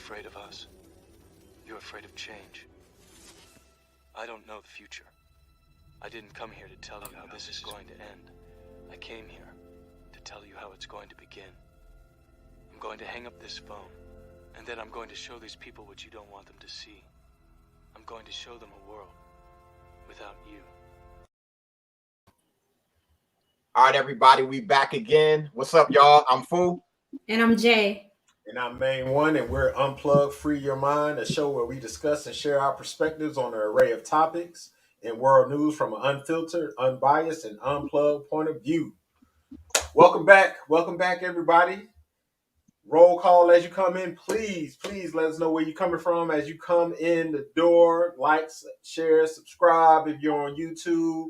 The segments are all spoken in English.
afraid of us. You're afraid of change. I don't know the future. I didn't come here to tell you how this is going to end. I came here to tell you how it's going to begin. I'm going to hang up this phone, and then I'm going to show these people what you don't want them to see. I'm going to show them a world without you. All right, everybody, we back again. What's up, y'all? I'm Fu. And I'm Jay. And I'm Main One, and we're Unplug Free Your Mind, a show where we discuss and share our perspectives on an array of topics and world news from an unfiltered, unbiased, and unplugged point of view. Welcome back, everybody. Roll call as you come in. Please let us know where you're coming from as you come in the door. Like, share, subscribe if you're on YouTube.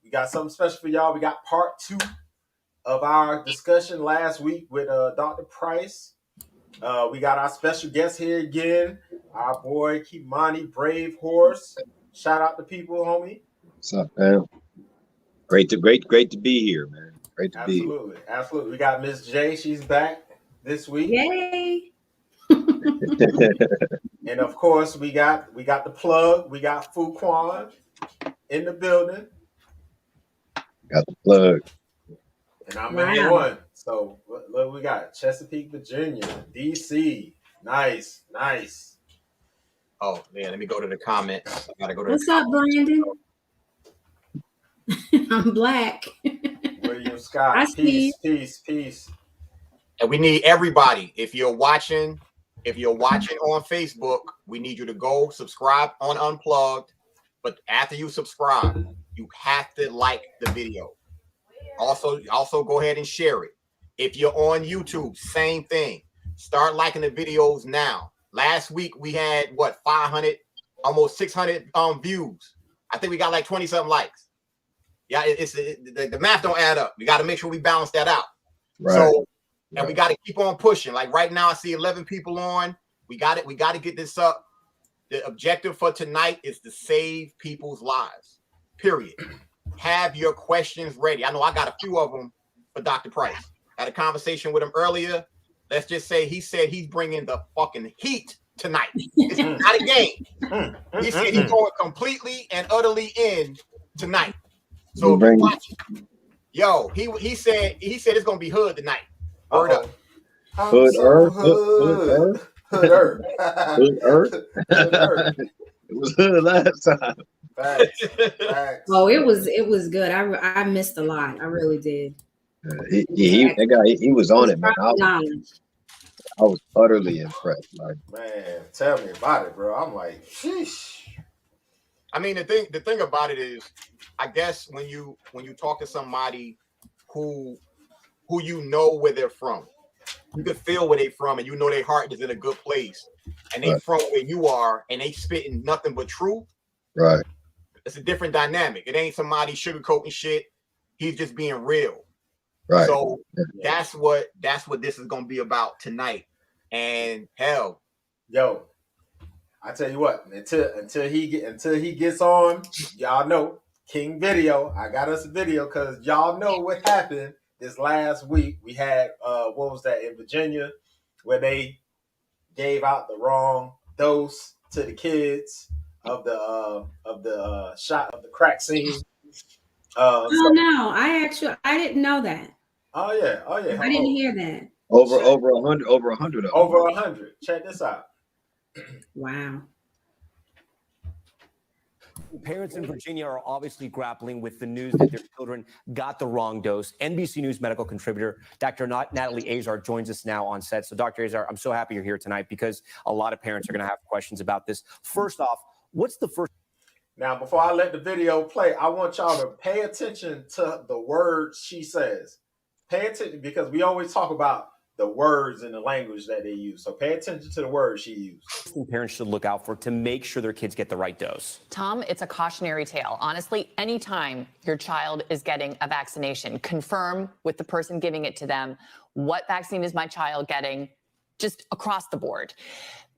We got something special for y'all. We got part 2 of our discussion last week with Dr. Price. We got our special guest here again, our boy Kimani Brave Horse. Shout out to people, homie. What's up, man? Great to be here, man. Great to be here. Absolutely. We got Miss J. She's back this week. Yay! And of course, we got the plug. We got Fuquan in the building. Got the plug. And I'm Main One. So look, we got Chesapeake, Virginia, DC. Nice. Oh man, let me go to the comments. I gotta go to. What's up, Brandon? I'm Black. William Scott. I see. Peace. And we need everybody. If you're watching on Facebook, we need you to go subscribe on Unplugged. But after you subscribe, you have to like the video. Also go ahead and share it. If you're on YouTube, same thing. Start liking the videos now. Last week we had 500, almost 600 views. I think we got like 20 something likes. Yeah, the math don't add up. We got to make sure we balance that out. Right. So, and we got to keep on pushing. Like right now, I see 11 people on. We got to get this up. The objective for tonight is to save people's lives. Period. Have your questions ready. I know I got a few of them for Dr. Price. Had a conversation with him earlier. Let's just say he said he's bringing the fucking heat tonight. It's not a game. He said he's going completely and utterly in tonight. So if you're watching, yo, he said it's gonna be hood tonight. Word up. Hood Earth. It was hood last time. Facts. Oh, it was good. I missed a lot. I really did. That guy, he was on it, man. I was utterly impressed. Like, man, tell me about it, bro. I'm like, sheesh. I mean, the thing about it is, I guess when you talk to somebody who you know where they're from, you can feel where they're from, and you know their heart is in a good place, and they from where you are, and they spitting nothing but truth. right. It's a different dynamic. It ain't somebody sugarcoating shit. He's just being real. Right. So that's what this is gonna be about tonight. And hell, yo, I tell you what, until he gets on, y'all know King Video. I got us a video because y'all know what happened this last week. We had what was that in Virginia, where they gave out the wrong dose to the kids of the shot of the crack scene. No, I didn't know that. Oh yeah. I didn't hear that. Over 100 of them. Over 100. Check this out. Wow. Parents in Virginia are obviously grappling with the news that their children got the wrong dose. NBC News medical contributor Dr. Natalie Azar joins us now on set. So Dr. Azar, I'm so happy you're here tonight because a lot of parents are going to have questions about this. First off, what's the first? Now, before I let the video play, I want y'all to pay attention to the words she says. Pay attention because we always talk about the words and the language that they use. So pay attention to the words she used. Parents should look out for to make sure their kids get the right dose. Tom, it's a cautionary tale. Honestly, anytime your child is getting a vaccination, confirm with the person giving it to them, what vaccine is my child getting? just across the board.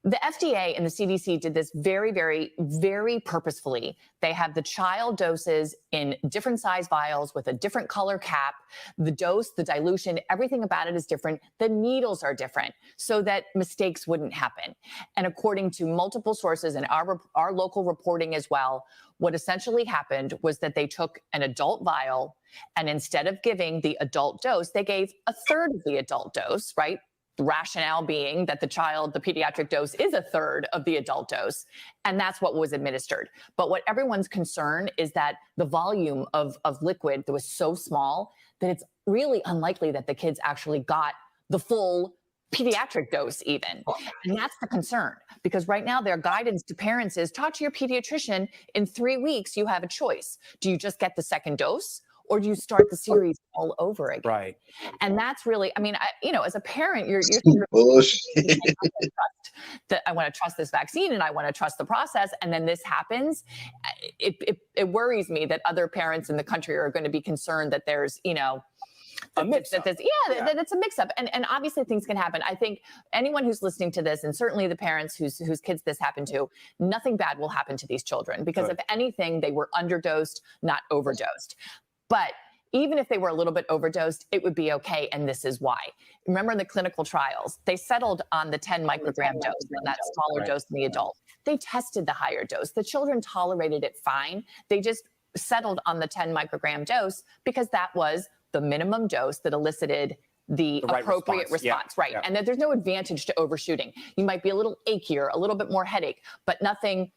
The FDA and the CDC did this very, very, very purposefully. They have the child doses in different size vials with a different color cap. The dose, the dilution, everything about it is different. The needles are different so that mistakes wouldn't happen. And according to multiple sources and our local reporting as well, what essentially happened was that they took an adult vial, and instead of giving the adult dose, they gave a third of the adult dose, right? The rationale being that the pediatric dose is a third of the adult dose, and that's what was administered. But what everyone's concern is that the volume of liquid that was so small that it's really unlikely that the kids actually got the full pediatric dose even. And that's the concern, because right now their guidance to parents is talk to your pediatrician. In 3 weeks, you have a choice. Do you just get the second dose, or do you start the series all over again? Right. And that's really, I mean, as a parent, you're Bullshit. I want to trust this vaccine and I want to trust the process. And then this happens. It worries me that other parents in the country are going to be concerned that there's, a mix-up. That it's a mix-up. And obviously things can happen. I think anyone who's listening to this, and certainly the parents whose kids this happened to, nothing bad will happen to these children, because if anything, they were underdosed, not overdosed. But even if they were a little bit overdosed, it would be okay. And this is why. Remember in the clinical trials, they settled on the 10 microgram dose, on that smaller dose than the adult. They tested the higher dose. The children tolerated it fine. They just settled on the 10 microgram dose because that was the minimum dose that elicited the appropriate response. Right. And that there's no advantage to overshooting. You might be a little achier, a little bit more headache, but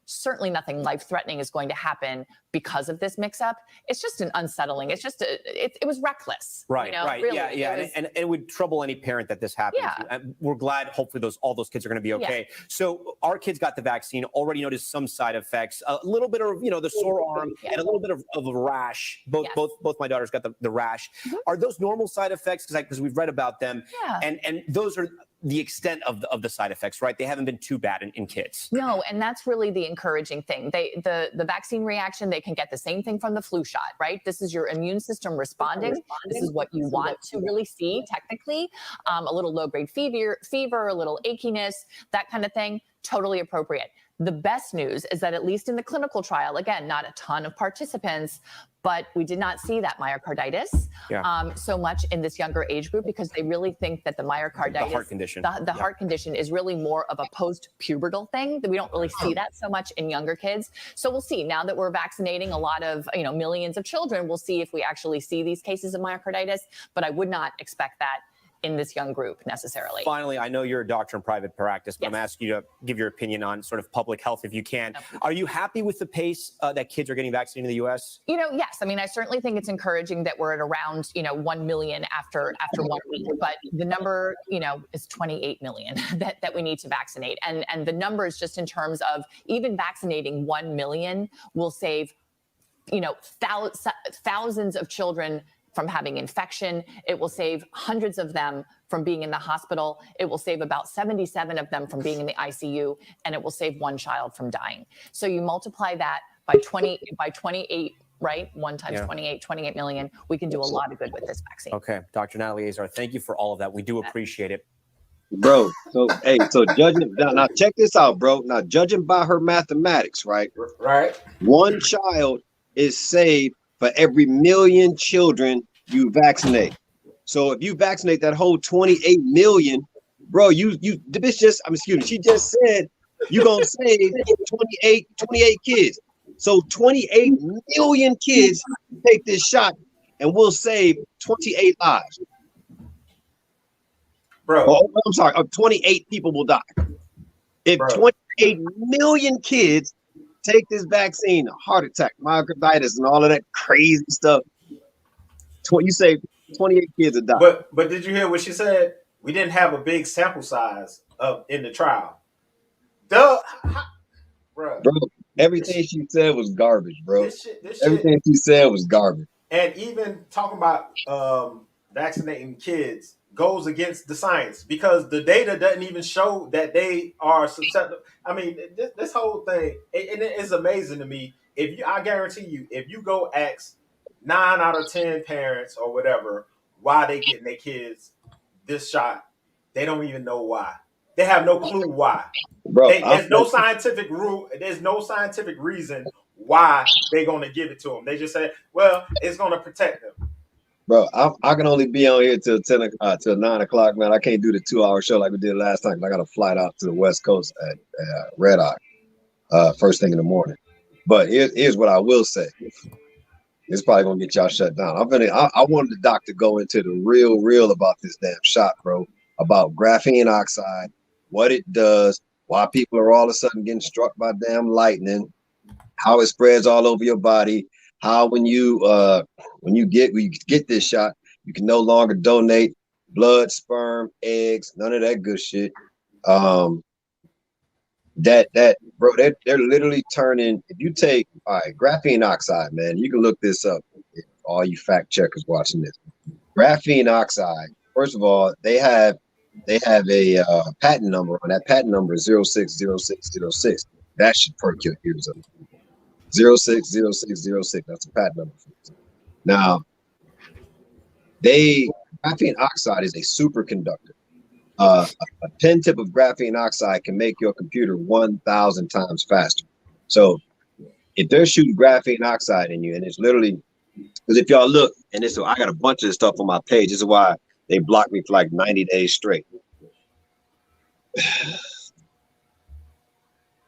certainly nothing life-threatening is going to happen because of this mix-up. It's just an unsettling. It's just, it was reckless. Right, right. Really, yeah. And it would trouble any parent that this happened to. We're glad, hopefully, all those kids are going to be okay. Yeah. So our kids got the vaccine, already noticed some side effects, a little bit of, the sore arm and a little bit of a rash. Both my daughters got the rash. Mm-hmm. Are those normal side effects? Because we've read about them. Yeah. And those are the extent of the side effects, right? They haven't been too bad in kids. No, and that's really the encouraging thing. The vaccine reaction, they can get the same thing from the flu shot, right? This is your immune system responding. This is what you want to really see, technically. A little low-grade fever, a little achiness, that kind of thing, totally appropriate. The best news is that at least in the clinical trial, again, not a ton of participants, but we did not see that myocarditis so much in this younger age group, because they really think that the myocarditis, the heart condition, the heart condition is really more of a post-pubertal thing, that we don't really see that so much in younger kids. So we'll see. Now that we're vaccinating a lot of, millions of children, we'll see if we actually see these cases of myocarditis, but I would not expect that in this young group necessarily. Finally, I know you're a doctor in private practice, but I'm asking you to give your opinion on sort of public health if you can. Are you happy with the pace that kids are getting vaccinated in the U.S.? Yes. I mean, I certainly think it's encouraging that we're at around, 1 million after 1 week, but the number, is 28 million that we need to vaccinate. And the numbers, just in terms of even vaccinating 1 million will save, thousands of children from having infection. It will save hundreds of them from being in the hospital. It will save about 77 of them from being in the ICU, and it will save one child from dying. So you multiply that by 28, right? 1 times 28 million. We can do a lot of good with this vaccine. Okay. Dr. Natalie Azar, thank you for all of that. We do appreciate it. Bro, so judging, now check this out, bro. Now, judging by her mathematics, right? Right. One child is saved for every 1 million children you vaccinate. So if you vaccinate that whole 28 million, bro, the bitch she just said you're gonna save 28 kids. So 28 million kids take this shot and we'll save 28 lives. Bro. Oh, I'm sorry, 28 people will die. If 28 million kids take this vaccine, a heart attack, myocarditis, and all of that crazy stuff, you say 28 kids will die. But did you hear what she said? We didn't have a big sample size in the trial. Bro, everything she said was garbage, bro. Everything she said was garbage. And even talking about vaccinating kids goes against the science, because the data doesn't even show that they are susceptible. I mean, this whole thing, and it is amazing to me. I guarantee you, if you go ask 9 out of 10 parents or whatever why they getting their kids this shot, they don't even know why. They have no clue why. Bro, There's no scientific rule. There's no scientific reason why they're going to give it to them. They just say, well, it's going to protect them. Bro, I can only be on here till 10 o'clock, till 9 o'clock, man. I can't do the 2-hour show like we did last time. I got to flight out to the West Coast at Red Eye first thing in the morning. But here's what I will say. It's probably gonna get y'all shut down. I wanted the doc to go into the real about this damn shot, bro. About graphene oxide, what it does, why people are all of a sudden getting struck by damn lightning, how it spreads all over your body, how when you get this shot, you can no longer donate blood, sperm, eggs, none of that good shit. Bro, they're literally turning. If you take graphene oxide, man, you can look this up. All you fact checkers watching this, graphene oxide. First of all, they have a patent number. On that patent number is 060606. That should perk your ears up. 060606. That's a patent number. Now, graphene oxide is a superconductor. A pen tip of graphene oxide can make your computer 1,000 times faster. So if they're shooting graphene oxide in you, and it's literally, because if y'all look, and this, I got a bunch of this stuff on my page. This is why they blocked me for like 90 days straight.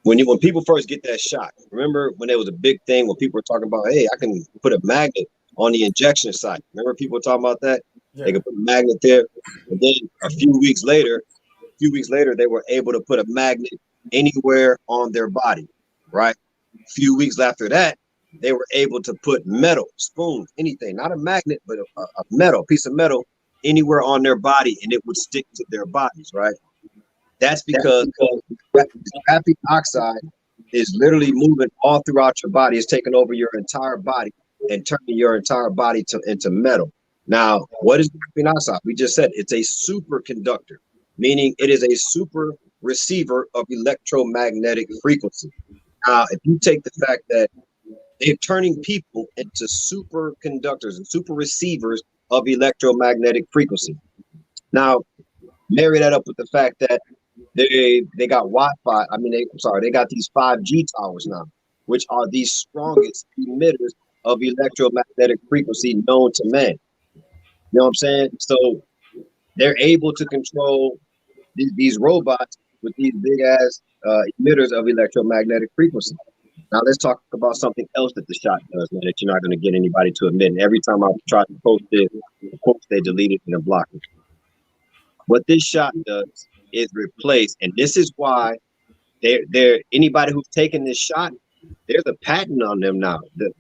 When people first get that shot, remember when there was a big thing when people were talking about, hey, I can put a magnet on the injection site. Remember people were talking about that? Yeah. They could put a magnet there, and then a few weeks later, they were able to put a magnet anywhere on their body, right? A few weeks after that, they were able to put metal, spoons, anything, not a magnet, but a piece of metal anywhere on their body, and it would stick to their bodies, right? That's because graphene oxide is literally moving all throughout your body. It's taking over your entire body and turning your entire body into metal. Now, what is graphene oxide? We just said it's a superconductor, meaning it is a super receiver of electromagnetic frequency. Now, if you take the fact that they're turning people into superconductors and super receivers of electromagnetic frequency. Now, marry that up with the fact that they got Wi-Fi. I mean, they got these 5G towers now, which are the strongest emitters of electromagnetic frequency known to man. You know what I'm saying? So they're able to control these robots with these big ass emitters of electromagnetic frequency. Now let's talk about something else that the shot does, man, that you're not going to get anybody to admit. And every time I try to post it, of course they delete it and block it. What this shot does is replace, and this is why they're anybody who's taken this shot, there's a patent on them now. Did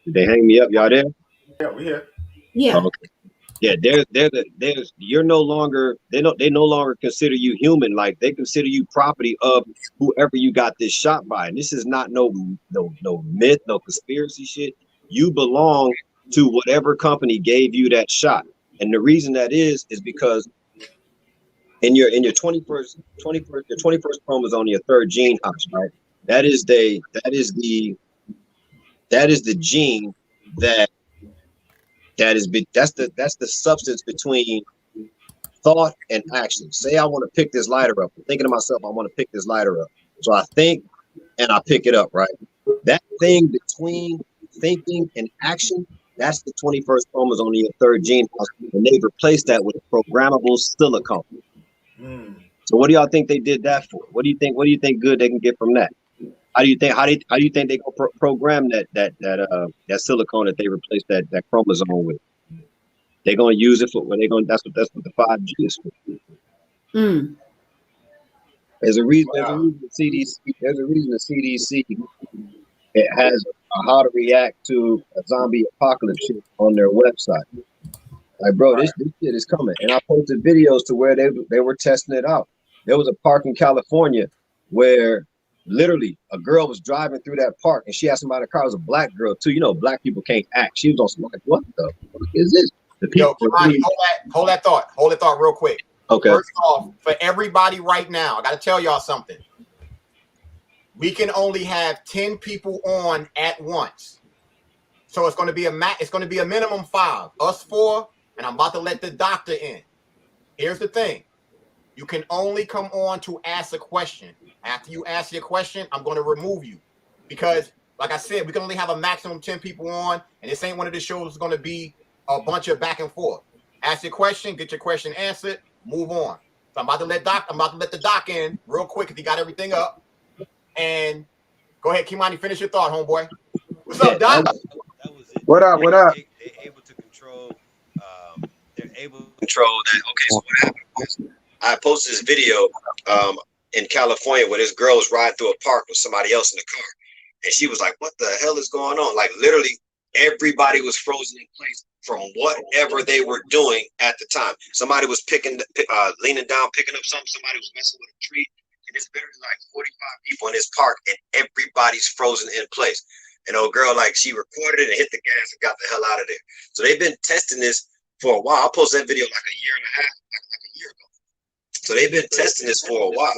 they hang me up? Y'all there? Yeah, we here. Yeah. Okay. Yeah, there's you're no longer, they no longer consider you human. Like they consider you property of whoever you got this shot by. And this is not no myth, no conspiracy shit. You belong to whatever company gave you that shot. And the reason that is because in your 21st chromosome, your third gene house, right? That is the gene that's the substance between thought and action. Say I want to pick this lighter up. I'm thinking to myself, I want to pick this lighter up. So I think and I pick it up, right? That thing between thinking and action, that's the 21st chromosome on your third gene house. And they replaced that with programmable silicone. So what do y'all think they did that for? What do you think good they can get from that? How do you think they go program that silicone that they replaced that chromosome with? They're gonna use it for when they're gonna. That's what the 5G is for. There's a reason. Wow. There's a reason the CDC it has a how to react to a zombie apocalypse shit on their website. Like, bro, this shit is coming, and I posted videos to where they were testing it out. There was a park in California where literally a girl was driving through that park and she asked somebody in the car. It was a black girl too. You know, black people can't act. She was on some like, what the fuck is this? The people. Yo, Kimani, hold that thought real quick. Okay. First off, for everybody right now, I got to tell y'all something. We can only have 10 people on at once. So it's going to be a minimum 5. Us 4, and I'm about to let the doctor in. Here's the thing. You can only come on to ask a question. After you ask your question, I'm going to remove you because, like I said, we can only have a maximum 10 people on, and this ain't one of the shows that's going to be a bunch of back and forth. Ask your question, get your question answered, move on. So I'm about to let the doc in real quick because he got everything up. And go ahead, Kimani, finish your thought, homeboy. What's up, Doc? That was it. What up? What up? They're able to control. They're able to control that. Okay, so what happened was I posted this video in California where this girl was riding through a park with somebody else in the car, and she was like, "What the hell is going on?" Like literally, everybody was frozen in place from whatever they were doing at the time. Somebody was leaning down, picking up something. Somebody was messing with a tree. And there's literally like 45 people in this park, and everybody's frozen in place. And old girl, like, she recorded it and hit the gas and got the hell out of there. So they've been testing this for a while. I posted that video like a year and a half, like a year ago. So they've been testing this for a while.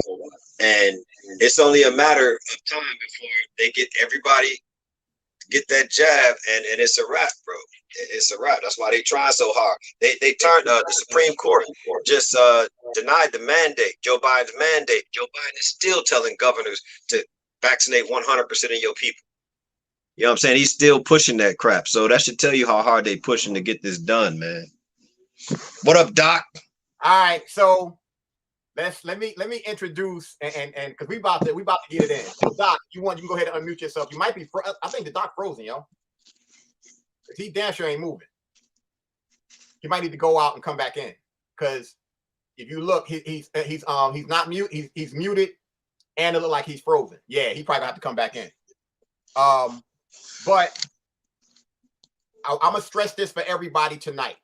And it's only a matter of time before they get everybody get that jab, and it's a wrap, bro. It's a wrap. That's why they trying so hard. They turned the Supreme Court just denied the mandate, Joe Biden's mandate. Joe Biden is still telling governors to vaccinate 100% of your people. You know what I'm saying? He's still pushing that crap. So that should tell you how hard they pushing to get this done, man. What up, Doc? All right, so let me introduce and because we about to get it in. So Doc, you can go ahead and unmute yourself. You might be I think the Doc frozen, yo. He damn sure ain't moving. He might need to go out and come back in because if you look, he's not mute. He's muted, and it look like he's frozen. Yeah, he probably have to come back in. But I'm gonna stress this for everybody tonight.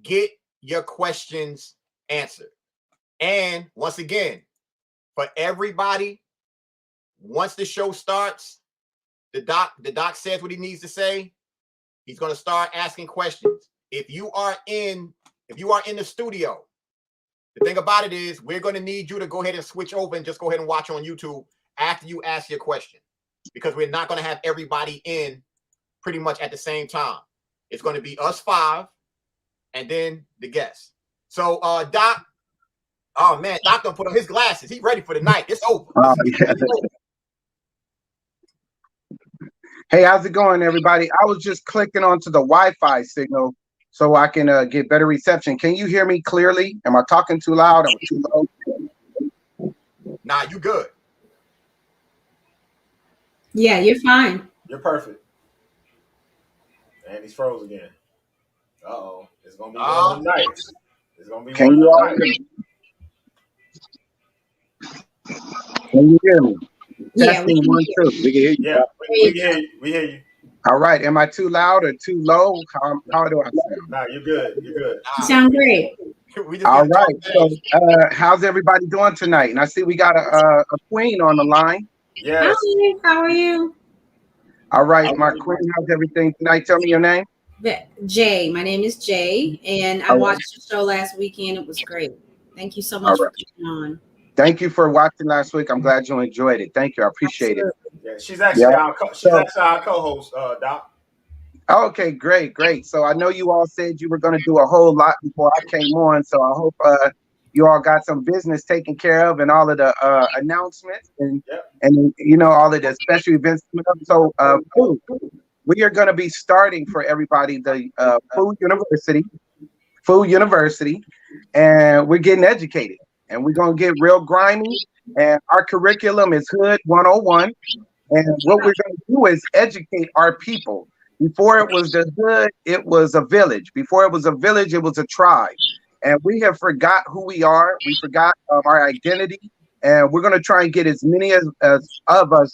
Get your questions answered, and once again, for everybody, once the show starts. The doc says what he needs to say. He's going to start asking questions. If you are in the studio, the thing about it is we're going to need you to go ahead and switch over and just go ahead and watch on YouTube after you ask your question, because we're not going to have everybody in pretty much at the same time. It's going to be us 5 and then the guests. So Doc, oh man, Doc done put on his glasses. He's ready for the night. It's over. Yeah. Hey, how's it going, everybody? I was just clicking onto the Wi-Fi signal so I can get better reception. Can you hear me clearly? Am I talking too loud? Am I too low? Nah, you good. Yeah, you're fine. You're perfect. And he's froze again. Uh-oh. It's going to be one of them nights. It's going to be Can you all Can you hear me? Yeah, Testing 1, 2. We can hear you. Yeah, we hear you. We hear you. All right. Am I too loud or too low? How do I sound? Nah, you're good. You're good. You sound great. All right. So, how's everybody doing tonight? And I see we got a queen on the line. Yes. Hi, how are you? All right, my queen. How's everything tonight? Tell me your name. Jay. My name is Jay, and I watched the show last weekend. It was great. Thank you so much for coming on. Thank you for watching last week. I'm glad you enjoyed it. Thank you. I appreciate it. Yeah, she's actually our co-host, Doc. Okay, great. So I know you all said you were going to do a whole lot before I came on. So I hope you all got some business taken care of and all of the announcements and you know, all of the special events. So we are going to be starting for everybody the Food University, and we're getting educated. And we're going to get real grimy. And our curriculum is Hood 101. And what we're going to do is educate our people. Before it was the hood, it was a village. Before it was a village, it was a tribe. And we have forgot who we are. We forgot our identity. And we're going to try and get as many of us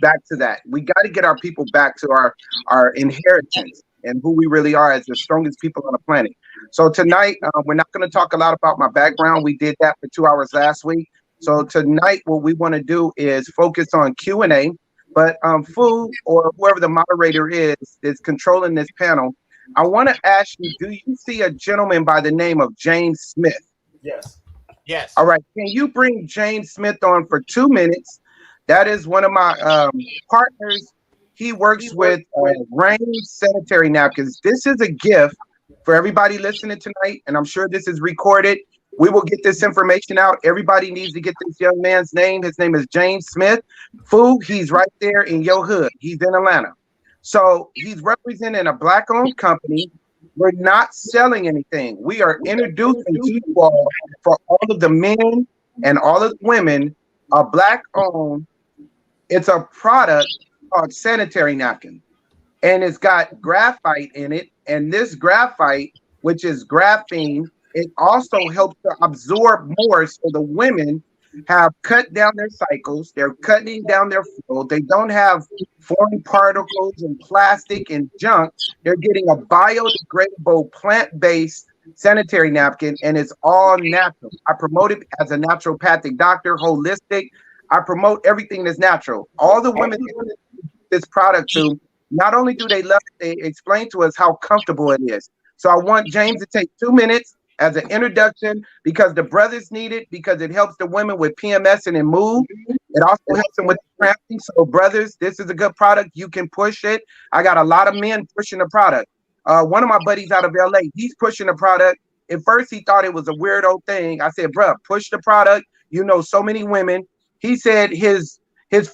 back to that. We got to get our people back to our inheritance and who we really are as the strongest people on the planet. So tonight, we're not going to talk a lot about my background. We did that for 2 hours last week. So tonight, what we want to do is focus on Q&A. But Fu, or whoever the moderator is controlling this panel, I want to ask you, do you see a gentleman by the name of James Smith? Yes. All right. Can you bring James Smith on for 2 minutes? That is one of my partners. He works with Rain Sanitary Napkins. This is a gift for everybody listening tonight, and I'm sure this is recorded. We will get this information out. Everybody needs to get this young man's name. His name is James Smith. Food, he's right there in your hood. He's in Atlanta. So he's representing a Black-owned company. We're not selling anything. We are introducing to you all, for all of the men and all of the women, a Black-owned. It's a product called Sanitary Napkin. And it's got graphite in it. And this graphite, which is graphene, it also helps to absorb more, so the women have cut down their cycles. They're cutting down their flow. They don't have foreign particles and plastic and junk. They're getting a biodegradable, plant-based sanitary napkin, and it's all natural. I promote it as a naturopathic doctor, holistic. I promote everything that's natural. All the women this product to, not only do they love it, they explain to us how comfortable it is. So I want James to take 2 minutes as an introduction, because the brothers need it, because it helps the women with PMS and in mood. It also helps them with cramping. So brothers, this is a good product. You can push it. I got a lot of men pushing the product. One of my buddies out of LA, he's pushing the product. At first, he thought it was a weirdo thing. I said, bruh, push the product. You know so many women. He said his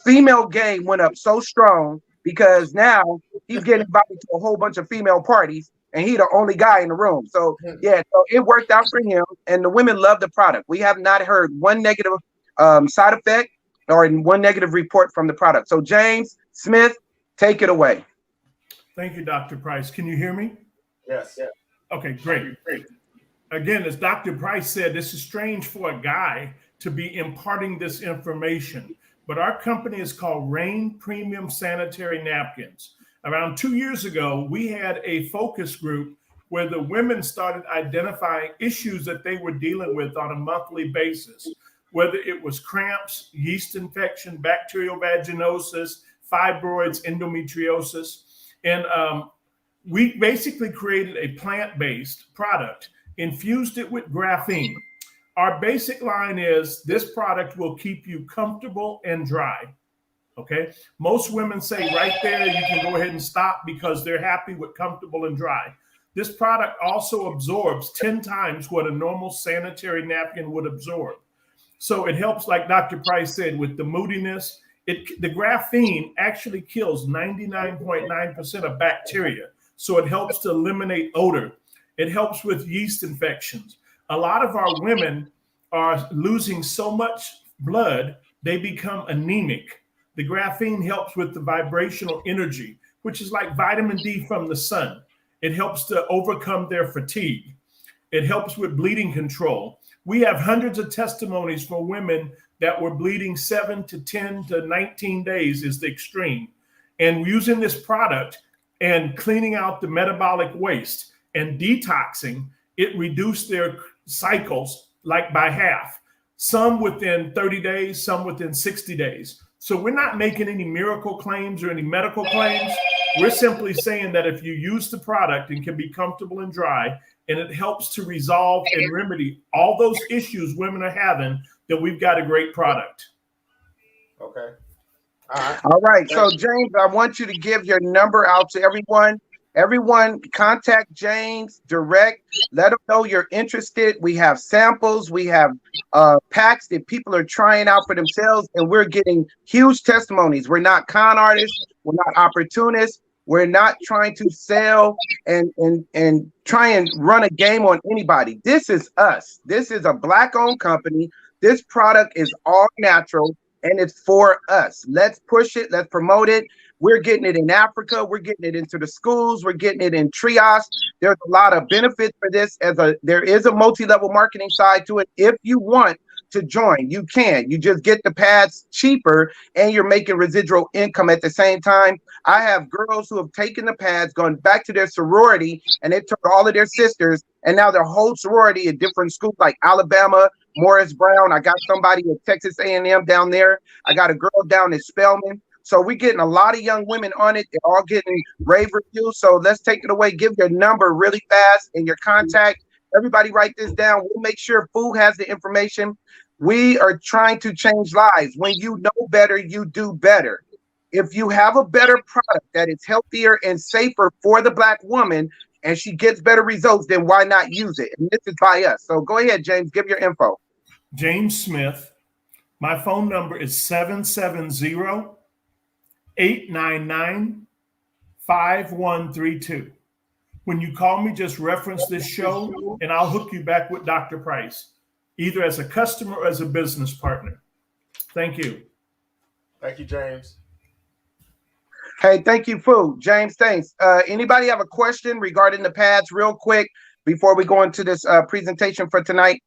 female game went up so strong because now he's getting invited to a whole bunch of female parties, and he the only guy in the room. So yeah, so it worked out for him, and the women love the product. We have not heard one negative side effect or one negative report from the product. So James Smith, take it away. Thank you, Dr. Price. Can you hear me? Yes. Okay, great. Again, as Dr. Price said, this is strange for a guy to be imparting this information, but our company is called Rain Premium Sanitary Napkins. Around 2 years ago, we had a focus group where the women started identifying issues that they were dealing with on a monthly basis, whether it was cramps, yeast infection, bacterial vaginosis, fibroids, endometriosis. And we basically created a plant-based product, infused it with graphene. Our basic line is this product will keep you comfortable and dry. Okay. Most women say right there, you can go ahead and stop because they're happy with comfortable and dry. This product also absorbs 10 times what a normal sanitary napkin would absorb. So it helps, like Dr. Price said, with the moodiness. The graphene actually kills 99.9% of bacteria. So it helps to eliminate odor. It helps with yeast infections. A lot of our women are losing so much blood, they become anemic. The graphene helps with the vibrational energy, which is like vitamin D from the sun. It helps to overcome their fatigue. It helps with bleeding control. We have hundreds of testimonies for women that were bleeding 7 to 10 to 19 days is the extreme. And using this product and cleaning out the metabolic waste and detoxing, it reduced their cycles like by half. Some within 30 days, some within 60 days. So we're not making any miracle claims or any medical claims. We're simply saying that if you use the product and can be comfortable and dry, and it helps to resolve and remedy all those issues women are having, then we've got a great product. Okay. All right. So James, I want you to give your number out to everyone. Everyone, contact James direct. Let them know you're interested. We have samples. We have packs that people are trying out for themselves, and we're getting huge testimonies. We're not con artists. We're not opportunists. We're not trying to sell and try and run a game on anybody. This is us. This is a Black-owned company. This product is all natural, and it's for us. Let's push it. Let's promote it. We're getting it in Africa. We're getting it into the schools. We're getting it in triage. There's a lot of benefits for this. There is a multi-level marketing side to it. If you want to join, you can. You just get the pads cheaper, and you're making residual income at the same time. I have girls who have taken the pads, gone back to their sorority, and they took all of their sisters, and now their whole sorority at different schools like Alabama, Morris Brown. I got somebody at Texas A&M down there. I got a girl down at Spelman. So we're getting a lot of young women on it. They're all getting rave reviews. So let's take it away. Give your number really fast and your contact. Everybody write this down. We'll make sure Food has the information. We are trying to change lives. When you know better, you do better. If you have a better product that is healthier and safer for the Black woman, and she gets better results, then why not use it? And this is by us. So go ahead, James, give your info. James Smith. My phone number is 770-899-5132. When you call me, just reference this show and I'll hook you back with Dr. Price, either as a customer or as a business partner. Thank you. Thank you, James. Hey, thank you, Fu. James, thanks. Anybody have a question regarding the pads real quick before we go into this presentation for tonight?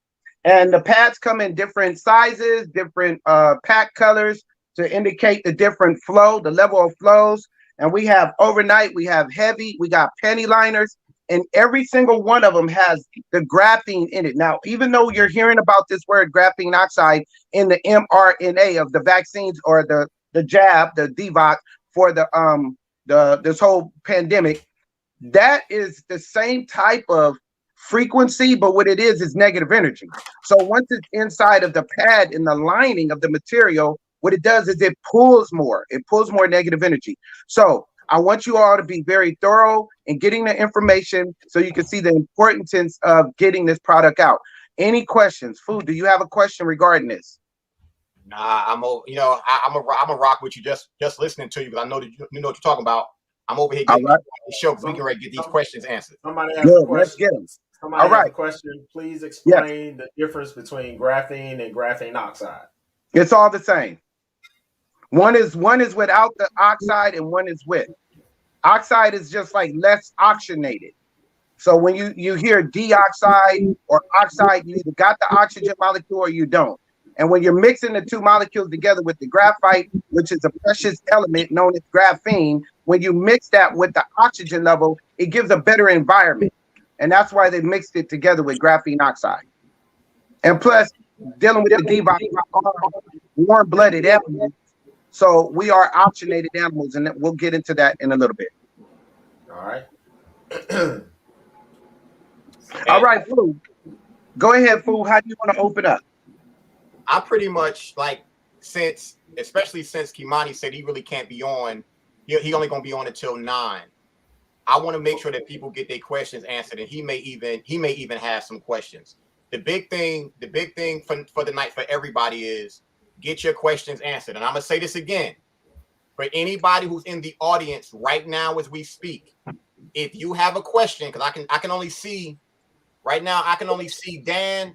And the pads come in different sizes, different pack colors to indicate the different flow, the level of flows. And we have overnight, we have heavy, we got penny liners, and every single one of them has the graphene in it. Now, even though you're hearing about this word graphene oxide in the mRNA of the vaccines or the jab, the DVOC for this whole pandemic, that is the same type of frequency, but what it is negative energy. So once it's inside of the pad in the lining of the material, what it does is it pulls more negative energy. So I want you all to be very thorough in getting the information so you can see the importance of getting this product out. Any questions? Fu, do you have a question regarding this? Nah, I'm a rock with you just listening to you, because I know that you know what you're talking about. I'm over here getting the show because we can get these questions answered. Somebody has a question. Let's get them. Somebody has a question. Please explain the difference between graphene and graphene oxide. It's all the same. One is without the oxide and one is with. Oxide is just like less oxygenated. So when you hear deoxide or oxide, you either got the oxygen molecule or you don't. And when you're mixing the two molecules together with the graphite, which is a precious element known as graphene, when you mix that with the oxygen level, it gives a better environment. And that's why they mixed it together with graphene oxide. And plus, dealing with the DVOC, warm-blooded animals. So we are oxygenated animals, and we'll get into that in a little bit. All right. All right, Fu. Go ahead, Fu. How do you want to open up? I pretty much especially since Kimani said he really can't be on, he only gonna be on until 9. I want to make sure that people get their questions answered, and he may even have some questions. The big thing for the night for everybody is get your questions answered. And I'm gonna say this again for anybody who's in the audience right now as we speak. If you have a question, because I can only see right now, I can only see Dan.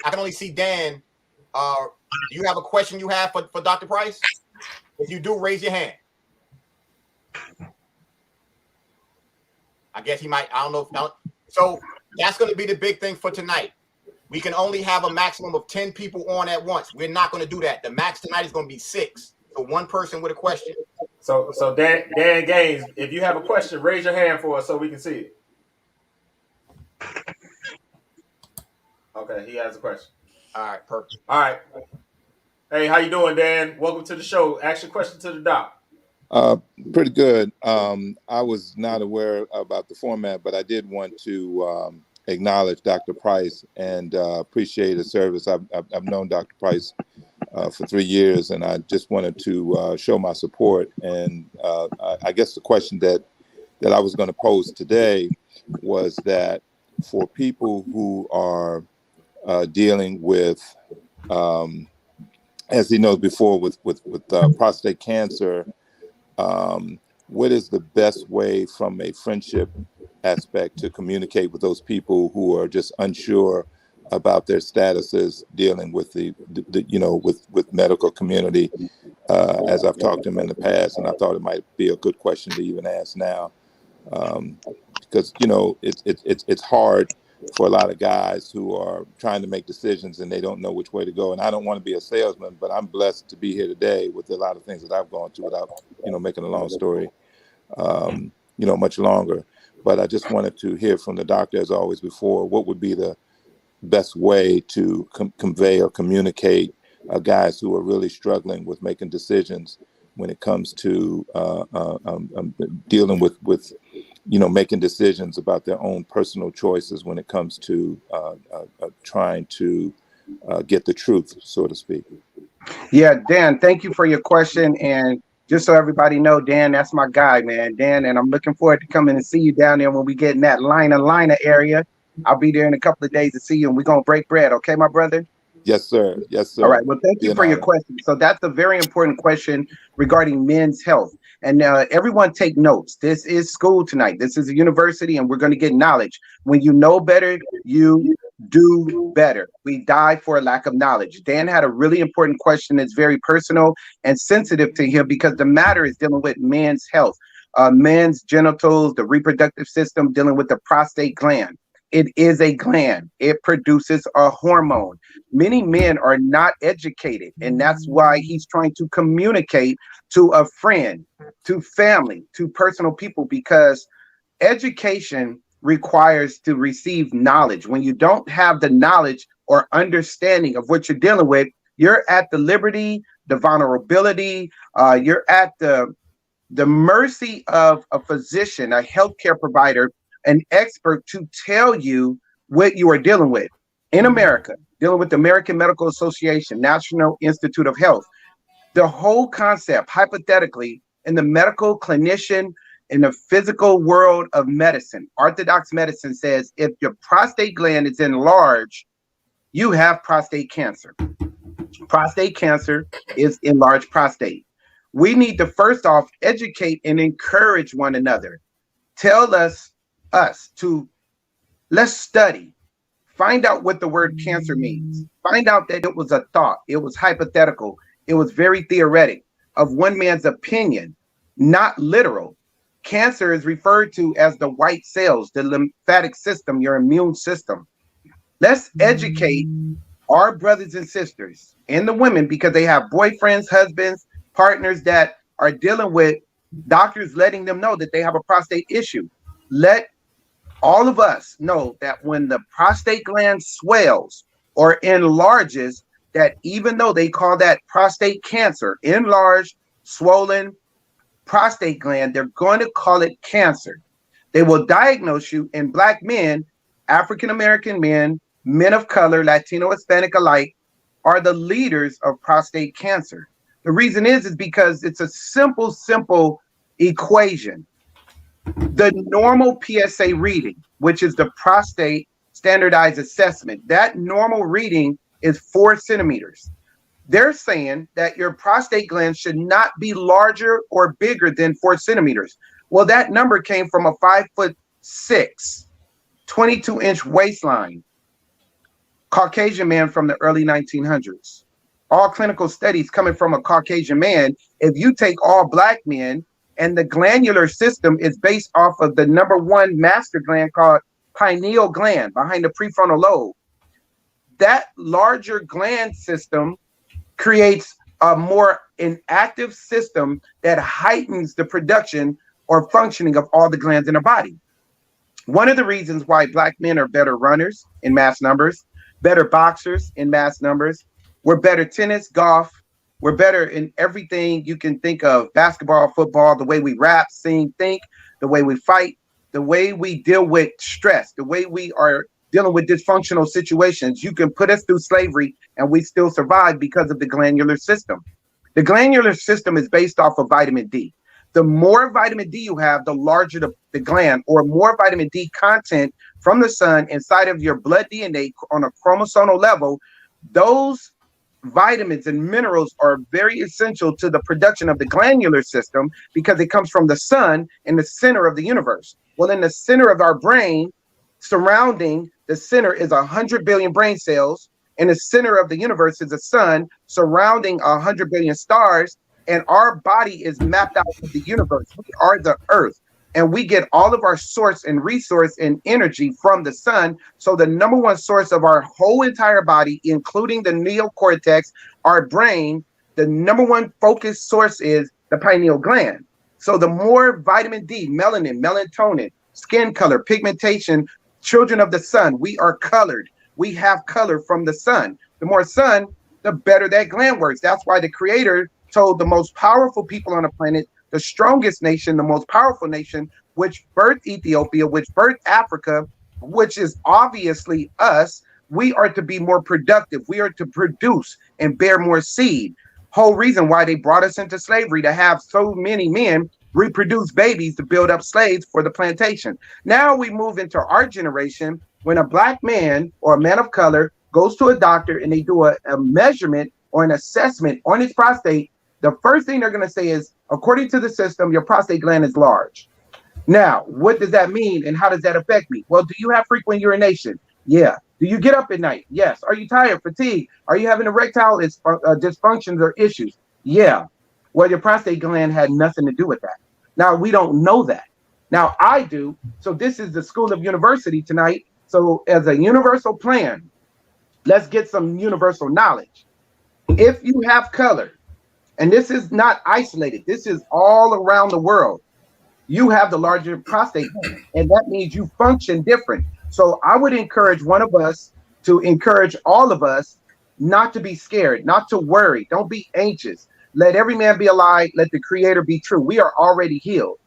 Do you have a question you have for Dr. Price? If you do, raise your hand. I guess he might. I don't know. So that's going to be the big thing for tonight. We can only have a maximum of 10 people on at once. We're not going to do that. The max tonight is going to be 6. So one person with a question. So Dan Gaines, if you have a question, raise your hand for us so we can see it. Okay, he has a question. All right, perfect. All right. Hey, how you doing, Dan? Welcome to the show. Ask your question to the doc. Pretty good. I was not aware about the format, but I did want to acknowledge Dr. Price and appreciate his service. I've known Dr. Price for 3 years, and I just wanted to show my support. And I guess the question that I was going to pose today was that for people who are dealing with, as he knows before, with prostate cancer, what is the best way from a friendship aspect to communicate with those people who are just unsure about their statuses dealing with with medical community? As I've talked to him in the past, and I thought it might be a good question to even ask now, because it's hard for a lot of guys who are trying to make decisions and they don't know which way to go. And I don't want to be a salesman, but I'm blessed to be here today with a lot of things that I've gone through without, making a long story, much longer. But I just wanted to hear from the doctor, as always before, what would be the best way to convey or communicate guys who are really struggling with making decisions when it comes to dealing with making decisions about their own personal choices when it comes to trying to get the truth, so to speak. Yeah, Dan, thank you for your question. And Just so everybody know, Dan, that's my guy, man. Dan, and I'm looking forward to coming and see you down there when we get in that Lina area. I'll be there in a couple of days to see you, and we're going to break bread. Okay, my brother? Yes, sir. Yes, sir. All right. Well, thank Be you an for your honor. question. So that's a very important question regarding men's health. And everyone take notes. This is school tonight. This is a university, and we're going to get knowledge. When you know better, you do better. We die for a lack of knowledge. Dan had a really important question that's very personal and sensitive to him because the matter is dealing with men's health, men's genitals, the reproductive system, dealing with the prostate gland. It is a gland. It produces a hormone. Many men are not educated, and that's why he's trying to communicate to a friend, to family, to personal people, because education requires to receive knowledge. When you don't have the knowledge or understanding of what you're dealing with, you're at the liberty, the vulnerability, you're at the mercy of a physician, a healthcare provider, an expert to tell you what you are dealing with. In America, dealing with the American Medical Association, National Institute of Health, the whole concept, hypothetically, in the medical clinician, in the physical world of medicine, orthodox medicine says if your prostate gland is enlarged, you have prostate cancer. Prostate cancer is enlarged prostate. We need to first off educate and encourage one another. Tell us to let's study, find out what the word cancer means, find out that it was a thought, it was hypothetical, it was very theoretic, of one man's opinion, not literal. Cancer is referred to as the white cells, the lymphatic system, your immune system. Let's educate our brothers and sisters and the women, because they have boyfriends, husbands, partners that are dealing with doctors letting them know that they have a prostate issue. Let all of us know that when the prostate gland swells or enlarges, that even though they call that prostate cancer, enlarged, swollen prostate gland, they're going to call it cancer. They will diagnose you, in Black men, African-American men, men of color, Latino, Hispanic alike, are the leaders of prostate cancer. The reason is because it's a simple equation. The normal PSA reading, which is the prostate standardized assessment, that normal reading is 4 centimeters. They're saying that your prostate gland should not be larger or bigger than 4 centimeters. Well, that number came from a 5'6", 22-inch waistline Caucasian man from the early 1900s. All clinical studies coming from a Caucasian man. If you take all Black men, and the glandular system is based off of the number 1 master gland called pineal gland behind the prefrontal lobe. That larger gland system creates a more inactive system that heightens the production or functioning of all the glands in the body. One of the reasons why Black men are better runners in mass numbers, better boxers in mass numbers, we're better tennis, golf, we're better in everything you can think of, basketball, football, the way we rap, sing, think, the way we fight, the way we deal with stress, the way we are dealing with dysfunctional situations. You can put us through slavery and we still survive because of the glandular system. The glandular system is based off of vitamin D. The more vitamin D you have, the larger the gland, or more vitamin D content from the sun inside of your blood DNA on a chromosomal level. Those vitamins and minerals are very essential to the production of the glandular system because it comes from the sun in the center of the universe. Well, in the center of our brain, surrounding the center is 100 billion brain cells. In the center of the universe is the sun surrounding 100 billion stars. And our body is mapped out of the universe. We are the earth. And we get all of our source and resource and energy from the sun. So the number 1 source of our whole entire body, including the neocortex, our brain, the number 1 focus source is the pineal gland. So the more vitamin D, melanin, melatonin, skin color, pigmentation, children of the sun, we are colored. We have color from the sun. The more sun, the better that gland works. That's why the creator told the most powerful people on the planet, the strongest nation, the most powerful nation, which birthed Ethiopia, which birthed Africa, which is obviously us, we are to be more productive. We are to produce and bear more seed. whole reason why they brought us into slavery, to have so many men reproduce babies to build up slaves for the plantation. Now we move into our generation when a black man or a man of color goes to a doctor and they do a measurement or an assessment on his prostate. The first thing they're going to say is, according to the system, your prostate gland is large. Now, what does that mean and how does that affect me? Well, do you have frequent urination? Yeah. Do you get up at night? Yes. Are you tired, fatigued? Are you having erectile dysfunctions or issues? Yeah. Well, your prostate gland had nothing to do with that. Now, we don't know that. Now, I do. So this is the School of University tonight. So as a universal plan, let's get some universal knowledge. If you have color, and this is not isolated, this is all around the world, you have the larger prostate, and that means you function different. So I would encourage one of us to encourage all of us not to be scared, not to worry. Don't be anxious. Let every man be a lie. Let the creator be true. We are already healed.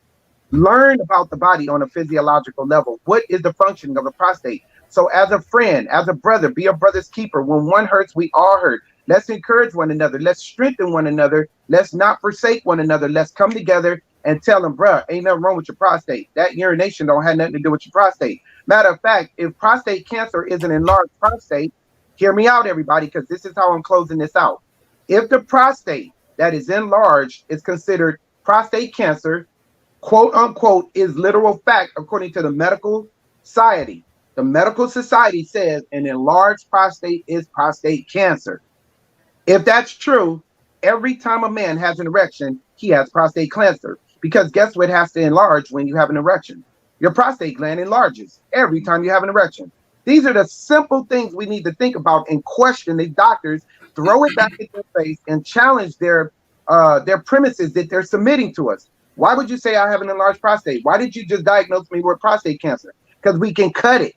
Learn about the body on a physiological level. What is the functioning of the prostate? So as a friend, as a brother, be a brother's keeper. When one hurts, we all hurt. Let's encourage one another. Let's strengthen one another. Let's not forsake one another. Let's come together and tell them, bruh, ain't nothing wrong with your prostate. That urination don't have nothing to do with your prostate. Matter of fact, if prostate cancer is an enlarged prostate, hear me out, everybody, because this is how I'm closing this out. If the prostate that is enlarged is considered prostate cancer, quote unquote, is literal fact according to the medical society. The medical society says an enlarged prostate is prostate cancer. If that's true, every time a man has an erection, he has prostate cancer. Because guess what has to enlarge when you have an erection? Your prostate gland enlarges every time you have an erection. These are the simple things we need to think about and question the doctors, throw it back in their face, and challenge their premises that they're submitting to us. Why would you say I have an enlarged prostate? Why did you just diagnose me with prostate cancer? Because we can cut it.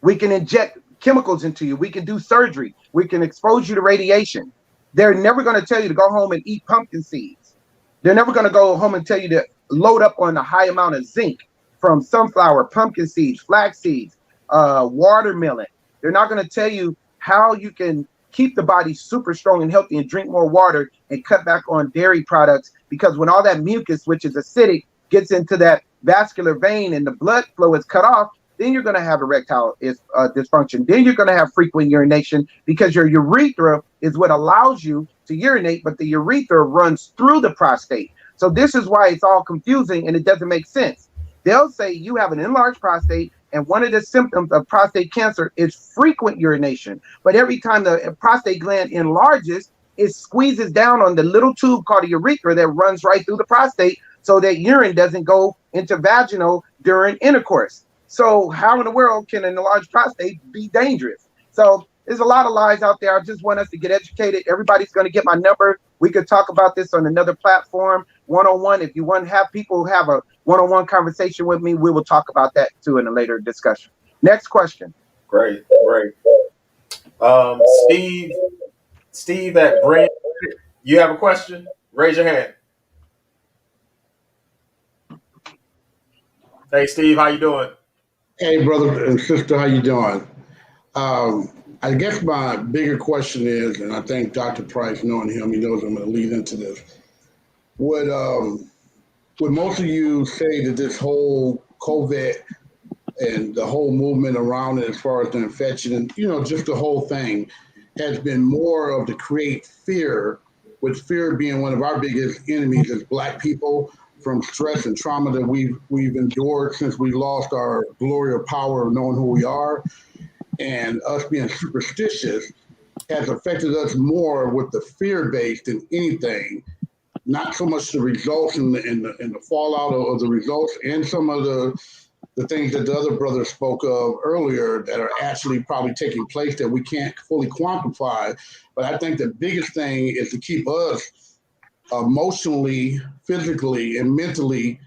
We can inject chemicals into you. We can do surgery. We can expose you to radiation. They're never going to tell you to go home and eat pumpkin seeds. They're never going to go home and tell you to load up on a high amount of zinc from sunflower, pumpkin seeds, flax seeds, watermelon. They're not going to tell you how you can keep the body super strong and healthy and drink more water and cut back on dairy products, because when all that mucus, which is acidic, gets into that vascular vein and the blood flow is cut off, then you're going to have erectile dysfunction. Then you're going to have frequent urination, because your urethra is what allows you to urinate, but the urethra runs through the prostate. So this is why it's all confusing and it doesn't make sense. They'll say you have an enlarged prostate, and one of the symptoms of prostate cancer is frequent urination. But every time the prostate gland enlarges, it squeezes down on the little tube called the urethra that runs right through the prostate, so that urine doesn't go into vaginal during intercourse. So how in the world can an enlarged prostate be dangerous? So there's a lot of lies out there. I just want us to get educated. Everybody's going to get my number. We could talk about this on another platform, one-on-one. If you want to have people have a one-on-one conversation with me, we will talk about that too in a later discussion. Next question. Great. Steve at Brand, you have a question? Raise your hand. Hey, Steve, how you doing? Hey, brother and sister, how you doing? I guess my bigger question is, and I think Dr. Price, knowing him, he knows I'm going to lead into this. Would most of you say that this whole COVID and the whole movement around it, as far as the infection and, just the whole thing, has been more of to create fear, with fear being one of our biggest enemies as Black people, from stress and trauma that we've endured since we lost our glory or power of knowing who we are, and us being superstitious has affected us more with the fear-based than anything. Not so much the results and the fallout of the results, and some of the things that the other brother spoke of earlier that are actually probably taking place that we can't fully quantify. But I think the biggest thing is to keep us emotionally, physically, and mentally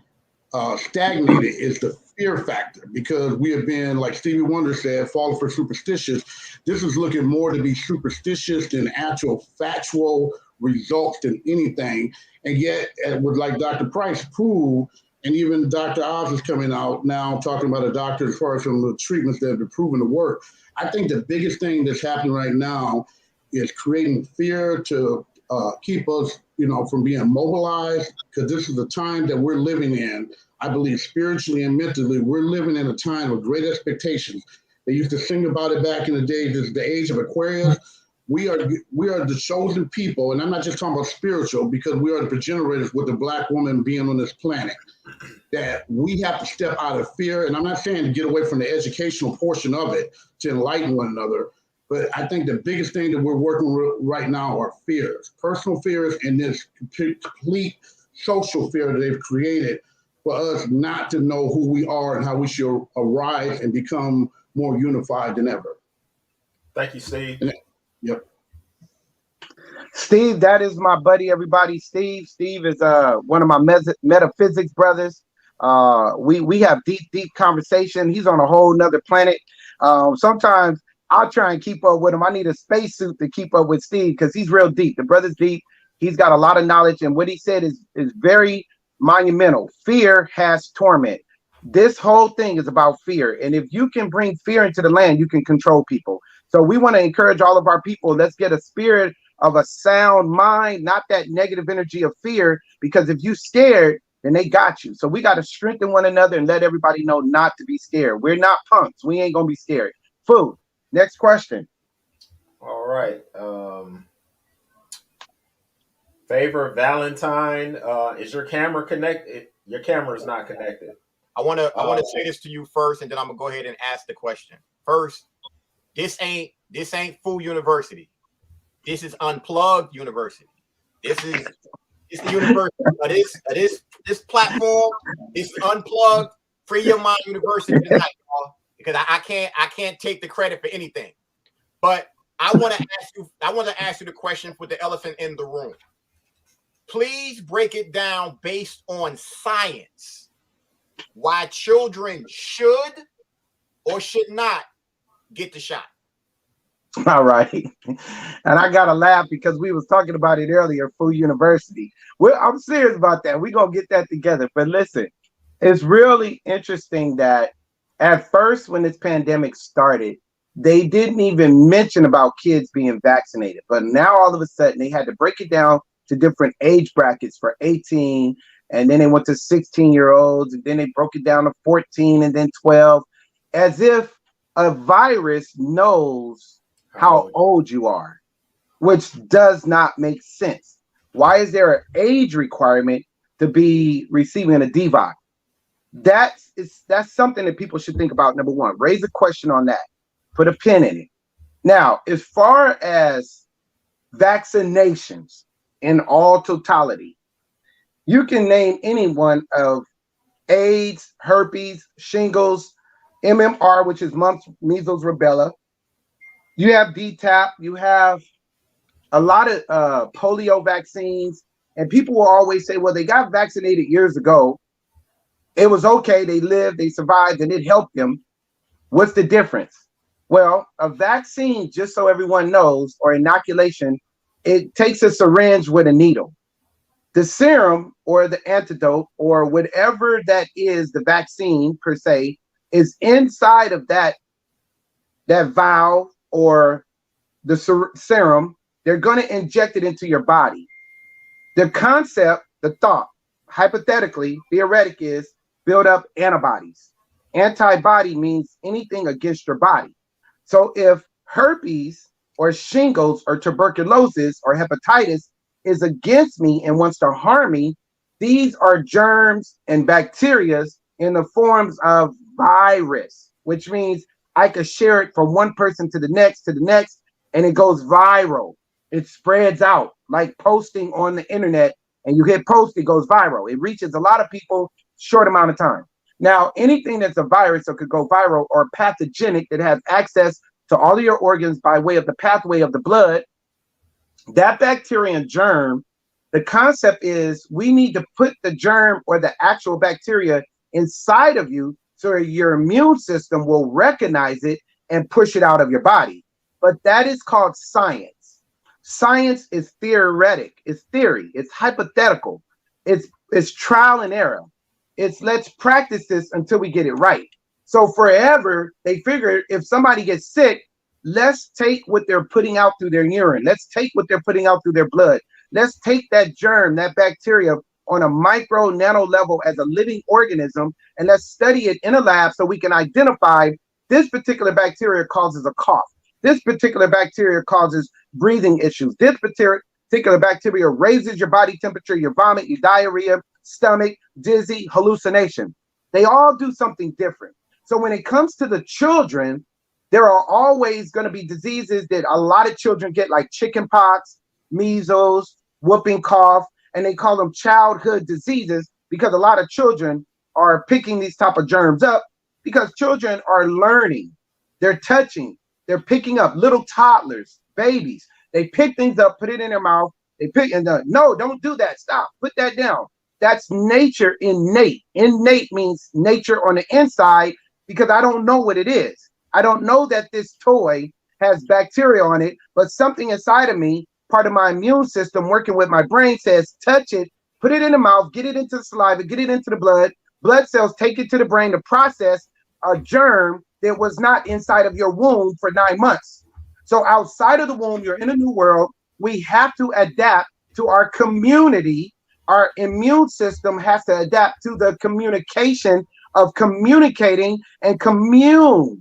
stagnated is the fear factor, because we have been, like Stevie Wonder said, falling for superstitious. This is looking more to be superstitious than actual factual results than anything. And yet, with like Dr. Price proved, and even Dr. Oz is coming out now talking about a doctor as far as some of the treatments that have been proven to work. I think the biggest thing that's happening right now is creating fear to keep us, from being mobilized, because this is the time that we're living in. I believe spiritually and mentally, we're living in a time of great expectations. They used to sing about it back in the day. This is the age of Aquarius. We are the chosen people, and I'm not just talking about spiritual, because we are the progenitors with the Black woman being on this planet. That we have to step out of fear, and I'm not saying to get away from the educational portion of it to enlighten one another, but I think the biggest thing that we're working with right now are fears, personal fears, and this complete social fear that they've created for us not to know who we are and how we should arise and become more unified than ever. Thank you, Steve. Yep. Steve, that is my buddy, everybody. Steve is one of my metaphysics brothers. We have deep conversation. He's on a whole nother planet. Sometimes I'll try and keep up with him. I need a spacesuit to keep up with Steve because he's real deep. The brother's deep. He's got a lot of knowledge, and what he said is very monumental. Fear has torment. This whole thing is about fear, and if you can bring fear into the land, you can control people. So we want to encourage all of our people. Let's get a spirit of a sound mind, not that negative energy of fear, because if you scared, then they got you. So we got to strengthen one another and let everybody know not to be scared. We're not punks. We ain't gonna be scared. Food. Next question. All right. Favor Valentine, is your camera connected? Your camera is not connected. I want to say this to you first, and then I'm gonna go ahead and ask the question. First, this ain't Full University. This is Unplugged University. It's the university of this platform. This is Unplugged, Free Your Mind University tonight, y'all. Because I can't take the credit for anything. But I want to ask you the question for the elephant in the room. Please break it down based on science. Why children should or should not get the shot. All right. And I got to laugh because we was talking about it earlier, Full University. I'm serious about that. We're going to get that together. But listen, it's really interesting that at first when this pandemic started, they didn't even mention about kids being vaccinated. But now all of a sudden they had to break it down to different age brackets for 18. And then they went to 16-year-olds. And then they broke it down to 14 and then 12. As if a virus knows how old you are, which does not make sense. Why is there an age requirement to be receiving a DVOC? That's something that people should think about. Number one, raise a question on that. Put a pin in it. Now, as far as vaccinations in all totality, you can name any one of AIDS, herpes, shingles, MMR, which is mumps, measles, rubella. You have DTaP, you have a lot of polio vaccines, and people will always say, well, they got vaccinated years ago. It was okay, they lived, they survived, and it helped them. What's the difference? Well, a vaccine, just so everyone knows, or inoculation, it takes a syringe with a needle. The serum or the antidote or whatever that is, the vaccine per se, is inside of that vial or the serum. They're going to inject it into your body. The concept, the thought, hypothetically, theoretic is build up antibodies. Antibody means anything against your body. So if herpes or shingles or tuberculosis or hepatitis is against me and wants to harm me, these are germs and bacteria in the forms of virus, which means I could share it from one person to the next, and it goes viral. It spreads out like posting on the internet, and you hit post, it goes viral. It reaches a lot of people short amount of time. Now, anything that's a virus that could go viral or pathogenic that has access to all of your organs by way of the pathway of the blood, that bacteria and germ, the concept is we need to put the germ or the actual bacteria inside of you so your immune system will recognize it and push it out of your body. But that is called science. Science is theoretic, it's theory, it's hypothetical, it's trial and error. It's let's practice this until we get it right. So forever, they figured if somebody gets sick, let's take what they're putting out through their urine. Let's take what they're putting out through their blood. let's take that germ, that bacteria on a micro nano level as a living organism, and let's study it in a lab so we can identify this particular bacteria causes a cough. This particular bacteria causes breathing issues. This particular bacteria raises your body temperature, your vomit, your diarrhea, stomach, dizzy, hallucination. They all do something different. So when it comes to the children, there are always going to be diseases that a lot of children get, like chicken pox, measles, whooping cough, and they call them childhood diseases because a lot of children are picking these type of germs up because children are learning, they're touching, they're picking up, little toddlers, babies. They pick things up, put it in their mouth. They pick and no, don't do that. Stop. Put that down. That's nature innate. Innate means nature on the inside because I don't know what it is. I don't know that this toy has bacteria on it, but something inside of me, part of my immune system working with my brain says, touch it, put it in the mouth, get it into the saliva, get it into the blood. Blood cells take it to the brain to process a germ that was not inside of your womb for 9 months. So outside of the womb, you're in a new world. We have to adapt to our community. Our immune system has to adapt to the communication of communicating and communicate,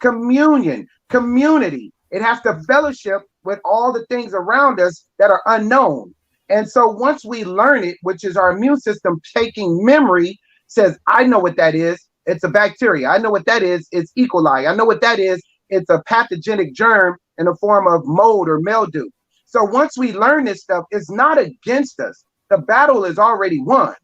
communion, community. It has to fellowship with all the things around us that are unknown. And so once we learn it, which is our immune system taking memory, says, I know what that is. It's a bacteria. I know what that is. It's E. coli. I know what that is. It's a pathogenic germ in the form of mold or mildew. So once we learn this stuff, it's not against us. The battle is already won.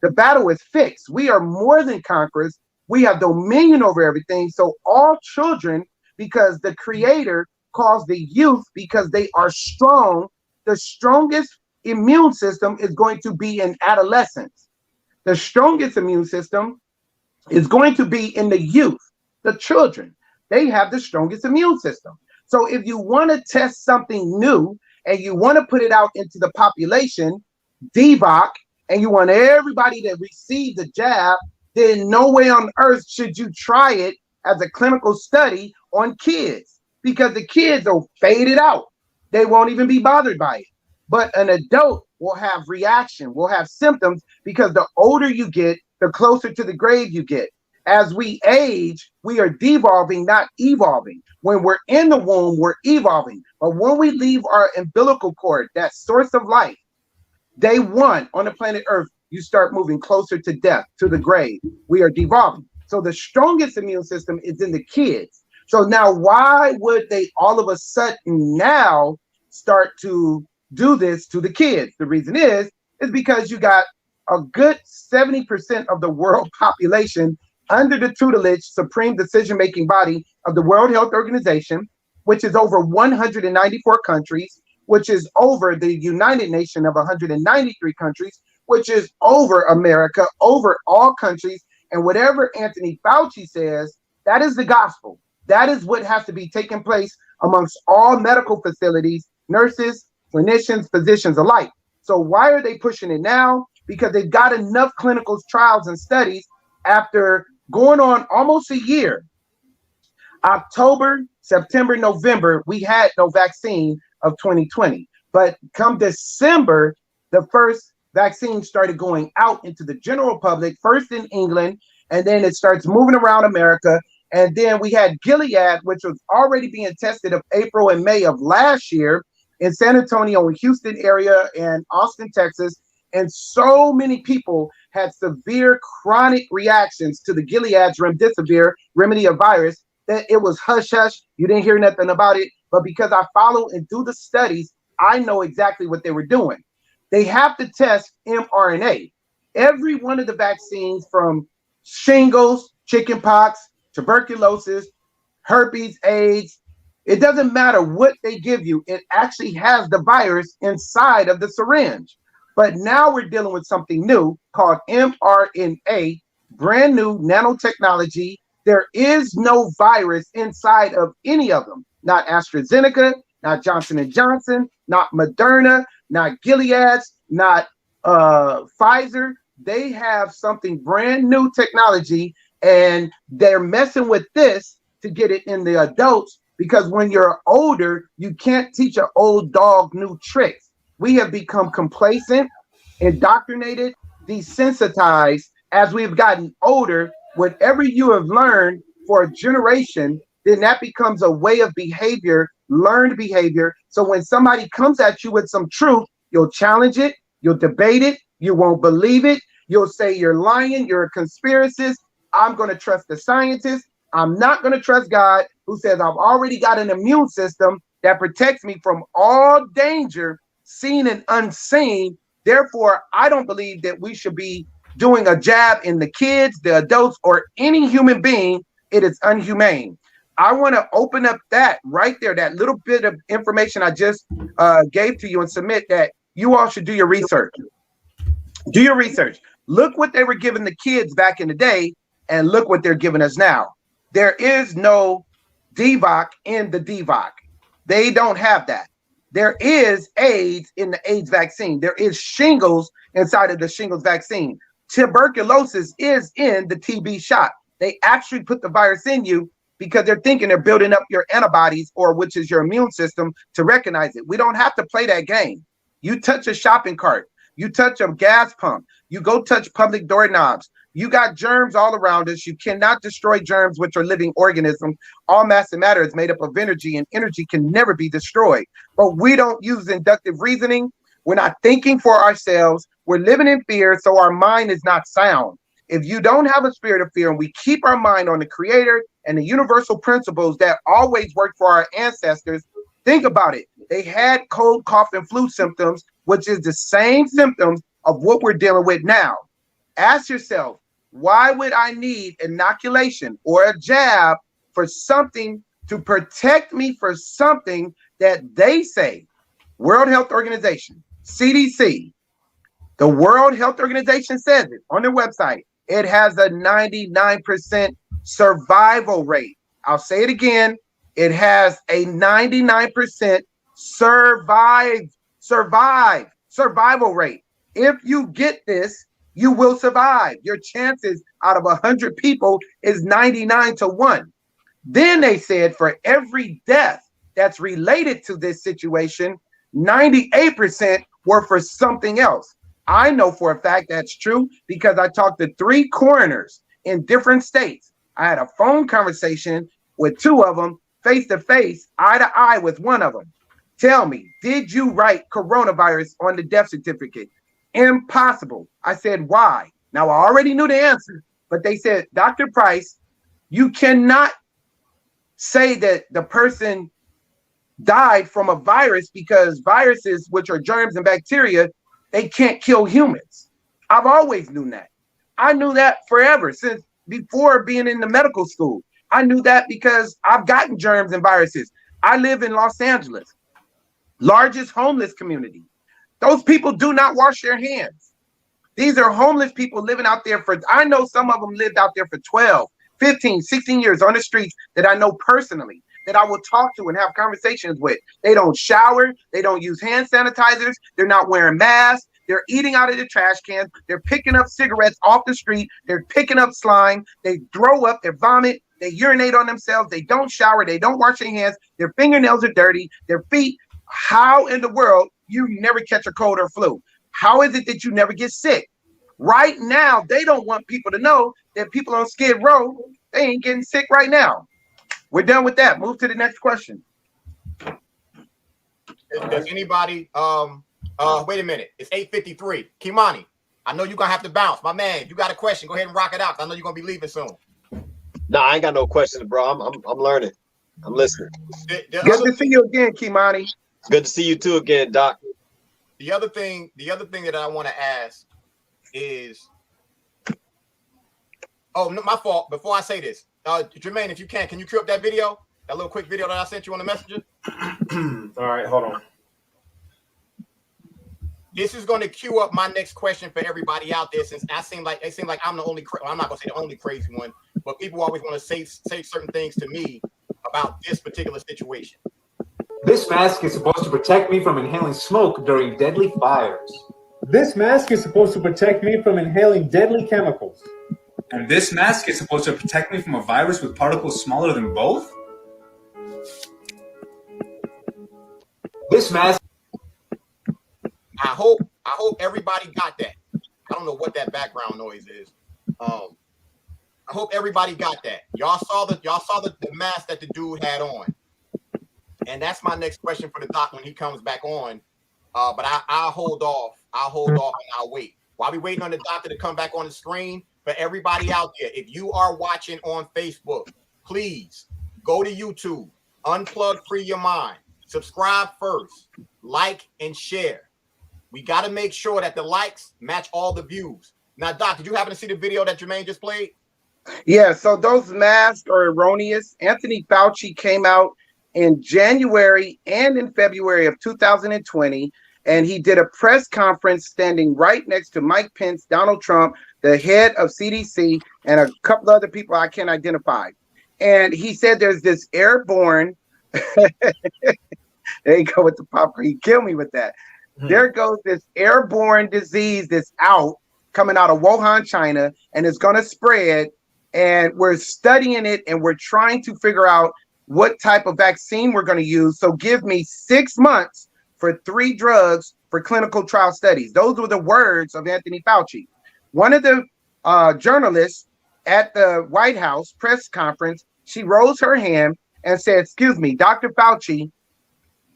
The battle is fixed. We are more than conquerors. We have dominion over everything. So all children, because the Creator calls the youth because they are strong, the strongest immune system is going to be in adolescence. The strongest immune system is going to be in the youth, the children. They have the strongest immune system. So if you want to test something new and you want to put it out into the population, DVOC, and you want everybody to receive the jab, then no way on earth should you try it as a clinical study on kids, because the kids will fade it out. They won't even be bothered by it. But an adult will have reaction, will have symptoms, because the older you get, the closer to the grave you get. As we age, we are devolving, not evolving. When we're in the womb, we're evolving. But when we leave our umbilical cord, that source of life, day one on the planet Earth, you start moving closer to death, to the grave. We are devolving. So the strongest immune system is in the kids. So now why would they all of a sudden now start to do this to the kids? The reason is because you got a good 70% of the world population under the tutelage, supreme decision-making body of the World Health Organization, which is over 194 countries, which is over the United Nations of 193 countries, which is over America, over all countries. And whatever Anthony Fauci says, that is the gospel. That is what has to be taking place amongst all medical facilities, nurses, clinicians, physicians alike. So why are they pushing it now? Because they've got enough clinical trials and studies after going on almost a year. October, September, November, we had no vaccine of 2020. But come December, the first vaccine started going out into the general public, first in England, and then it starts moving around America. And then we had Gilead, which was already being tested of April and May of last year in San Antonio and Houston area and Austin, Texas. And so many people had severe chronic reactions to the Gilead's remdesivir, remdesivir, that it was hush hush. You didn't hear nothing about it. But because I follow and do the studies, I know exactly what they were doing. They have to test mRNA. Every one of the vaccines, from shingles, chickenpox, tuberculosis, herpes, AIDS, it doesn't matter what they give you. It actually has the virus inside of the syringe. But now we're dealing with something new called mRNA, brand new nanotechnology. There is no virus inside of any of them. Not AstraZeneca, not Johnson & Johnson, not Moderna, not Gilead's, not Pfizer. They have something brand new technology, and they're messing with this to get it in the adults, because when you're older, you can't teach an old dog new tricks. we have become complacent, indoctrinated, desensitized as we've gotten older. Whatever you have learned for a generation, then that becomes a way of behavior, learned behavior. So when somebody comes at you with some truth, you'll challenge it, you'll debate it, you won't believe it, you'll say you're lying, you're a conspiracist. I'm going to trust the scientists. I'm not going to trust God, who says I've already got an immune system that protects me from all danger, seen and unseen. Therefore, I don't believe that we should be doing a jab in the kids, the adults, or any human being. It is unhumane. I want to open up that right there, that little bit of information I just gave to you, and submit that you all should do your research. Do your research. Look what they were giving the kids back in the day, and look what they're giving us now. There is no DVOC in the DVOC. They don't have that. There is AIDS in the AIDS vaccine. There is shingles inside of the shingles vaccine. Tuberculosis is in the TB shot. They actually put the virus in you because they're thinking they're building up your antibodies, or which is your immune system, to recognize it. We don't have to play that game. You touch a shopping cart, you touch a gas pump, you go touch public doorknobs. You got germs all around us. You cannot destroy germs, which are living organisms. All matter matter is made up of energy, and energy can never be destroyed. But we don't use inductive reasoning. We're not thinking for ourselves. We're living in fear, so our mind is not sound. If you don't have a spirit of fear, and we keep our mind on the Creator and the universal principles that always worked for our ancestors, think about it. They had cold, cough, and flu symptoms, which is the same symptoms of what we're dealing with now. Ask yourself, why would I need inoculation or a jab for something to protect me for something that they say, World Health Organization, CDC, the World Health Organization says it on their website, it has a 99% survival rate. I'll say it again. It has a 99% survival rate. If you get this, you will survive. Your chances out of 100 people is 99-1. Then they said for every death that's related to this situation, 98% were for something else. I know for a fact that's true because I talked to 3 coroners in different states. I had a phone conversation with 2 of them, face to face, eye to eye with one of them. Tell me, did you write coronavirus on the death certificate? Impossible. I said, why? Now, I already knew the answer, but they said, Dr. Price, you cannot say that the person died from a virus because viruses, which are germs and bacteria, they can't kill humans. I've always known that. I knew that forever, since before being in the medical school. I knew that because I've gotten germs and viruses. I live in Los Angeles, largest homeless community. Those people do not wash their hands. These are homeless people living out there for, I know some of them lived out there for 12, 15, 16 years on the streets that I know personally, that I will talk to and have conversations with. They don't shower. They don't use hand sanitizers. They're not wearing masks. They're eating out of the trash cans. They're picking up cigarettes off the street. They're picking up slime. They throw up, they vomit, they urinate on themselves. They don't shower. They don't wash their hands. Their fingernails are dirty. Their feet. How in the world you never catch a cold or flu? How is it that you never get sick? Right now, they don't want people to know that people on Skid Row, they ain't getting sick right now. We're done with that. Move to the next question. Does anybody wait a minute. It's 8:53. Kimani, I know you're gonna have to bounce. My man, if you got a question, go ahead and rock it out. I know you're gonna be leaving soon. No, I ain't got no questions, bro. I'm learning. I'm listening. Good to see you again, Kimani. Good to see you too again, Doc. The other thing that I want to ask is, oh no, my fault. Before I say this, Jermaine, if you can you cue up that video, that little quick video that I sent you on the messenger? All right, hold on. This is going to cue up my next question for everybody out there, since it seems like I'm the only. I'm not going to say the only crazy one, but people always want to say certain things to me about this particular situation. This mask is supposed to protect me from inhaling smoke during deadly fires. This mask is supposed to protect me from inhaling deadly chemicals. And this mask is supposed to protect me from a virus with particles smaller than both? This mask I hope everybody got that. I don't know what that background noise is. I hope everybody got that. Y'all saw the mask that the dude had on. And that's my next question for the doc when he comes back on. But I'll hold off. And I'll wait. While we waiting on the doctor to come back on the screen, for everybody out there, if you are watching on Facebook, please go to YouTube, unplug Free Your Mind, subscribe first, like and share. We got to make sure that the likes match all the views. Now, Doc, did you happen to see the video that Jermaine just played? Yeah, so those masks are erroneous. Anthony Fauci came out in January and in February of 2020, and he did a press conference standing right next to Mike Pence, Donald Trump, the head of CDC, and a couple other people I can't identify. And he said there's this airborne, there you go with the popcorn, he killed me with that. There goes this airborne disease that's coming out of Wuhan, China, and it's going to spread. And we're studying it, and we're trying to figure out what type of vaccine we're going to use. So give me 6 months for 3 drugs for clinical trial studies. Those were the words of Anthony Fauci. One of the journalists at the White House press conference, she rose her hand and said, "Excuse me, Dr. Fauci,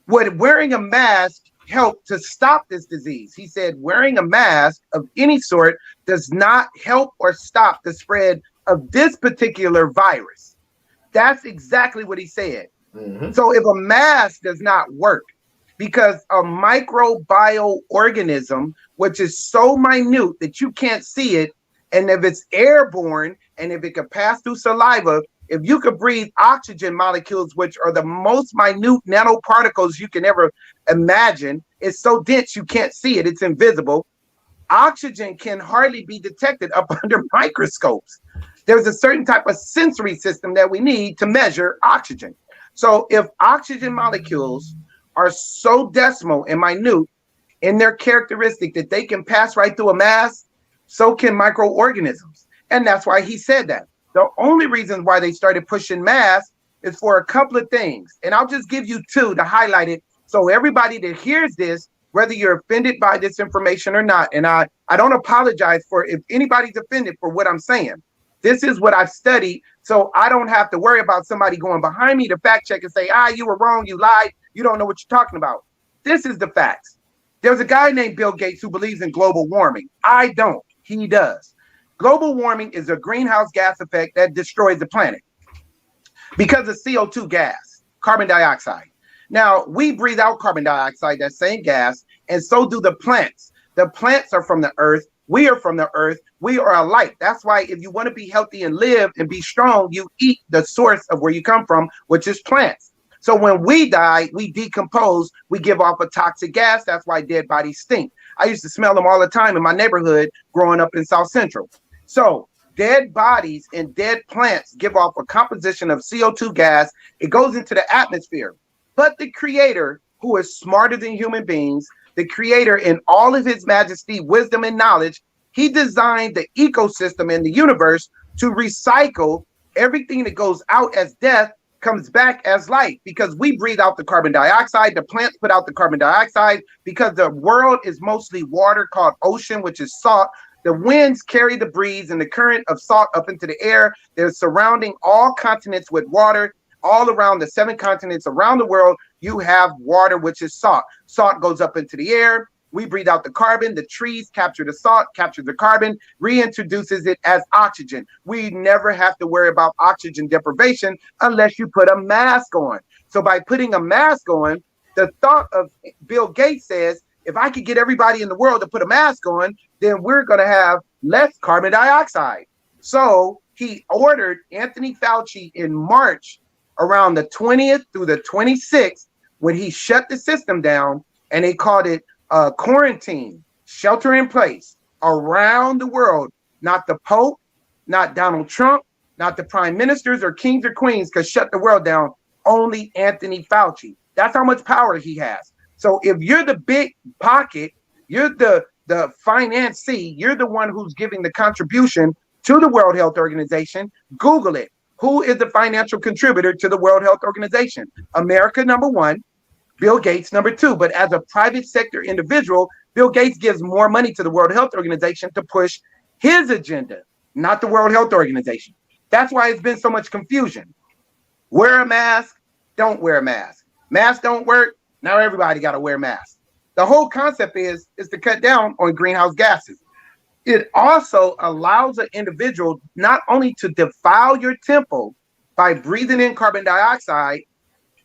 would wearing a mask help to stop this disease?" He said, "Wearing a mask of any sort does not help or stop the spread of this particular virus." That's exactly what he said. So if a mask does not work, because a microbial organism, which is so minute that you can't see it, and if it's airborne, and if it could pass through saliva, if you could breathe oxygen molecules, which are the most minute nanoparticles you can ever imagine, it's so dense you can't see it, it's invisible. Oxygen can hardly be detected up under microscopes. There's a certain type of sensory system that we need to measure oxygen. So if oxygen molecules are so decimal and minute in their characteristic that they can pass right through a mask, so can microorganisms. And that's why he said that. The only reason why they started pushing masks is for a couple of things. And I'll just give you 2 to highlight it. So everybody that hears this, whether you're offended by this information or not, and I don't apologize for if anybody's offended for what I'm saying. This is what I've studied, so I don't have to worry about somebody going behind me to fact check and say, you were wrong, you lied, you don't know what you're talking about. This is the facts. There's a guy named Bill Gates who believes in global warming. I don't. He does. Global warming is a greenhouse gas effect that destroys the planet because of CO2 gas, carbon dioxide. Now, we breathe out carbon dioxide, that same gas, and so do the plants. The plants are from the earth. We are from the earth. We are alike. That's why if you want to be healthy and live and be strong, you eat the source of where you come from, which is plants. So when we die, we decompose, we give off a toxic gas. That's why dead bodies stink. I used to smell them all the time in my neighborhood growing up in South Central. So dead bodies and dead plants give off a composition of CO2 gas. It goes into the atmosphere. But the creator, who is smarter than human beings, the creator in all of his majesty, wisdom, and knowledge, he designed the ecosystem in the universe to recycle everything that goes out as death comes back as life, because we breathe out the carbon dioxide, the plants put out the carbon dioxide, because the world is mostly water called ocean, which is salt. The winds carry the breeze and the current of salt up into the air. They're surrounding all continents with water. All around the 7 continents around the world, you have water, which is salt. Salt goes up into the air. We breathe out the carbon. The trees capture the salt, capture the carbon, reintroduces it as oxygen. We never have to worry about oxygen deprivation unless you put a mask on. So by putting a mask on, the thought of Bill Gates says, if I could get everybody in the world to put a mask on, then we're going to have less carbon dioxide. So he ordered Anthony Fauci in March around the 20th through the 26th, when he shut the system down, and they called it quarantine, shelter in place around the world. Not the Pope, not Donald Trump, not the prime ministers or kings or queens could shut the world down. Only Anthony Fauci. That's how much power he has. So if you're the big pocket, you're the financee, you're the one who's giving the contribution to the World Health Organization, Google it. Who is the financial contributor to the World Health Organization? America, number 1. Bill Gates, number 2. But as a private sector individual, Bill Gates gives more money to the World Health Organization to push his agenda, not the World Health Organization. That's why it's been so much confusion. Wear a mask, don't wear a mask. Masks don't work, now everybody got to wear masks. The whole concept is to cut down on greenhouse gases. It also allows an individual not only to defile your temple by breathing in carbon dioxide.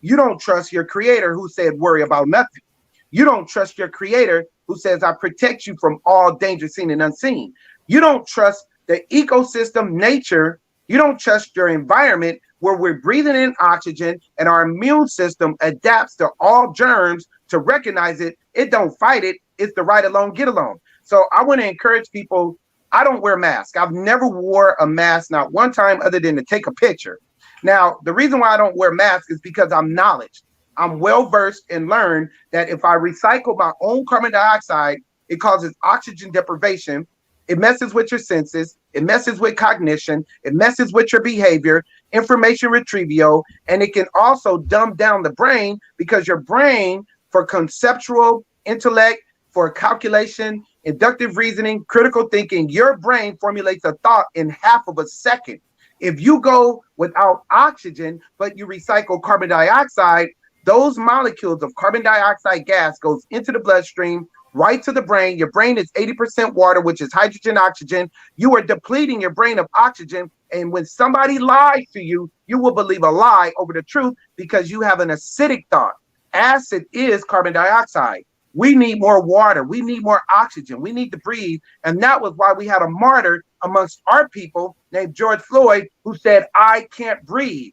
You don't trust your creator who said worry about nothing. You don't trust your creator who says I protect you from all danger seen and unseen. You don't trust the ecosystem, nature. You don't trust your environment where we're breathing in oxygen and our immune system adapts to all germs to recognize it. It don't fight it. It's the right alone, get along. So I want to encourage people. I don't wear masks. I've never wore a mask, not one time other than to take a picture. Now, the reason why I don't wear masks is because I'm knowledge. I'm well-versed and learned that if I recycle my own carbon dioxide, it causes oxygen deprivation. It messes with your senses. It messes with cognition. It messes with your behavior, information retrieval, and it can also dumb down the brain because your brain, for conceptual intellect, for calculation, inductive reasoning, critical thinking, your brain formulates a thought in half of a second. If you go without oxygen, but you recycle carbon dioxide, those molecules of carbon dioxide gas goes into the bloodstream, right to the brain. Your brain is 80% water, which is hydrogen, oxygen. You are depleting your brain of oxygen. And when somebody lies to you, you will believe a lie over the truth because you have an acidic thought. Acid is carbon dioxide. We need more water. We need more oxygen. We need to breathe. And that was why we had a martyr amongst our people named George Floyd, who said, I can't breathe.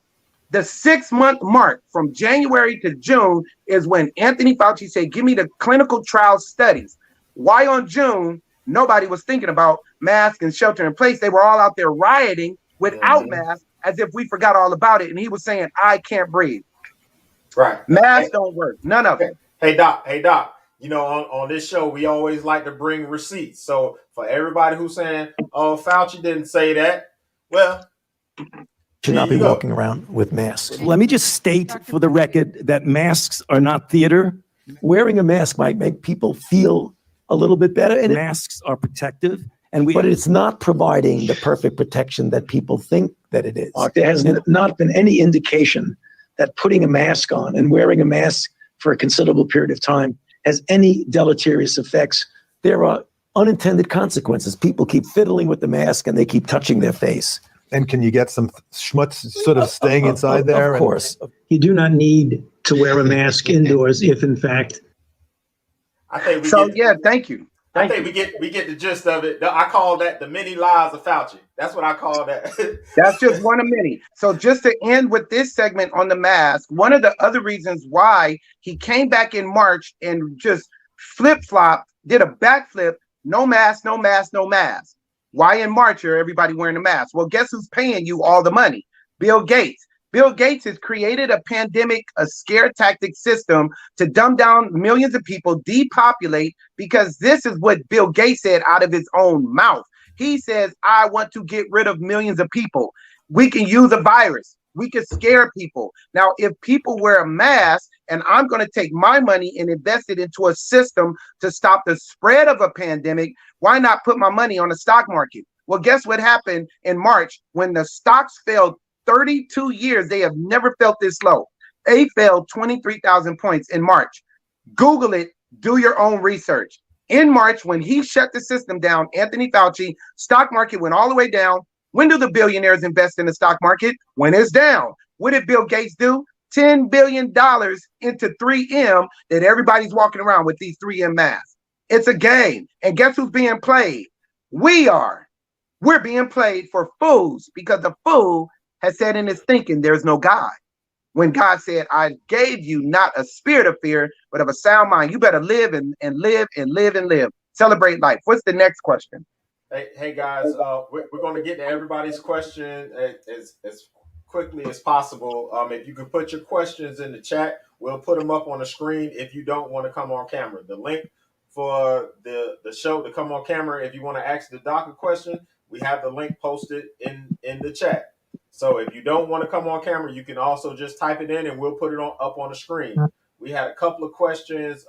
The 6-month mark from January to June is when Anthony Fauci said, give me the clinical trial studies. Why on June, nobody was thinking about masks and shelter in place. They were all out there rioting without masks as if we forgot all about it. And he was saying, I can't breathe. Right. Masks don't work. None of it. Hey, Doc. You know, on this show, we always like to bring receipts. So for everybody who's saying, oh, Fauci didn't say that, well, should not be walking around with masks. Let me just state for the record that masks are not theater. Wearing a mask might make people feel a little bit better, and masks are protective. But it's not providing the perfect protection that people think that it is. There has not been any indication that putting a mask on and wearing a mask for a considerable period of time has any deleterious effects. There are unintended consequences. People keep fiddling with the mask and they keep touching their face. And can you get some schmutz sort of staying inside there? Of course. You do not need to wear a mask indoors if, in fact. I think thank you. I think we get the gist of it. I call that the many lies of Fauci. That's what I call that. That's just one of many. So just to end with this segment on the mask, one of the other reasons why he came back in March and just flip-flopped, did a backflip, no mask, no mask, no mask. Why in March are everybody wearing a mask? Well, guess who's paying you all the money? Bill Gates. Bill Gates has created a pandemic, a scare tactic system to dumb down millions of people, depopulate, because this is what Bill Gates said out of his own mouth. He says, I want to get rid of millions of people. We can use a virus. We can scare people. Now, if people wear a mask and I'm going to take my money and invest it into a system to stop the spread of a pandemic, why not put my money on the stock market? Well, guess what happened in March when the stocks fell 32 years? They have never felt this low. They fell 23,000 points in March. Google it. Do your own research. In March, when he shut the system down, Anthony Fauci, stock market went all the way down. When do the billionaires invest in the stock market? When it's down. What did Bill Gates do? $10 billion into 3M that everybody's walking around with these 3M masks. It's a game. And guess who's being played? We are. We're being played for fools because the fool has said in his thinking, there's no God. When God said, I gave you not a spirit of fear, but of a sound mind. You better live and live and live and live. Celebrate life. What's the next question? Hey guys, we're going to get to everybody's question as quickly as possible. If you could put your questions in the chat, we'll put them up on the screen if you don't want to come on camera. The link for the show to come on camera, if you want to ask the doc a question, we have the link posted in the chat. So if you don't want to come on camera, you can also just type it in and we'll put it up on the screen. We had a couple of questions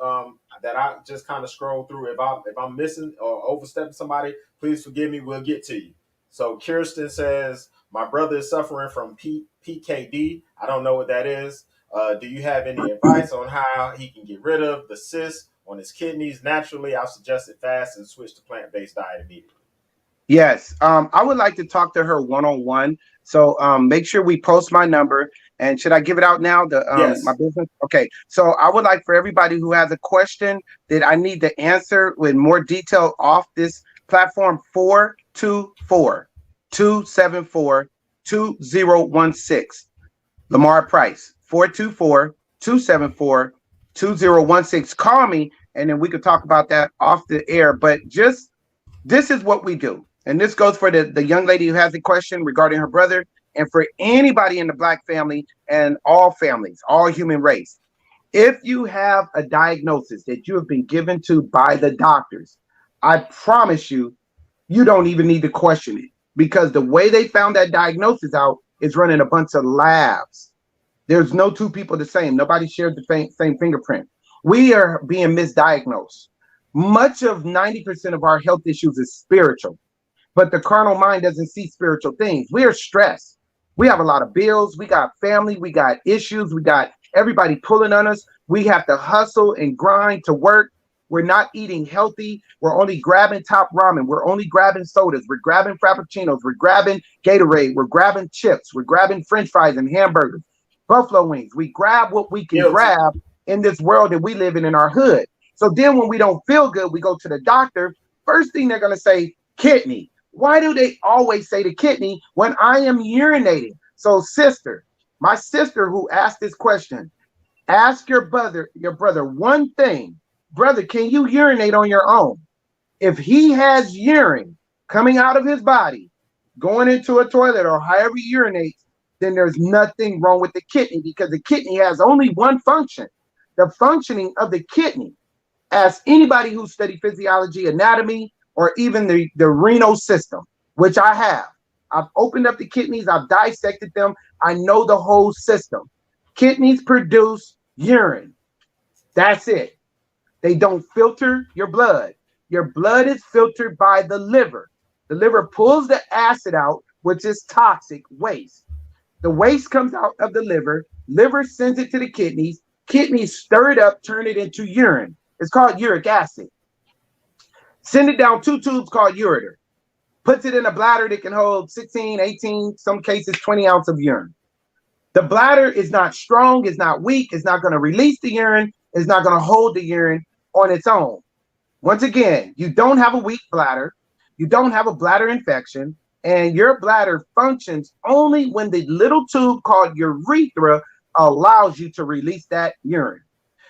that I just kind of scrolled through. If I'm missing or overstepping somebody, please forgive me. We'll get to you. So Kirsten says, my brother is suffering from PKD. I don't know what that is. Do you have any advice on how he can get rid of the cyst on his kidneys naturally? I've suggested fast and switch to plant-based diet immediately. Yes, I would like to talk to her one-on-one. So make sure we post my number. And should I give it out now? Yes. My business? Okay. So I would like for everybody who has a question that I need to answer with more detail off this platform, 424-274-2016. Lamar Price, 424-274-2016. Call me and then we could talk about that off the air. But just this is what we do. And this goes for the young lady who has a question regarding her brother, and for anybody in the Black family and all families, all human race. If you have a diagnosis that you have been given to by the doctors, I promise you, you don't even need to question it, because the way they found that diagnosis out is running a bunch of labs. There's no two people the same. Nobody shared the same fingerprint. We are being misdiagnosed. Much of 90% of our health issues is spiritual, but the carnal mind doesn't see spiritual things. We are stressed. We have a lot of bills. We got family. We got issues. We got everybody pulling on us. We have to hustle and grind to work. We're not eating healthy. We're only grabbing top ramen. We're only grabbing sodas. We're grabbing frappuccinos. We're grabbing Gatorade. We're grabbing chips. We're grabbing French fries and hamburgers, buffalo wings. We grab what we can grab in this world that we live in our hood. So then when we don't feel good, we go to the doctor. First thing they're going to say, kidney. Why do they always say the kidney when I am urinating? So sister, my sister who asked this question, ask your brother one thing. Brother, can you urinate on your own? If he has urine coming out of his body, going into a toilet or however he urinates, then there's nothing wrong with the kidney, because the kidney has only one function. The functioning of the kidney, as anybody who studied physiology, anatomy, or even the renal system, which I have. I've opened up the kidneys, I've dissected them. I know the whole system. Kidneys produce urine. That's it. They don't filter your blood. Your blood is filtered by the liver. The liver pulls the acid out, which is toxic waste. The waste comes out of the liver. Liver sends it to the kidneys. Kidneys stir it up, turn it into urine. It's called uric acid. Send it down 2 tubes called ureter. Puts it in a bladder that can hold 16, 18, some cases 20 ounces of urine. The bladder is not strong, it's not weak, it's not going to release the urine, it's not going to hold the urine on its own. Once again, you don't have a weak bladder, you don't have a bladder infection, and your bladder functions only when the little tube called urethra allows you to release that urine.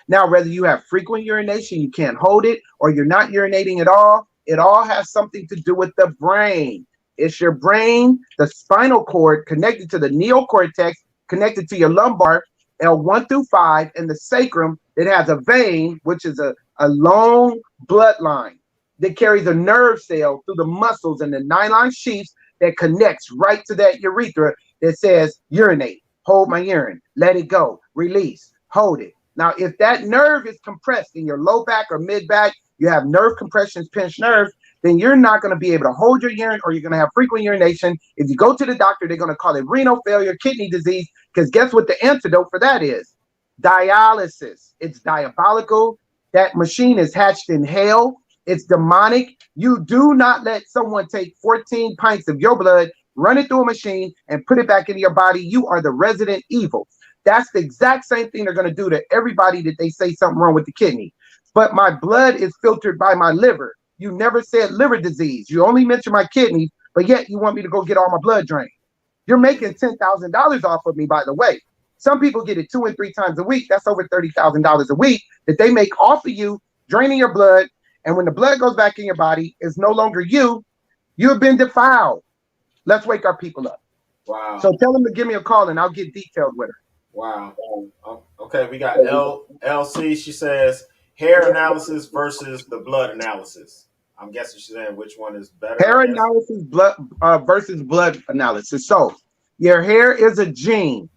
Now, whether you have frequent urination, you can't hold it, or you're not urinating at all, it all has something to do with the brain. It's your brain, the spinal cord connected to the neocortex, connected to your lumbar, L1 through 5, and the sacrum that has a vein, which is a long bloodline that carries a nerve cell through the muscles and the nylon sheaths that connects right to that urethra that says urinate, hold my urine, let it go, release, hold it. Now, if that nerve is compressed in your low back or mid back, you have nerve compressions, pinched nerves, then you're not going to be able to hold your urine, or you're going to have frequent urination. If you go to the doctor, they're going to call it renal failure, kidney disease, because guess what the antidote for that is? Dialysis. It's diabolical. That machine is hatched in hell. It's demonic. You do not let someone take 14 pints of your blood, run it through a machine, and put it back into your body. You are the resident evil. That's the exact same thing they're going to do to everybody that they say something wrong with the kidney. But my blood is filtered by my liver. You never said liver disease. You only mentioned my kidneys, but yet you want me to go get all my blood drained. You're making $10,000 off of me, by the way. Some people get it 2 and 3 times a week. That's over $30,000 a week that they make off of you, draining your blood. And when the blood goes back in your body, it's no longer you. You have been defiled. Let's wake our people up. Wow. So tell them to give me a call and I'll get detailed with her. Wow. Okay, we got LC. She says hair analysis versus the blood analysis. I'm guessing she's saying which one is better. Hair analysis versus blood analysis. So your hair is a gene.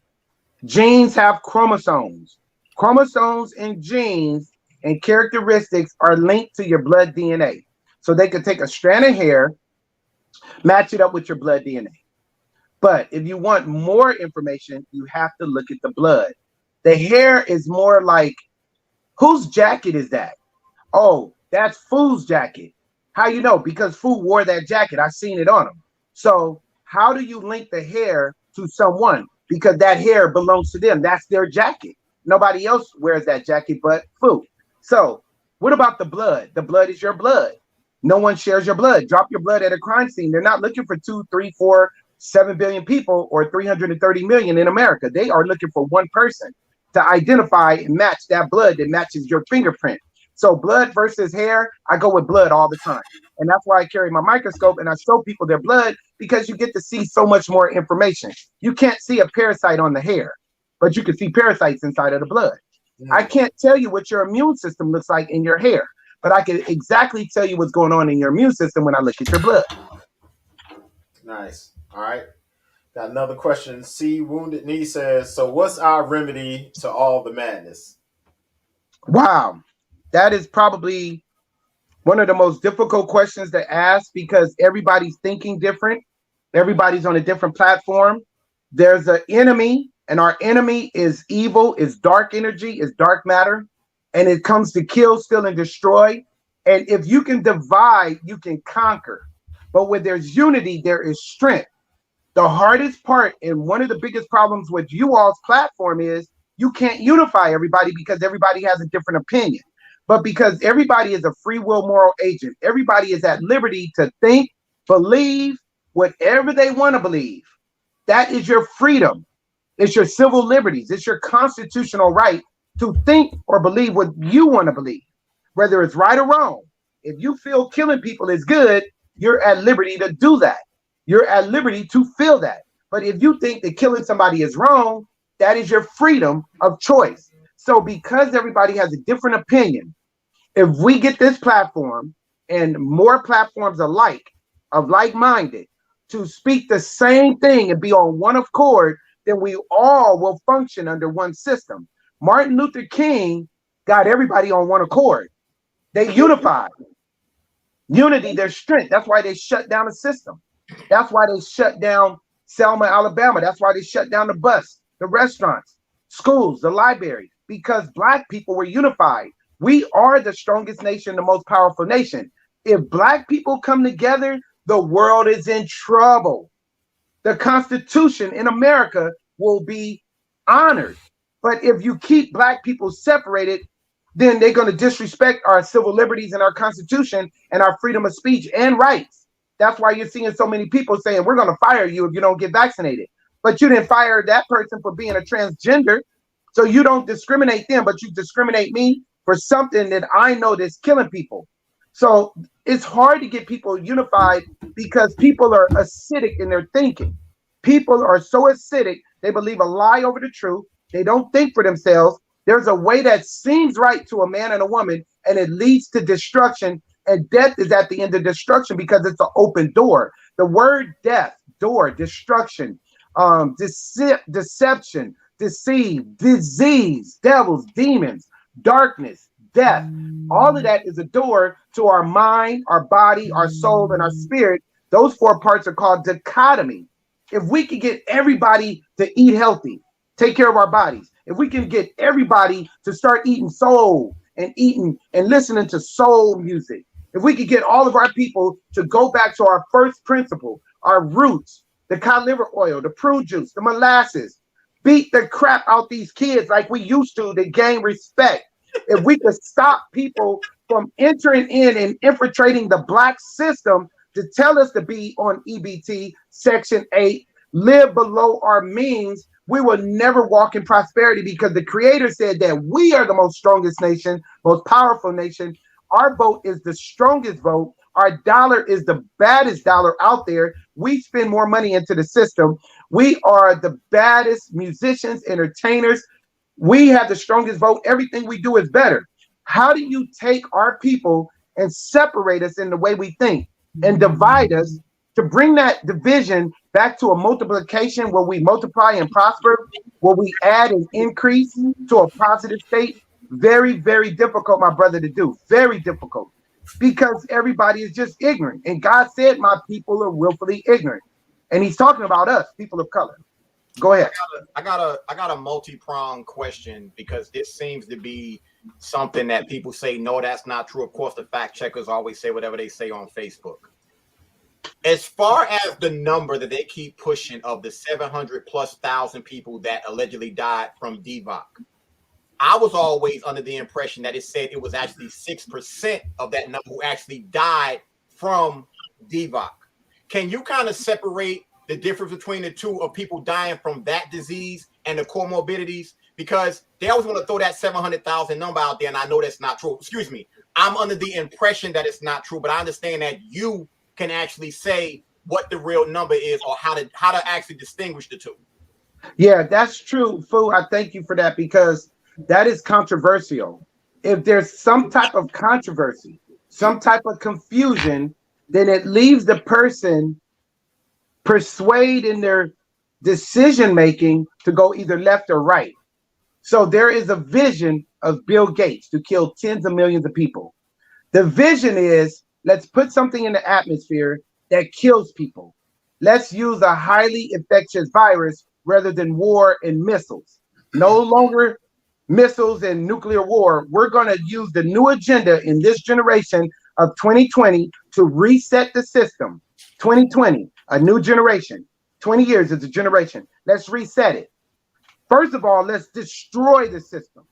Genes have chromosomes. chromosomes and genes and characteristics are linked to your blood DNA. So they could take a strand of hair, match it up with your blood DNA. But if you want more information, you have to look at the blood. The hair is more like, whose jacket is that? Oh, that's Foo's jacket. How you know? Because Fu wore that jacket. I seen it on him. So how do you link the hair to someone? Because that hair belongs to them. That's their jacket. Nobody else wears that jacket but Fu. So what about the blood? The blood is your blood. No one shares your blood. Drop your blood at a crime scene. They're not looking for 2, 3, 4, 7 billion people or 330 million in America. They are looking for one person to identify and match that blood that matches your fingerprint. So blood versus hair, I go with blood all the time. And that's why I carry my microscope and I show people their blood, because you get to see so much more information. You can't see a parasite on the hair, but you can see parasites inside of the blood. I can't tell you what your immune system looks like in your hair, but I can exactly tell you what's going on in your immune system when I look at your blood. Nice. All right. Got another question. C Wounded Knee says, so what's our remedy to all the madness? Wow. That is probably one of the most difficult questions to ask, because everybody's thinking different. Everybody's on a different platform. There's an enemy, and our enemy is evil, is dark energy, is dark matter, and it comes to kill, steal, and destroy. And if you can divide, you can conquer. But when there's unity, there is strength. The hardest part, and one of the biggest problems with you all's platform, is you can't unify everybody because everybody has a different opinion. But because everybody is a free will moral agent, everybody is at liberty to think, believe whatever they want to believe. That is your freedom. It's your civil liberties. It's your constitutional right to think or believe what you want to believe, whether it's right or wrong. If you feel killing people is good, you're at liberty to do that. You're at liberty to feel that. But if you think that killing somebody is wrong, that is your freedom of choice. So because everybody has a different opinion, if we get this platform and more platforms alike, of like-minded, to speak the same thing and be on one accord, then we all will function under one system. Martin Luther King got everybody on one accord. They unified. Unity, their strength. That's why they shut down the system. That's why they shut down Selma, Alabama. That's why they shut down the bus, the restaurants, schools, the library, because Black people were unified. We are the strongest nation, the most powerful nation. If Black people come together, the world is in trouble. The Constitution in America will be honored. But if you keep Black people separated, then they're going to disrespect our civil liberties and our Constitution and our freedom of speech and rights. That's why you're seeing so many people saying, we're going to fire you if you don't get vaccinated. But you didn't fire that person for being a transgender. So you don't discriminate them, but you discriminate me for something that I know that's killing people. So it's hard to get people unified because people are acidic in their thinking. People are so acidic, they believe a lie over the truth. They don't think for themselves. There's a way that seems right to a man and a woman, and it leads to destruction. And death is at the end of destruction because it's an open door. The word death, door, destruction, deception, deceive, disease, devils, demons, darkness, death. All of that is a door to our mind, our body, our soul, and our spirit. Those four parts are called dichotomy. If we could get everybody to eat healthy, take care of our bodies, if we can get everybody to start eating soul and eating and listening to soul music, if we could get all of our people to go back to our first principle, our roots, the cod liver oil, the prune juice, the molasses, beat the crap out these kids like we used to gain respect. If we could stop people from entering in and infiltrating the Black system to tell us to be on EBT, Section 8, live below our means, we will never walk in prosperity, because the Creator said that we are the most strongest nation, most powerful nation. Our vote is the strongest vote. Our dollar is the baddest dollar out there. We spend more money into the system. We are the baddest musicians, entertainers. We have the strongest vote. Everything we do is better. How do you take our people and separate us in the way we think and divide us to bring that division back to a multiplication where we multiply and prosper, where we add and increase to a positive state, very, very difficult, my brother, to do. Very difficult. Because everybody is just ignorant. And God said, my people are willfully ignorant. And he's talking about us, people of color. Go ahead. I got a multi-pronged question, because this seems to be something that people say, no, that's not true. Of course, the fact checkers always say whatever they say on Facebook. As far as the number that they keep pushing of the 700,000+ people that allegedly died from DVOC, I was always under the impression that it said it was actually 6% of that number who actually died from DVOC. Can you kind of separate the difference between the two of people dying from that disease and the comorbidities? Because they always want to throw that 700,000 number out there, and I know that's not true. Excuse me. I'm under the impression that it's not true, but I understand that you can actually say what the real number is, or how to actually distinguish the two. Yeah, that's true, Fu. I thank you for that, because that is controversial. If there's some type of controversy, some type of confusion, then it leaves the person persuade in their decision making to go either left or right. So there is a vision of Bill Gates to kill tens of millions of people. The vision is, let's put something in the atmosphere that kills people. Let's use a highly infectious virus rather than war and missiles. No longer missiles and nuclear war. We're going to use the new agenda in this generation of 2020 to reset the system. 2020, a new generation. 20 years is a generation. Let's reset it. First of all, let's destroy the system.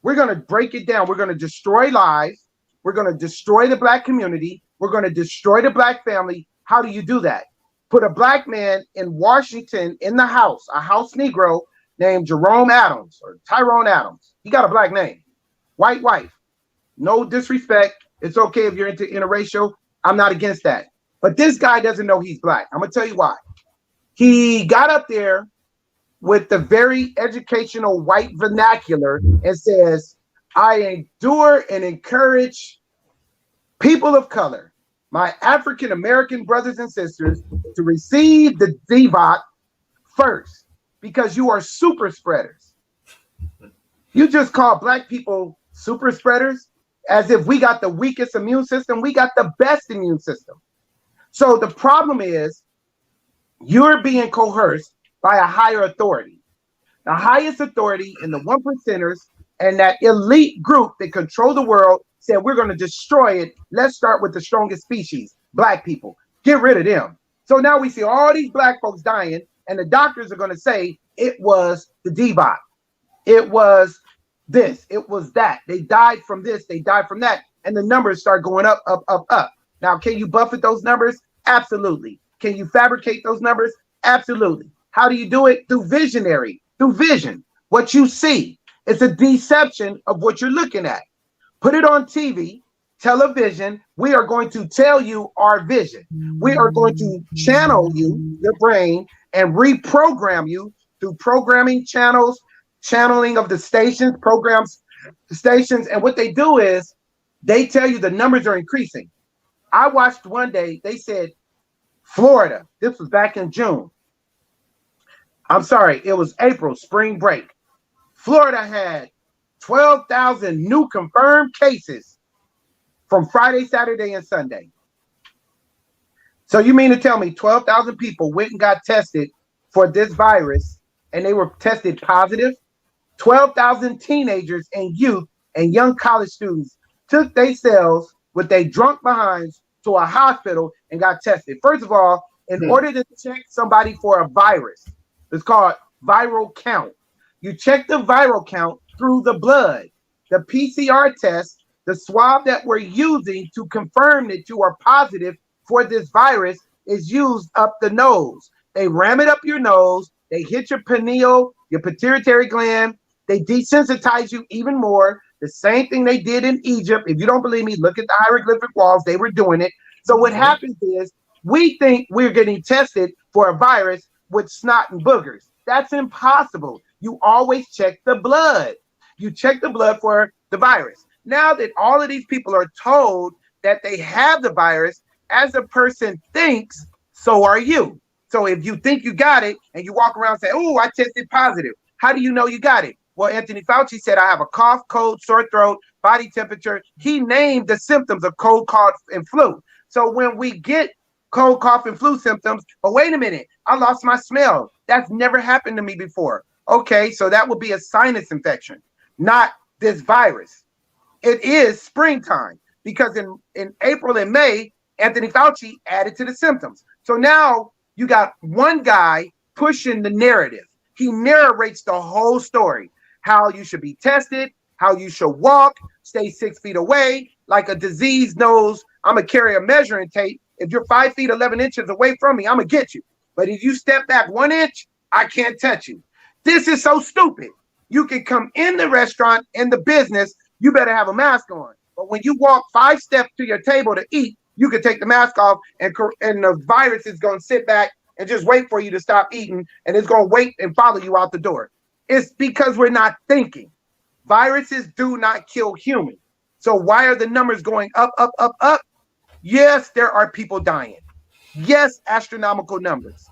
We're going to break it down. We're going to destroy lives. We're going to destroy the Black community. We're going to destroy the Black family. How do you do that? Put a Black man in Washington in the House, a House Negro named Jerome Adams or Tyrone Adams. He got a Black name. White wife. No disrespect. It's okay if you're into interracial. I'm not against that. But this guy doesn't know he's Black. I'm going to tell you why. He got up there with the very educational white vernacular and says, I endure and encourage people of color, my African American brothers and sisters, to receive the DVOC first, because you are super spreaders. You just call Black people super spreaders as if we got the weakest immune system. We got the best immune system. So the problem is you're being coerced by a higher authority. The highest authority in the 1%ers and that elite group that control the world said, we're going to destroy it. Let's start with the strongest species, Black people. Get rid of them. So now we see all these Black folks dying, and the doctors are going to say it was the DVOC. It was this. It was that. They died from this. They died from that. And the numbers start going up, up, up, up. Now, can you buffet those numbers? Absolutely. Can you fabricate those numbers? Absolutely. How do you do it? Through vision. What you see. It's a deception of what you're looking at. Put it on TV, television. We are going to tell you our vision. We are going to channel you, your brain, and reprogram you through programming channels, channeling of the stations, programs, the stations. And what they do is they tell you the numbers are increasing. I watched one day, they said Florida, this was back in June. I'm sorry, it was April, spring break. Florida had 12,000 new confirmed cases from Friday, Saturday, and Sunday. So you mean to tell me 12,000 people went and got tested for this virus and they were tested positive? 12,000 teenagers and youth and young college students took themselves with their drunk behinds to a hospital and got tested. First of all, in order to check somebody for a virus, it's called viral count. You check the viral count through the blood. The PCR test, the swab that we're using to confirm that you are positive for this virus, is used up the nose. They ram it up your nose. They hit your pineal, your pituitary gland. They desensitize you even more. The same thing they did in Egypt. If you don't believe me, look at the hieroglyphic walls. They were doing it. So what happens is we think we're getting tested for a virus with snot and boogers. That's impossible. You always check the blood. You check the blood for the virus. Now that all of these people are told that they have the virus, as a person thinks, so are you. So if you think you got it and you walk around and say, oh, I tested positive, how do you know you got it? Well, Anthony Fauci said, I have a cough, cold, sore throat, body temperature. He named the symptoms of cold, cough, and flu. So when we get cold, cough, and flu symptoms, but wait a minute, I lost my smell. That's never happened to me before. Okay, so that would be a sinus infection, not this virus. It is springtime because in April and May, Anthony Fauci added to the symptoms. So now you got one guy pushing the narrative. He narrates the whole story, how you should be tested, how you should walk, stay 6 feet away. Like a disease knows I'm going to carry a measuring tape. If you're 5 feet, 11 inches away from me, I'm going to get you. But if you step back 1 inch, I can't touch you. This is so stupid. You can come in the restaurant, in the business, you better have a mask on. But when you walk 5 steps to your table to eat, you can take the mask off and the virus is going to sit back and just wait for you to stop eating, and it's going to wait and follow you out the door. It's because we're not thinking. Viruses do not kill humans. So why are the numbers going up, up, up, up? Yes, there are people dying. Yes, astronomical numbers.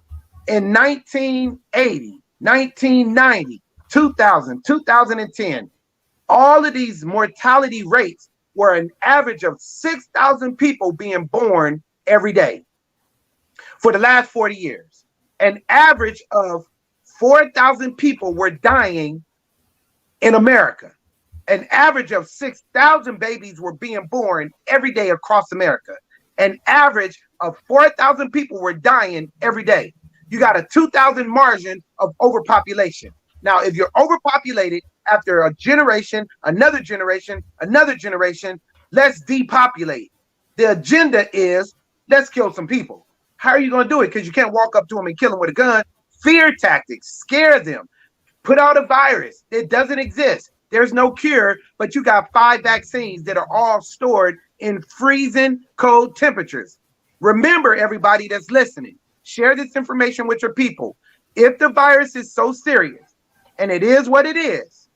In 1980, 1990, 2000, 2010, all of these mortality rates were an average of 6,000 people being born every day. For the last 40 years, an average of 4,000 people were dying in America. An average of 6,000 babies were being born every day across America. An average of 4,000 people were dying every day. You got a 2,000 margin of overpopulation. Now, if you're overpopulated after a generation, another generation, another generation, let's depopulate. The agenda is let's kill some people. How are you going to do it? Because you can't walk up to them and kill them with a gun. Fear tactics, scare them. Put out a virus. It doesn't exist. There's no cure, but you got 5 vaccines that are all stored in freezing cold temperatures. Remember, everybody that's listening, share this information with your people. If the virus is so serious, and it is what it is,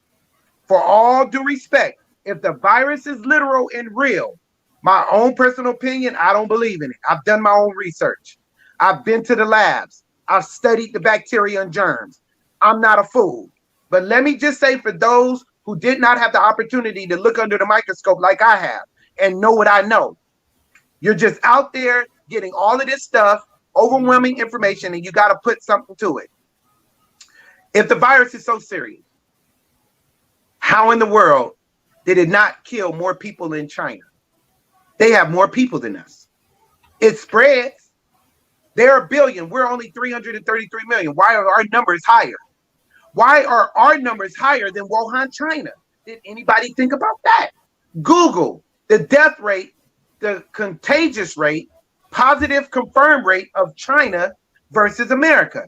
for all due respect, if the virus is literal and real, my own personal opinion, I don't believe in it. I've done my own research. I've been to the labs. I've studied the bacteria and germs. I'm not a fool. But let me just say, for those who did not have the opportunity to look under the microscope like I have and know what I know, you're just out there getting all of this stuff, overwhelming information, and you got to put something to it. If the virus is so serious, how in the world did it not kill more people in China? They have more people than us. It spreads. They're a billion. We're only 333 million. Why are our numbers higher? Why are our numbers higher than Wuhan, China? Did anybody think about that? Google the death rate, the contagious rate, positive confirmed rate of China versus America.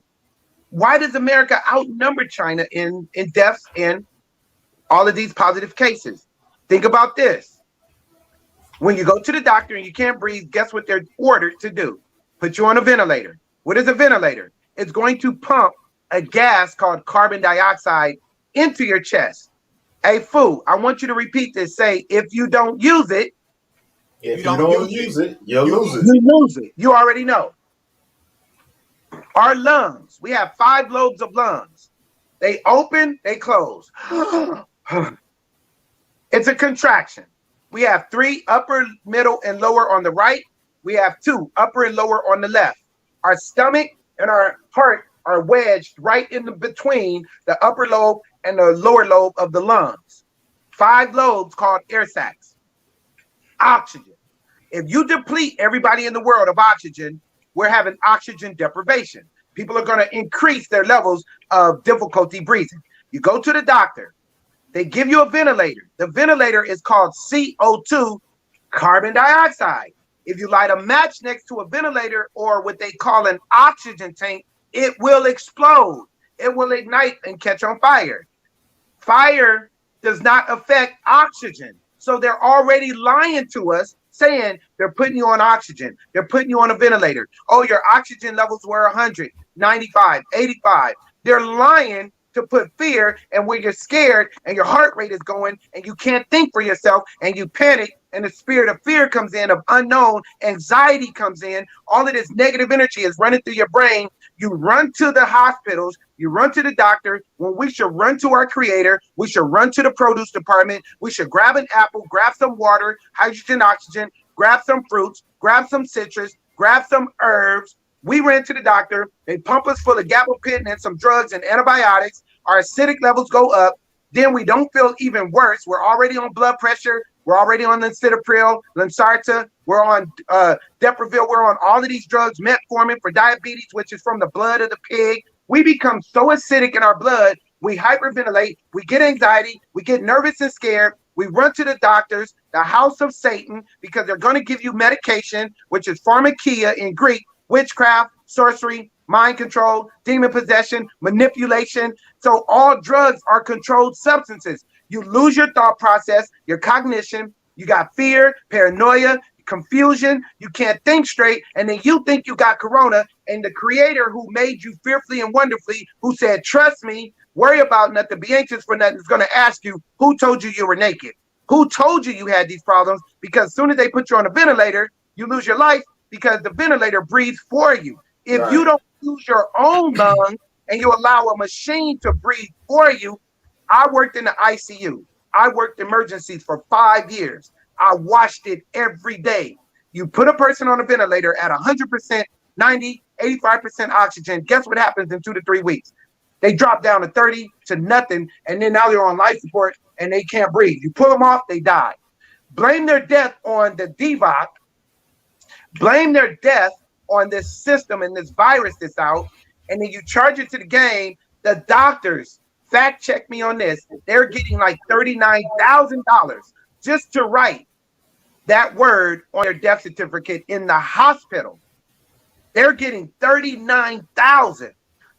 Why does America outnumber China in deaths in all of these positive cases? Think about this. When you go to the doctor and you can't breathe, guess what they're ordered to do? Put you on a ventilator. What is a ventilator? It's going to pump a gas called carbon dioxide into your chest. Hey, fool, I want you to repeat this. Say, if you don't use it, if you don't use it, you'll lose it. You lose it. You already know. Our lungs, we have 5 lobes of lungs. They open, they close. It's a contraction. We have 3, upper, middle, and lower on the right. We have 2, upper and lower on the left. Our stomach and our heart are wedged right in the between the upper lobe and the lower lobe of the lungs. 5 lobes called air sacs. Oxygen. If you deplete everybody in the world of oxygen, we're having oxygen deprivation. People are going to increase their levels of difficulty breathing. You go to the doctor, they give you a ventilator. The ventilator is called CO2, carbon dioxide. If you light a match next to a ventilator or what they call an oxygen tank, it will explode. It will ignite and catch on fire. Fire does not affect oxygen. So they're already lying to us, saying they're putting you on oxygen. They're putting you on a ventilator. Oh, your oxygen levels were 100, 95, 85. They're lying to put fear, and when you're scared and your heart rate is going and you can't think for yourself and you panic, and the spirit of fear comes in, of unknown, anxiety comes in, all of this negative energy is running through your brain. You run to the hospitals, you run to the doctor, when we should run to our creator. We should run to the produce department. We should grab an apple, grab some water, hydrogen, oxygen, grab some fruits, grab some citrus, grab some herbs. We ran to the doctor. They pump us full of gabapentin and some drugs and antibiotics. Our acidic levels go up. Then we don't feel even worse. We're already on blood pressure. We're already on Linsitapryl, Linsarta. We're on Depravil. We're on all of these drugs, metformin for diabetes, which is from the blood of the pig. We become so acidic in our blood, we hyperventilate, we get anxiety, we get nervous and scared. We run to the doctors, the house of Satan, because they're going to give you medication, which is pharmakia in Greek, witchcraft, sorcery, mind control, demon possession, manipulation. So all drugs are controlled substances. You lose your thought process, your cognition, you got fear, paranoia, confusion, you can't think straight, and then you think you got corona, and the creator who made you fearfully and wonderfully, who said, trust me, worry about nothing, be anxious for nothing, is going to ask you, who told you you were naked? Who told you you had these problems? Because as soon as they put you on a ventilator, you lose your life because the ventilator breathes for you. If you don't use your own lungs and you allow a machine to breathe for you, I worked in the ICU. I worked emergencies for 5 years. I watched it every day. You put a person on a ventilator at 100%, 90, 85% oxygen. Guess what happens in 2 to 3 weeks? They drop down to 30 to nothing, and then now they're on life support and they can't breathe. You pull them off, they die. Blame their death on the DVOC. Blame their death on this system and this virus that's out, and then you charge it to the game. The doctors, fact check me on this, they're getting like $39,000 just to write that word on their death certificate in the hospital. They're getting $39,000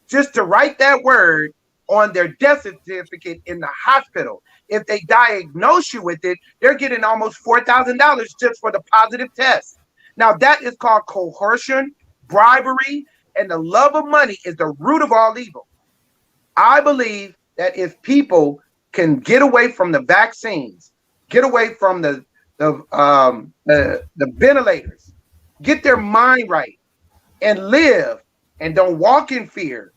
just to write that word on their death certificate in the hospital. If they diagnose you with it, they're getting almost $4,000 just for the positive test. Now that is called coercion, bribery, and the love of money is the root of all evil. I believe that if people can get away from the vaccines, get away from the ventilators, get their mind right, and live and don't walk in fear.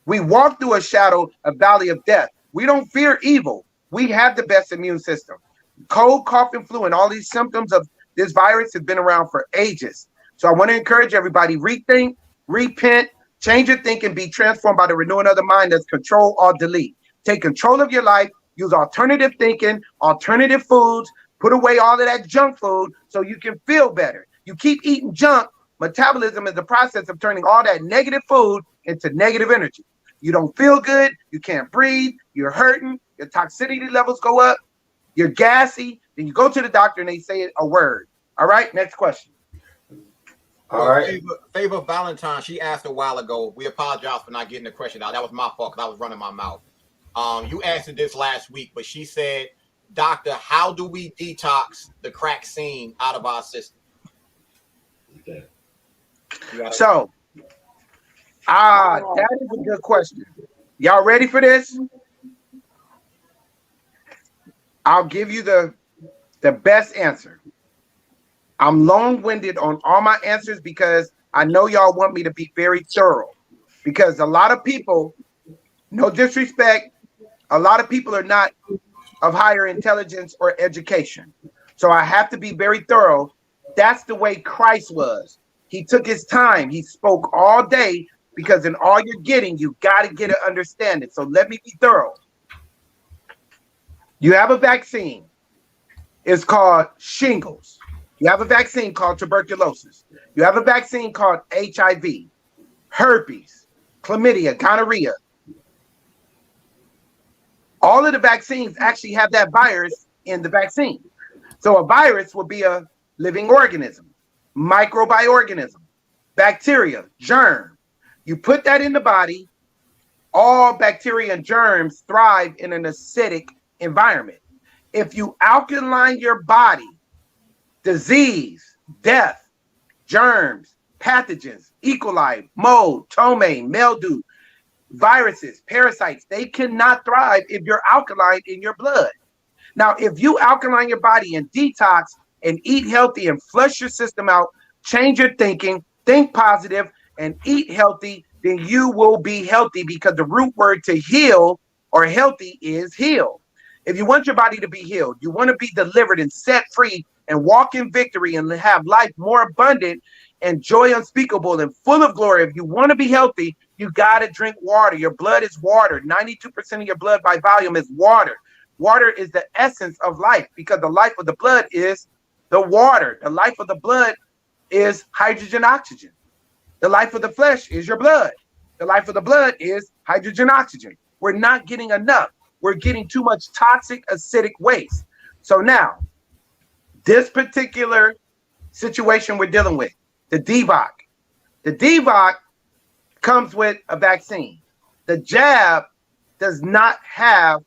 We walk through a shadow, a valley of death. We don't fear evil. We have the best immune system. Cold, cough, and flu, and all these symptoms of this virus have been around for ages. So I want to encourage everybody, rethink, repent, change your thinking, be transformed by the renewing of the mind. That's control or delete. Take control of your life, use alternative thinking, alternative foods, put away all of that junk food so you can feel better. You keep eating junk, metabolism is the process of turning all that negative food into negative energy. You don't feel good, you can't breathe, you're hurting, your toxicity levels go up, you're gassy, then you go to the doctor and they say a word. All right, next question. All right. Favor Valentine, she asked a while ago. We apologize for not getting the question out. That was my fault because I was running my mouth. You answered this last week, but she said, Doctor, how do we detox the crack scene out of our system? Okay. So, that is a good question. Y'all ready for this? I'll give you the best answer. I'm long-winded on all my answers because I know y'all want me to be very thorough. Because a lot of people, no disrespect, a lot of people are not of higher intelligence or education. So I have to be very thorough. That's the way Christ was. He took his time. He spoke all day because in all you're getting, you got to get an understanding. So let me be thorough. You have a vaccine. It's called shingles. You have a vaccine called tuberculosis. You have a vaccine called HIV, herpes, chlamydia, gonorrhea. All of the vaccines actually have that virus in the vaccine. So a virus will be a living organism, microbiorganism, bacteria, germ. You put that in the body, all bacteria and germs thrive in an acidic environment. If you alkaline your body, disease, death, germs, pathogens, E. coli, mold, ptomaine, mildew, viruses, parasites, they cannot thrive if you're alkaline in your blood. Now, if you alkaline your body and detox and eat healthy and flush your system out, change your thinking, think positive, and eat healthy, then you will be healthy, because the root word to heal or healthy is heal. If you want your body to be healed, you want to be delivered and set free and walk in victory and have life more abundant and joy unspeakable and full of glory. If you want to be healthy, you got to drink water. Your blood is water. 92% of your blood by volume is water. Water is the essence of life, because the life of the blood is the water. The life of the blood is hydrogen, oxygen. The life of the flesh is your blood. The life of the blood is hydrogen, oxygen. We're not getting enough. We're getting too much toxic, acidic waste. So now, this particular situation we're dealing with, the DVOC comes with a vaccine. The jab does not have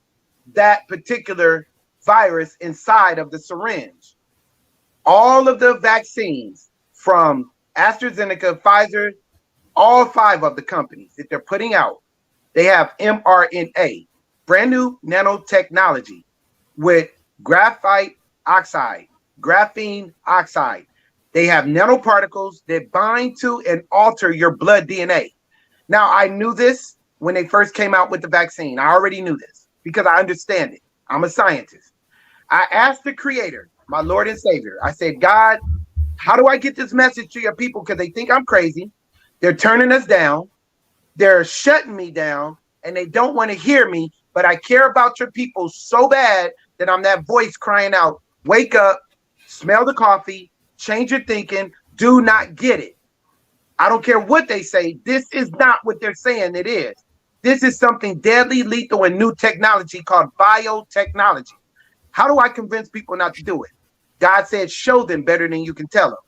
that particular virus inside of the syringe. All of the vaccines from AstraZeneca, Pfizer, all 5 of the companies that they're putting out, they have mRNA, brand new nanotechnology with graphite oxide, graphene oxide. They have nanoparticles that bind to and alter your blood DNA. Now, I knew this when they first came out with the vaccine. I already knew this because I understand it. I'm a scientist. I asked the Creator, my Lord and Savior, I said, God, how do I get this message to your people? Because they think I'm crazy. They're turning us down. They're shutting me down, and they don't want to hear me. But I care about your people so bad that I'm that voice crying out, wake up, smell the coffee, change your thinking, do not get it. I don't care what they say. This is not what they're saying it is. This is something deadly, lethal, and new technology called biotechnology. How do I convince people not to do it? God said, show them better than you can tell them.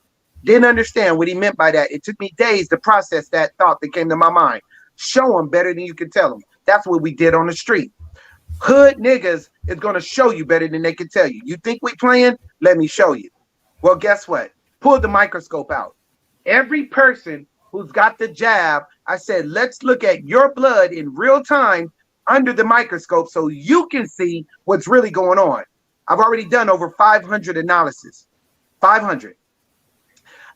Didn't understand what he meant by that. It took me days to process that thought that came to my mind. Show them better than you can tell them. That's what we did on the street. Hood niggas is going to show you better than they can tell you. You think we playing? Let me show you. Well, guess what? Pull the microscope out. Every person who's got the jab, I said, let's look at your blood in real time under the microscope so you can see what's really going on. I've already done over 500 analysis. 500.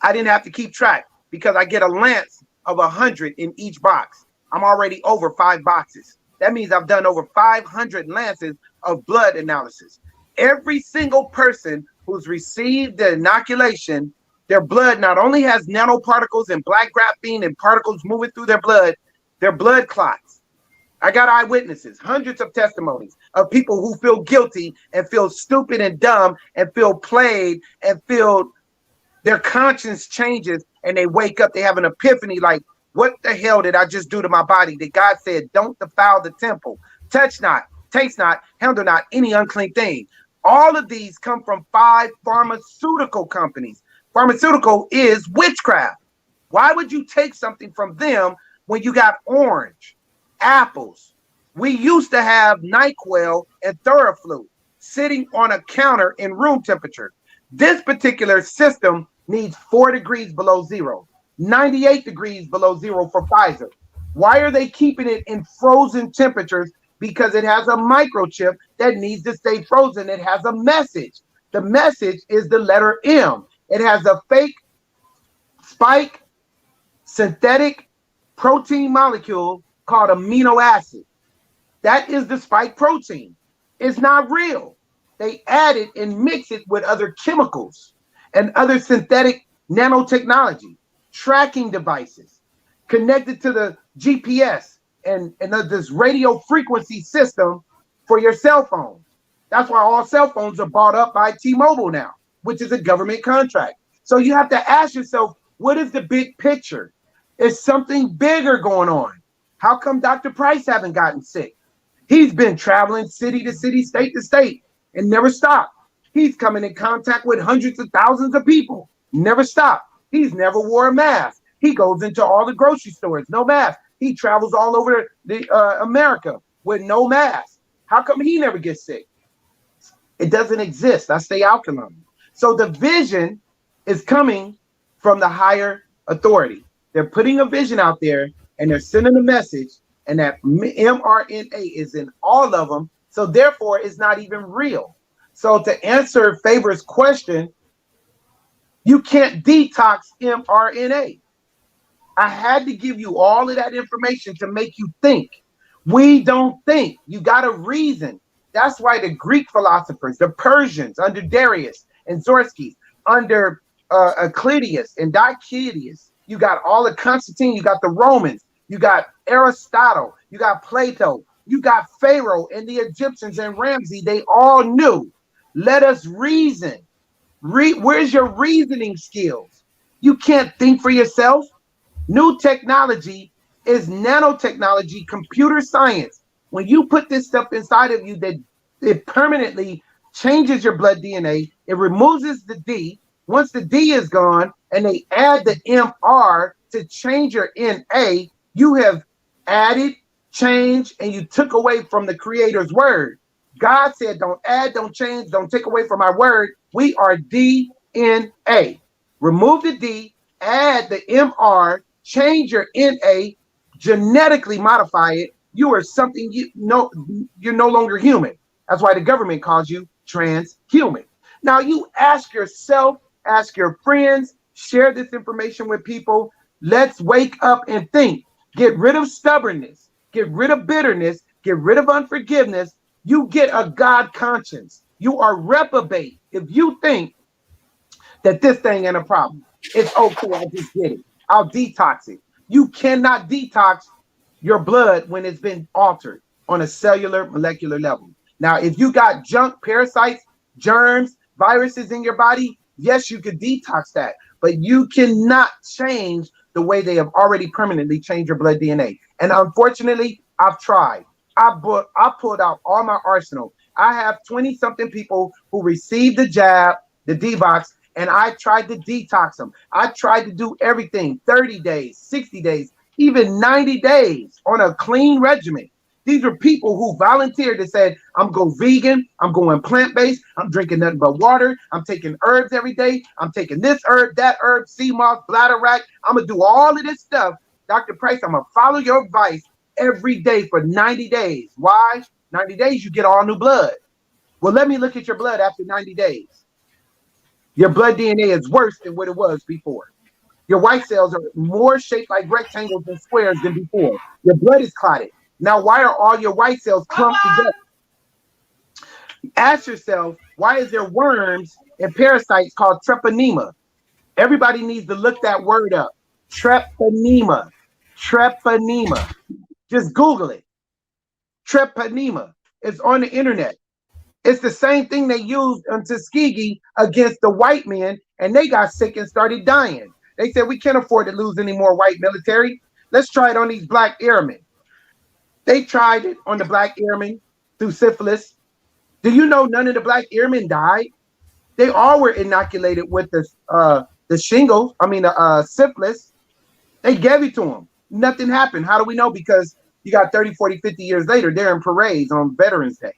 I didn't have to keep track because I get a lance of 100 in each box. I'm already over 5 boxes. That means I've done over 500 lances of blood analysis. Every single person who's received the inoculation, their blood not only has nanoparticles and black graphene and particles moving through their blood clots. I got eyewitnesses, hundreds of testimonies of people who feel guilty and feel stupid and dumb and feel played and feel their conscience changes and they wake up, they have an epiphany like, what the hell did I just do to my body? That God said, don't defile the temple, touch not, taste not, handle not any unclean thing. All of these come from 5 pharmaceutical companies. Pharmaceutical is witchcraft. Why would you take something from them when you got orange, apples? We used to have NyQuil and Theraflu sitting on a counter in room temperature. This particular system needs 4 degrees below zero, 98 degrees below zero for Pfizer. Why are they keeping it in frozen temperatures? Because it has a microchip that needs to stay frozen. It has a message. The message is the letter M. It has a fake spike synthetic protein molecule called amino acid. That is the spike protein. It's not real. They add it and mix it with other chemicals and other synthetic nanotechnology, tracking devices connected to the GPS and this radio frequency system for your cell phone. That's why all cell phones are bought up by T-Mobile now, which is a government contract. So you have to ask yourself, what is the big picture? Is something bigger going on? How come Dr. Price haven't gotten sick? He's been traveling city to city, state to state, and never stopped. He's coming in contact with hundreds of thousands of people, never stopped. He's never wore a mask. He goes into all the grocery stores, no mask. He travels all over America with no mask. How come he never gets sick? It doesn't exist. That's the alkaline. So the vision is coming from the higher authority. They're putting a vision out there and they're sending a message, and that mRNA is in all of them. So therefore, it's not even real. So to answer Favor's question, You can't detox mRNA. I had to give you all of that information to make you think. We don't think. You got to reason. That's why the Greek philosophers, the Persians under Darius and Zorskis, under Euclides and Diocletius, you got all of Constantine, you got the Romans, you got Aristotle, you got Plato, you got Pharaoh and the Egyptians and Ramsey. They all knew. Let us reason. Where's your reasoning skills? You can't think for yourself. New technology is nanotechnology, computer science. When you put this stuff inside of you, that it permanently changes your blood DNA. It removes the D. Once the D is gone, and they add the MR to change your NA, you have added, changed, and you took away from the Creator's word. God said, don't add, don't change, don't take away from my word. We are DNA. Remove the D, add the MR, change your NA, genetically modify it. You are something you're no longer human. That's why the government calls you transhuman. Now you ask yourself, ask your friends, share this information with people. Let's wake up and think. Get rid of stubbornness, get rid of bitterness, get rid of unforgiveness. You get a God conscience. You are reprobate if you think that this thing ain't a problem. It's okay, I just get it. I'll detox it. You cannot detox your blood when it's been altered on a cellular, molecular level. Now, if you got junk, parasites, germs, viruses in your body, yes, you could detox that, but you cannot change the way they have already permanently changed your blood DNA. And unfortunately, I've tried. I pulled out all my arsenal. I have 20-something people who received the jab, the D-Box, and I tried to detox them. I tried to do everything, 30 days, 60 days, even 90 days on a clean regimen. These are people who volunteered and said, I'm going vegan, I'm going plant-based, I'm drinking nothing but water, I'm taking herbs every day, I'm taking this herb, that herb, sea moss, bladderwrack, I'm going to do all of this stuff. Dr. Price, I'm going to follow your advice every day for 90 days. Why? 90 days, you get all new blood. Well, let me look at your blood after 90 days. Your blood DNA is worse than what it was before. Your white cells are more shaped like rectangles and squares than before. Your blood is clotted. Now, why are all your white cells clumped together? Ask yourself, why is there worms and parasites called treponema? Everybody needs to look that word up. Treponema. Treponema. Just Google it. Treponema. It's on the internet. It's the same thing they used on Tuskegee against the white men, and they got sick and started dying. They said, we can't afford to lose any more white military. Let's try it on these black airmen. They tried it on the black airmen through syphilis. Do you know none of the black airmen died? They all were inoculated with the shingles, syphilis. They gave it to them. Nothing happened. How do we know? Because you got 30, 40, 50 years later, they're in parades on Veterans Day.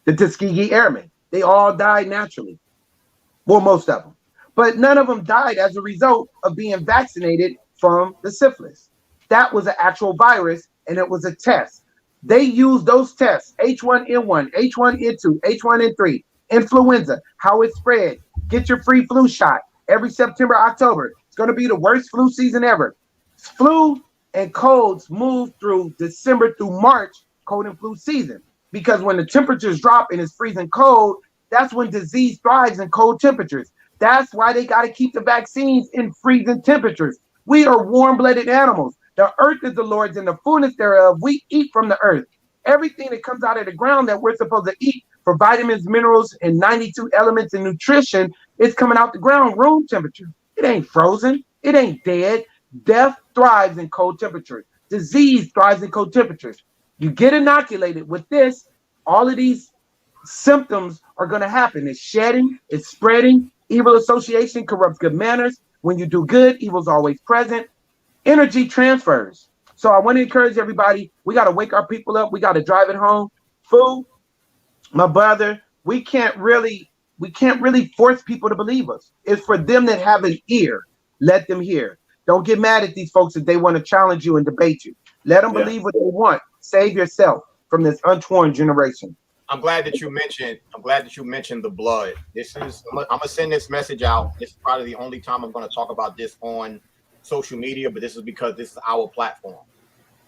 The Tuskegee Airmen, they all died naturally. Well, most of them. But none of them died as a result of being vaccinated from the syphilis. That was an actual virus, and it was a test. They used those tests, H1N1, H1N2, H1N3, influenza, how it spread. Get your free flu shot every September, October. It's going to be the worst flu season ever. Flu and colds move through December through March, cold and flu season. Because when the temperatures drop and it's freezing cold, that's when disease thrives in cold temperatures. That's why they got to keep the vaccines in freezing temperatures. We are warm-blooded animals. The earth is the Lord's and the fullness thereof. We eat from the earth. Everything that comes out of the ground that we're supposed to eat for vitamins, minerals, and 92 elements and nutrition is coming out the ground room temperature. It ain't frozen. It ain't dead. Death thrives in cold temperatures. Disease thrives in cold temperatures. You get inoculated with this, all of these symptoms are going to happen. It's shedding, it's spreading. Evil association corrupts good manners. When you do good, evil's always present. Energy transfers. So I want to encourage everybody, we got to wake our people up. We got to drive it home. Food, my brother, we can't really force people to believe us. It's for them that have an ear. Let them hear. Don't get mad at these folks if they want to challenge you and debate you. Let them believe what they want. Save yourself from this untoward generation. I'm glad that you mentioned the blood. I'm gonna send this message out. This is probably the only time I'm gonna talk about this on social media, but this is because this is our platform.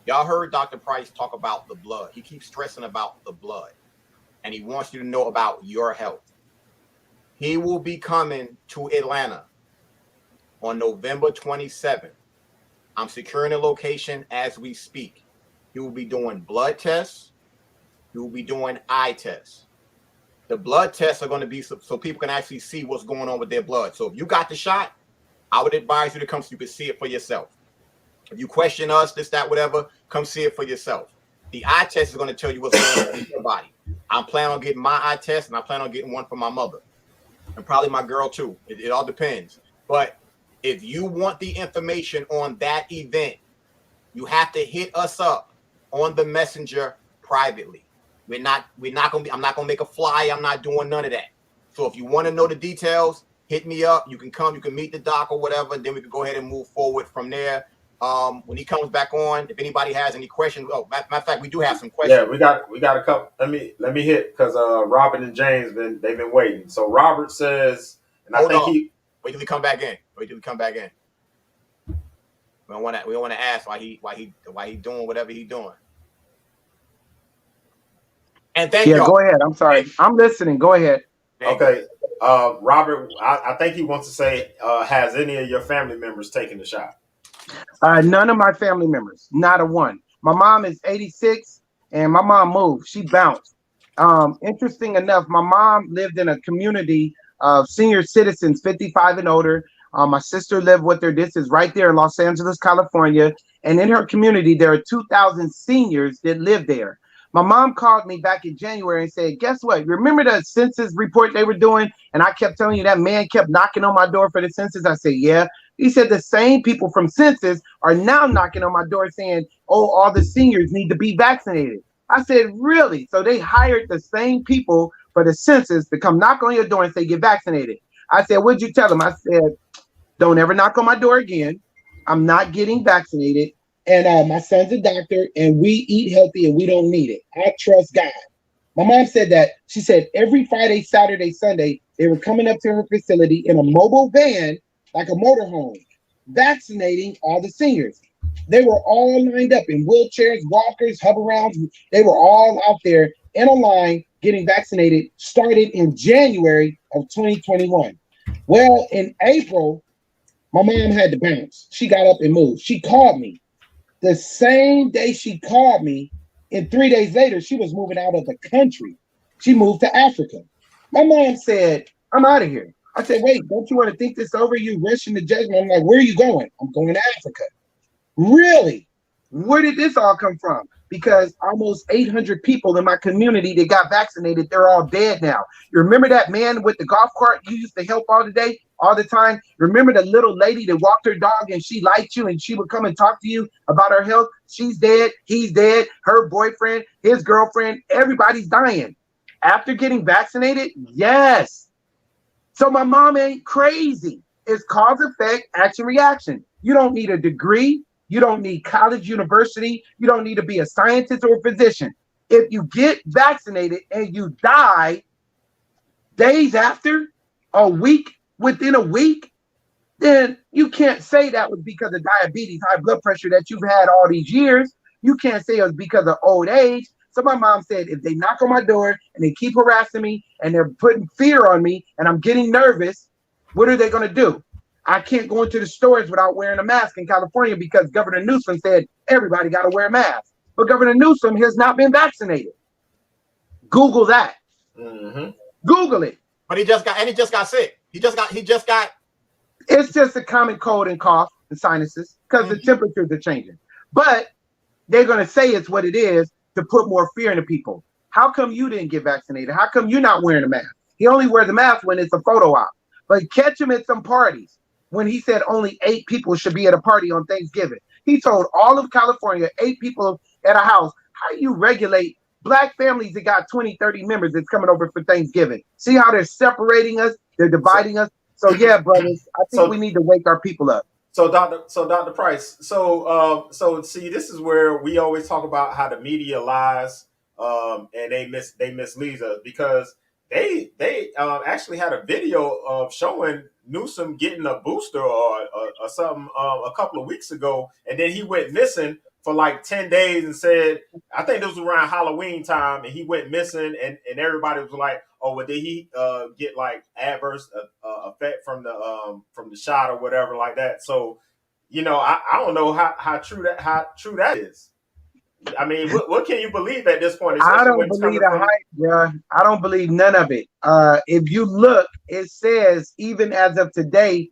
Y'all heard Dr. Price talk about the blood. He keeps stressing about the blood, and he wants you to know about your health. He will be coming to Atlanta on November 27th. I'm securing a location as we speak. He will be doing blood tests. He will be doing eye tests. The blood tests are going to be so people can actually see what's going on with their blood. So if you got the shot, I would advise you to come so you can see it for yourself. If you question us, this, that, whatever, come see it for yourself. The eye test is going to tell you what's going on in your body. I'm planning on getting my eye test, and I plan on getting one for my mother, and probably my girl too. It all depends. But if you want the information on that event, you have to hit us up on the messenger privately. I'm not gonna make a flyer. I'm not doing none of that. So if you want to know the details, hit me up. You can come, you can meet the doc or whatever, and then we can go ahead and move forward from there. When he comes back on, if anybody has any questions, matter of fact, we do have some questions. Yeah, we got a couple. Let me hit because Robert and James they've been waiting. So Robert says, and I think wait till we come back in. We don't want to ask why he doing whatever he's doing. And thank you. Go ahead. I'm sorry. I'm listening. Go ahead. Okay. Robert, I think he wants to say, has any of your family members taken the shot? None of my family members, not a one. My mom is 86 and my mom moved. She bounced. Interesting enough, my mom lived in a community of senior citizens, 55 and older. My sister lived with her. This is right there in Los Angeles, California. And in her community, there are 2,000 seniors that live there. My mom called me back in January and said, guess what? Remember the census report they were doing? And I kept telling you that man kept knocking on my door for the census. I said, yeah. He said the same people from census are now knocking on my door saying, oh, all the seniors need to be vaccinated. I said, really? So they hired the same people for the census to come knock on your door and say, get vaccinated. I said, what'd you tell them? I said, don't ever knock on my door again. I'm not getting vaccinated. And my son's a doctor, and we eat healthy, and we don't need it. I trust God. My mom said that. She said every Friday, Saturday, Sunday, they were coming up to her facility in a mobile van, like a motorhome, vaccinating all the seniors. They were all lined up in wheelchairs, walkers, hover-rounds. They were all out there in a line getting vaccinated, started in January of 2021. Well, in April, my mom had to bounce. She got up and moved. She called me. The same day she called me, and 3 days later, she was moving out of the country. She moved to Africa. My mom said, I'm out of here. I said, wait, don't you want to think this over? You rushing the judgment. I'm like, where are you going? I'm going to Africa. Really? Where did this all come from? Because almost 800 people in my community that got vaccinated, they're all dead now. You remember that man with the golf cart you used to help all the time? Remember the little lady that walked her dog and she liked you and she would come and talk to you about her health? She's dead. He's dead. Her boyfriend, his girlfriend, everybody's dying. After getting vaccinated? Yes. So my mom ain't crazy. It's cause, effect, action, reaction. You don't need a degree. You don't need college, university. You don't need to be a scientist or a physician. If you get vaccinated and you die days after, within a week, then you can't say that was because of diabetes, high blood pressure that you've had all these years. You can't say it was because of old age. So my mom said, if they knock on my door and they keep harassing me and they're putting fear on me and I'm getting nervous, what are they going to do? I can't go into the stores without wearing a mask in California because Governor Newsom said everybody got to wear a mask. But Governor Newsom has not been vaccinated. Google that. Mm-hmm. Google it. But he just got sick. He just got. It's just a common cold and cough and sinuses because the temperatures are changing. But they're going to say it's what it is to put more fear into people. How come you didn't get vaccinated? How come you're not wearing a mask? He only wears a mask when it's a photo op. But catch him at some parties. When he said only 8 people should be at a party on Thanksgiving. He told all of California, 8 people at a house. How do you regulate black families that got 20, 30 members that's coming over for Thanksgiving? See how they're separating us? They're dividing us. So yeah, brothers, I think we need to wake our people up. So Dr. Price, so see, this is where we always talk about how the media lies. and they mislead us because they actually had a video of showing Newsom getting a booster or something a couple of weeks ago, and then he went missing for like 10 days and said, I think this was around Halloween time, and he went missing, and everybody was like, oh, well, did he get like adverse effect from the shot or whatever like that? So, you know, I don't know how true that is. I mean, what can you believe at this point? I don't believe the hype, bro. I don't believe none of it. If you look, it says even as of today,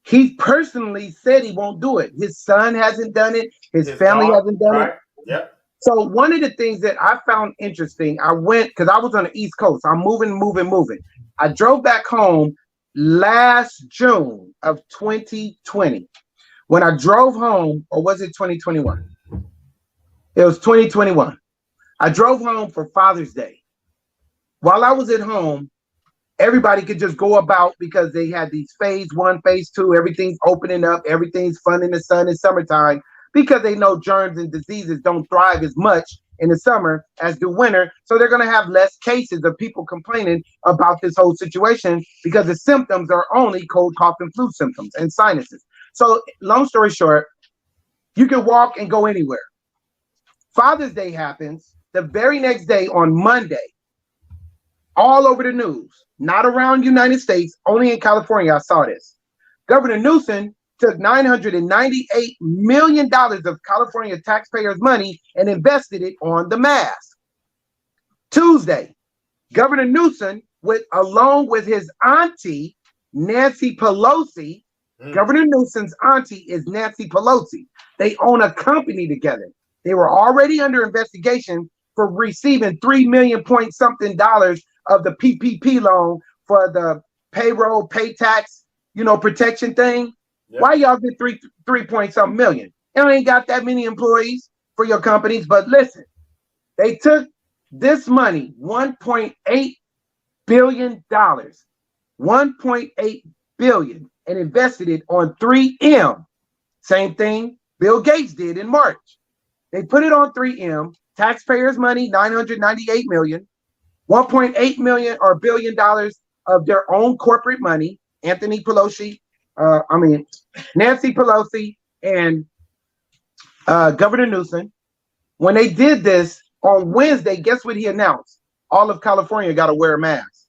he personally said he won't do it. His son hasn't done it. His family hasn't done it. Yep. So one of the things that I found interesting, I went because I was on the East Coast. I'm moving. I drove back home last June of 2020. When I drove home, or was it 2021? It was 2021. I drove home for Father's Day. While I was at home, everybody could just go about because they had these phase 1, phase 2, everything's opening up, everything's fun in the sun in summertime because they know germs and diseases don't thrive as much in the summer as do winter. So they're going to have less cases of people complaining about this whole situation because the symptoms are only cold, cough, and flu symptoms and sinuses. So long story short, you can walk and go anywhere. Father's Day happens the very next day on Monday, all over the news, not around United States, only in California. I saw this. Governor Newsom took $998 million of California taxpayers' money and invested it on the mask. Tuesday, Governor Newsom, along with his auntie, Nancy Pelosi, Governor Newsom's auntie is Nancy Pelosi. They own a company together. They were already under investigation for receiving $3 million point something of the PPP loan for the payroll, pay tax, protection thing. Yep. Why y'all get three point something million? You ain't got that many employees for your companies. But listen, they took this money, $1.8 billion, $1.8 billion, and invested it on 3M. Same thing Bill Gates did in March. They put it on 3M, taxpayers' money, $998 million, $1.8 million or $1 billion of their own corporate money. Nancy Pelosi and Governor Newsom. When they did this on Wednesday, guess what he announced? All of California got to wear a mask.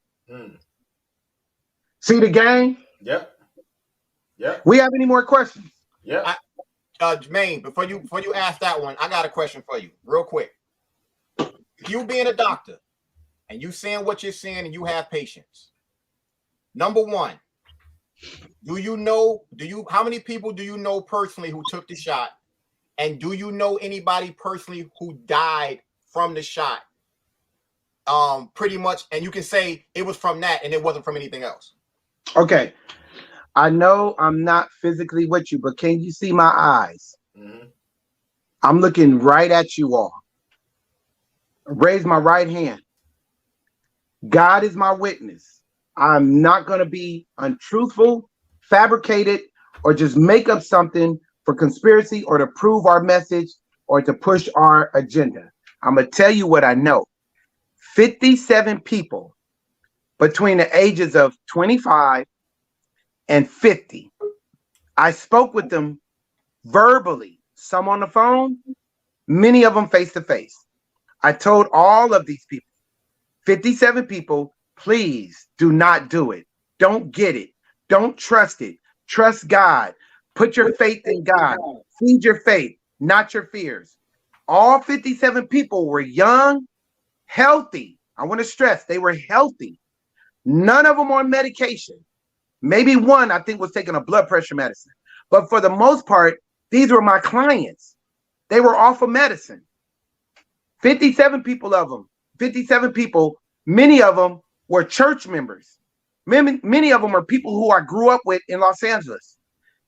See the game? Yep. We have any more questions? Yeah. Jermaine, before you ask that one, I got a question for you, real quick. You being a doctor and you seeing what you're seeing and you have patients. Number one, how many people do you know personally who took the shot? And do you know anybody personally who died from the shot? Pretty much, and you can say it was from that and it wasn't from anything else. Okay. I know I'm not physically with you, but can you see my eyes? I'm looking right at you all. Raise my right hand. God is my witness. I'm not going to be untruthful, fabricated, or just make up something for conspiracy or to prove our message or to push our agenda. I'm going to tell you what I know. 57 people between the ages of 25 and 50. I spoke with them verbally, some on the phone, many of them face to face. I told all of these people, 57 people, please do not do it. Don't get it. Don't trust it. Trust God. Put your faith in God. Feed your faith, not your fears. All 57 people were young, healthy. I want to stress they were healthy. None of them on medication. Maybe one, I think, was taking a blood pressure medicine. But for the most part, these were my clients. They were off of medicine. 57 people of them, 57 people, many of them were church members. Many of them are people who I grew up with in Los Angeles.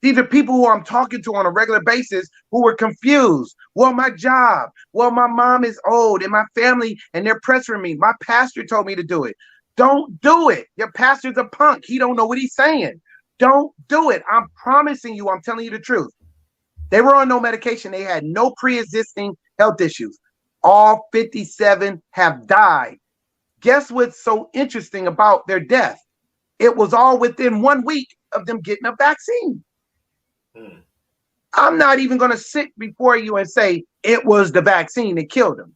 These are people who I'm talking to on a regular basis who were confused. Well, my job. Well, my mom is old and my family, and they're pressuring me. My pastor told me to do it. Don't do it. Your pastor's a punk. He don't know what he's saying. Don't do it. I'm promising you, I'm telling you the truth. They were on no medication. They had no pre-existing health issues. All 57 have died. Guess what's so interesting about their death? It was all within 1 week of them getting a vaccine. I'm not even going to sit before you and say it was the vaccine that killed them.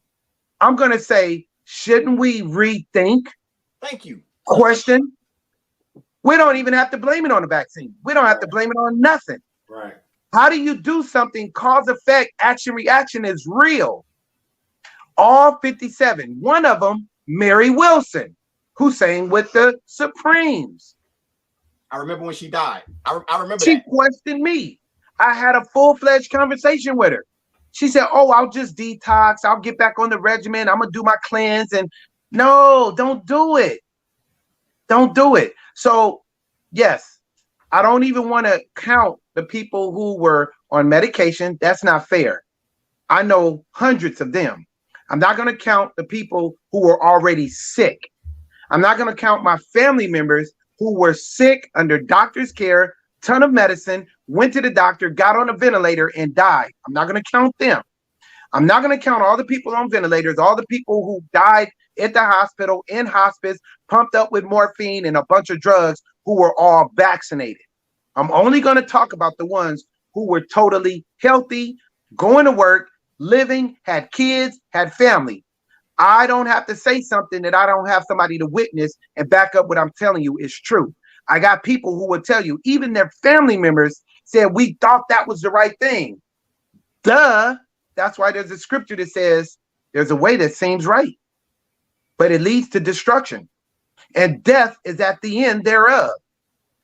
I'm going to say, shouldn't we rethink? Thank you. Question. We don't even have to blame it on the vaccine. We don't have to blame it on nothing. Right. How do you do something? Cause, effect, action, reaction is real. All 57. One of them, Mary Wilson, who sang with the Supremes. I remember when she died. I remember She that. questioned me. I had a full-fledged conversation with her. She said, oh, I'll just detox. I'll get back on the regimen. I'm going to do my cleanse. And no, don't do it. Don't do it. So, yes, I don't even want to count the people who were on medication. That's not fair. I know hundreds of them. I'm not going to count the people who were already sick. I'm not going to count my family members who were sick under doctor's care, ton of medicine, went to the doctor, got on a ventilator and died. I'm not going to count them. I'm not going to count all the people on ventilators, all the people who died at the hospital, in hospice, pumped up with morphine and a bunch of drugs who were all vaccinated. I'm only going to talk about the ones who were totally healthy, going to work, living, had kids, had family. I don't have to say something that I don't have somebody to witness and back up what I'm telling you is true. I got people who will tell you, even their family members said, we thought that was the right thing. Duh. That's why there's a scripture that says there's a way that seems right, but it leads to destruction, and death is at the end thereof.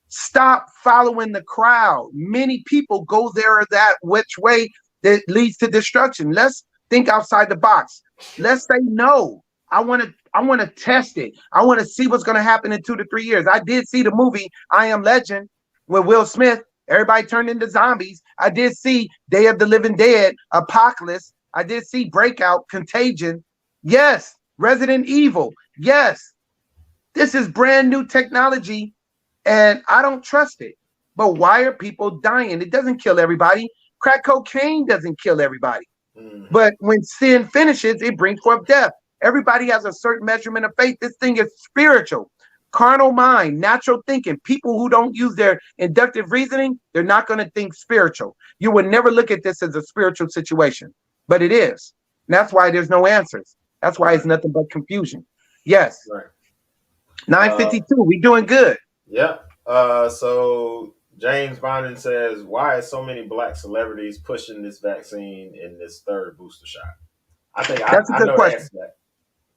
Stop following the crowd. Many people go there that which way that leads to destruction. Let's think outside the box. Let's say no. I want to test it. I want to see what's going to happen in 2 to 3 years. I did see the movie I Am Legend with Will Smith. Everybody turned into zombies. I did see Day of the Living Dead, Apocalypse. I did see Breakout, Contagion. Yes. Resident Evil. Yes. This is brand new technology, and I don't trust it. But why are people dying? It doesn't kill everybody. Crack cocaine doesn't kill everybody. But when sin finishes, it brings forth death. Everybody has a certain measurement of faith. This thing is spiritual. Carnal mind, natural thinking. People who don't use their inductive reasoning, they're not going to think spiritual. You would never look at this as a spiritual situation, but it is. And that's why there's no answers. That's why it's nothing but confusion. Yes. Right. 952. We doing good. Yep. So James Bonin says, why is so many black celebrities pushing this vaccine in this third booster shot? I think that's a good question. That.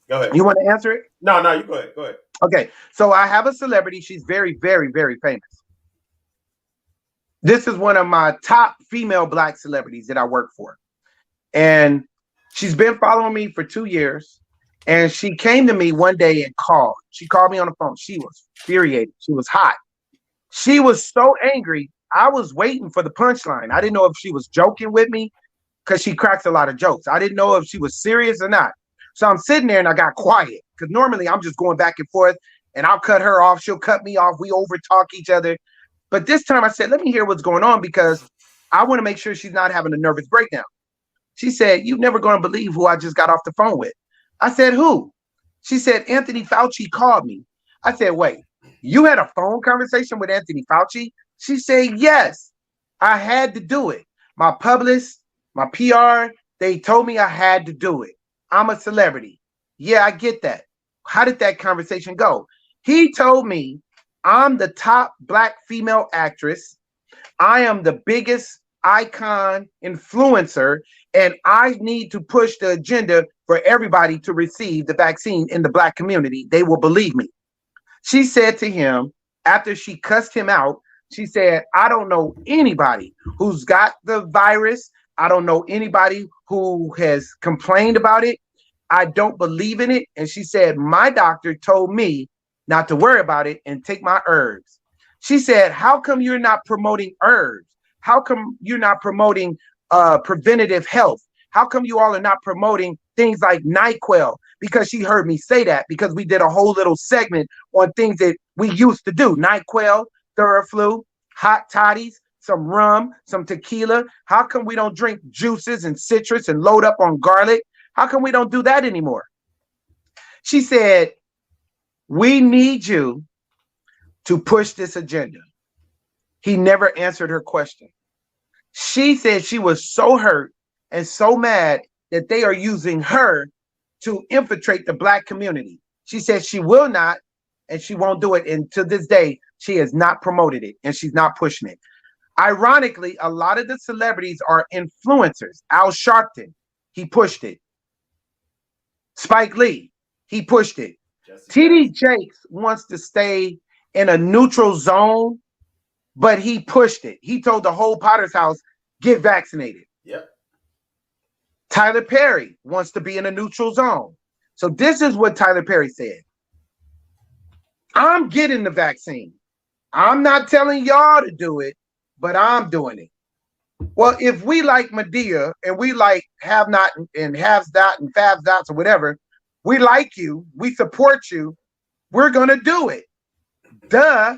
Go ahead. You want to answer it? No, you go ahead. Go ahead. Okay. So I have a celebrity. She's very, very, very famous. This is one of my top female black celebrities that I work for. And she's been following me for 2 years. And she came to me one day and called. She called me on the phone. She was infuriated. She was hot. She was so angry. I was waiting for the punchline. I didn't know if she was joking with me because she cracks a lot of jokes. I didn't know if she was serious or not. So I'm sitting there and I got quiet because normally I'm just going back and forth and I'll cut her off. She'll cut me off. We over talk each other. But this time I said, let me hear what's going on because I want to make sure she's not having a nervous breakdown. She said, you're never going to believe who I just got off the phone with. I said, who? She said, Anthony Fauci called me. I said, wait, you had a phone conversation with Anthony Fauci? She said, yes, I had to do it. My publicist, my PR, they told me I had to do it. I'm a celebrity. Yeah, I get that. How did that conversation go? He told me I'm the top black female actress. I am the biggest icon influencer, and I need to push the agenda for everybody to receive the vaccine in the black community. They will believe me. She said to him, after she cussed him out, she said, I don't know anybody who's got the virus. I don't know anybody who has complained about it. I don't believe in it. And she said, my doctor told me not to worry about it and take my herbs. She said, how come you're not promoting herbs? How come you're not promoting preventative health? How come you all are not promoting things like NyQuil? Because she heard me say that because we did a whole little segment on things that we used to do. NyQuil, Theraflu, hot toddies, some rum, some tequila. How come we don't drink juices and citrus and load up on garlic? How come we don't do that anymore? She said, we need you to push this agenda. He never answered her question. She said she was so hurt and so mad that they are using her to infiltrate the Black community. She said she will not, and she won't do it. And to this day, she has not promoted it, and she's not pushing it. Ironically, a lot of the celebrities are influencers. Al Sharpton, he pushed it. Spike Lee, he pushed it. T.D. Jakes wants to stay in a neutral zone, but he pushed it. He told the whole Potter's house, get vaccinated. Yep. Tyler Perry wants to be in a neutral zone. So this is what Tyler Perry said. I'm getting the vaccine. I'm not telling y'all to do it, but I'm doing it. Well, if we like Medea and we like have not and haves not and fabs nots or whatever, we like you, we support you, we're going to do it. Duh.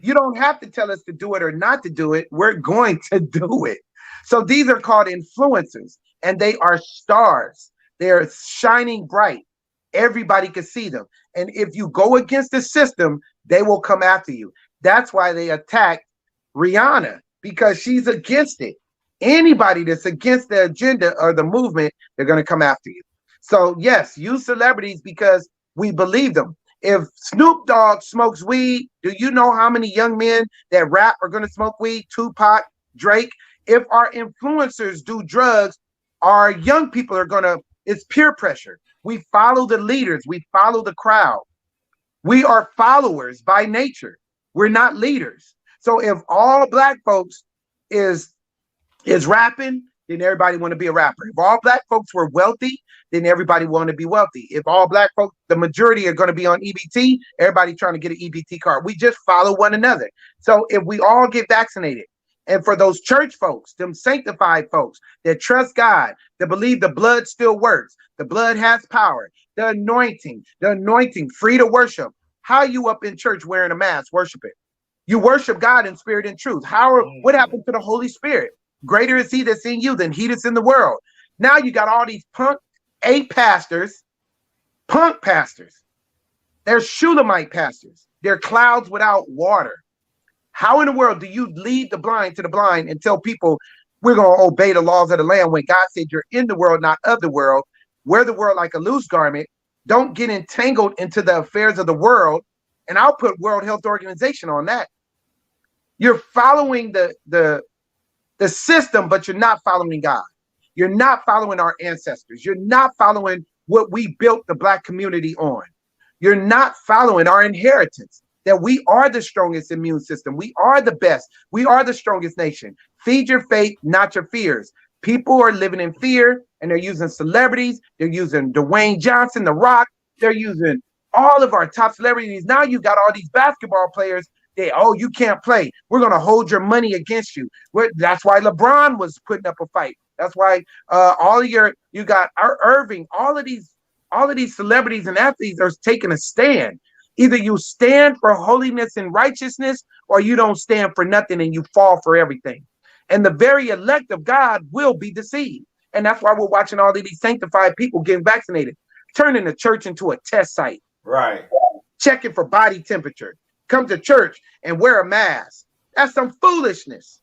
You don't have to tell us to do it or not to do it. We're going to do it. So these are called influencers, and they are stars. They're shining bright. Everybody can see them. And if you go against the system, they will come after you. That's why they attacked Rihanna, because she's against it. Anybody that's against the agenda or the movement, they're going to come after you. So yes, use celebrities because we believe them. If Snoop Dogg smokes weed, do you know how many young men that rap are going to smoke weed? Tupac, Drake. If our influencers do drugs, our young people are going to, it's peer pressure. We follow the leaders. We follow the crowd. We are followers by nature. We're not leaders. So if all Black folks is rapping, then everybody want to be a rapper. If all Black folks were wealthy, then everybody want to be wealthy. If all Black folks, the majority are going to be on EBT, everybody trying to get an EBT card. We just follow one another. So if we all get vaccinated, and for those church folks, them sanctified folks that trust God, that believe the blood still works, the blood has power, the anointing, free to worship. How are you up in church wearing a mask, worshiping? You worship God in spirit and truth. What happened to the Holy Spirit? Greater is he that's in you than he that's in the world. Now you got all these punk pastors. They're Shulamite pastors. They're clouds without water. How in the world do you lead the blind to the blind and tell people we're going to obey the laws of the land when God said you're in the world, not of the world? Wear the world like a loose garment. Don't get entangled into the affairs of the world. And I'll put World Health Organization on that. You're following the system, but you're not following God. You're not following our ancestors. You're not following what we built the Black community on. You're not following our inheritance, that we are the strongest immune system. We are the best. We are the strongest nation. Feed your faith, not your fears. People are living in fear, and they're using celebrities. They're using Dwayne Johnson, The Rock. They're using all of our top celebrities. Now you got all these basketball players. You can't play. We're going to hold your money against you. That's why LeBron was putting up a fight. That's why you got Irving, all of these celebrities and athletes are taking a stand. Either you stand for holiness and righteousness, or you don't stand for nothing and you fall for everything. And the very elect of God will be deceived. And that's why we're watching all of these sanctified people getting vaccinated, turning the church into a test site. Right. Checking for body temperature. Come to church and wear a mask. That's some foolishness.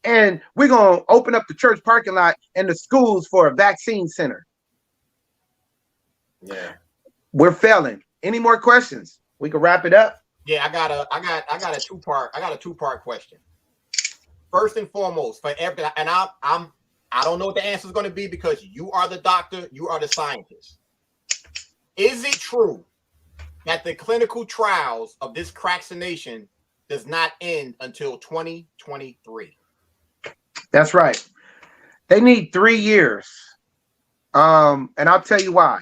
And we're going to open up the church parking lot and the schools for a vaccine center. Yeah. We're failing. Any more questions? We can wrap it up. Yeah, I got a two-part question. First and foremost, for every, and I don't know what the answer is going to be because you are the doctor, you are the scientist. Is it true that the clinical trials of this vaccination does not end until 2023? That's right. They need 3 years. And I'll tell you why.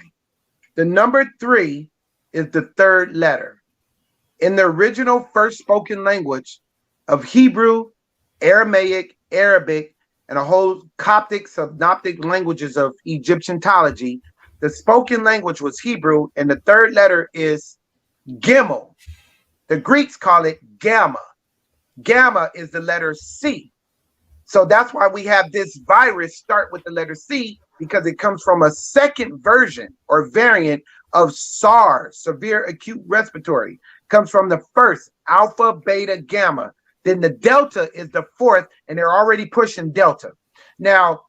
The number 3 is the third letter. In the original first spoken language of Hebrew, Aramaic, Arabic, and a whole Coptic, Synoptic languages of Egyptianology, the spoken language was Hebrew, and the third letter is Gimel. The Greeks call it Gamma. Gamma is the letter C. So that's why we have this virus start with the letter C, because it comes from a second version or variant of SARS, severe acute respiratory. Comes from the first, alpha, beta, gamma. Then the Delta is the fourth, and they're already pushing Delta. Now,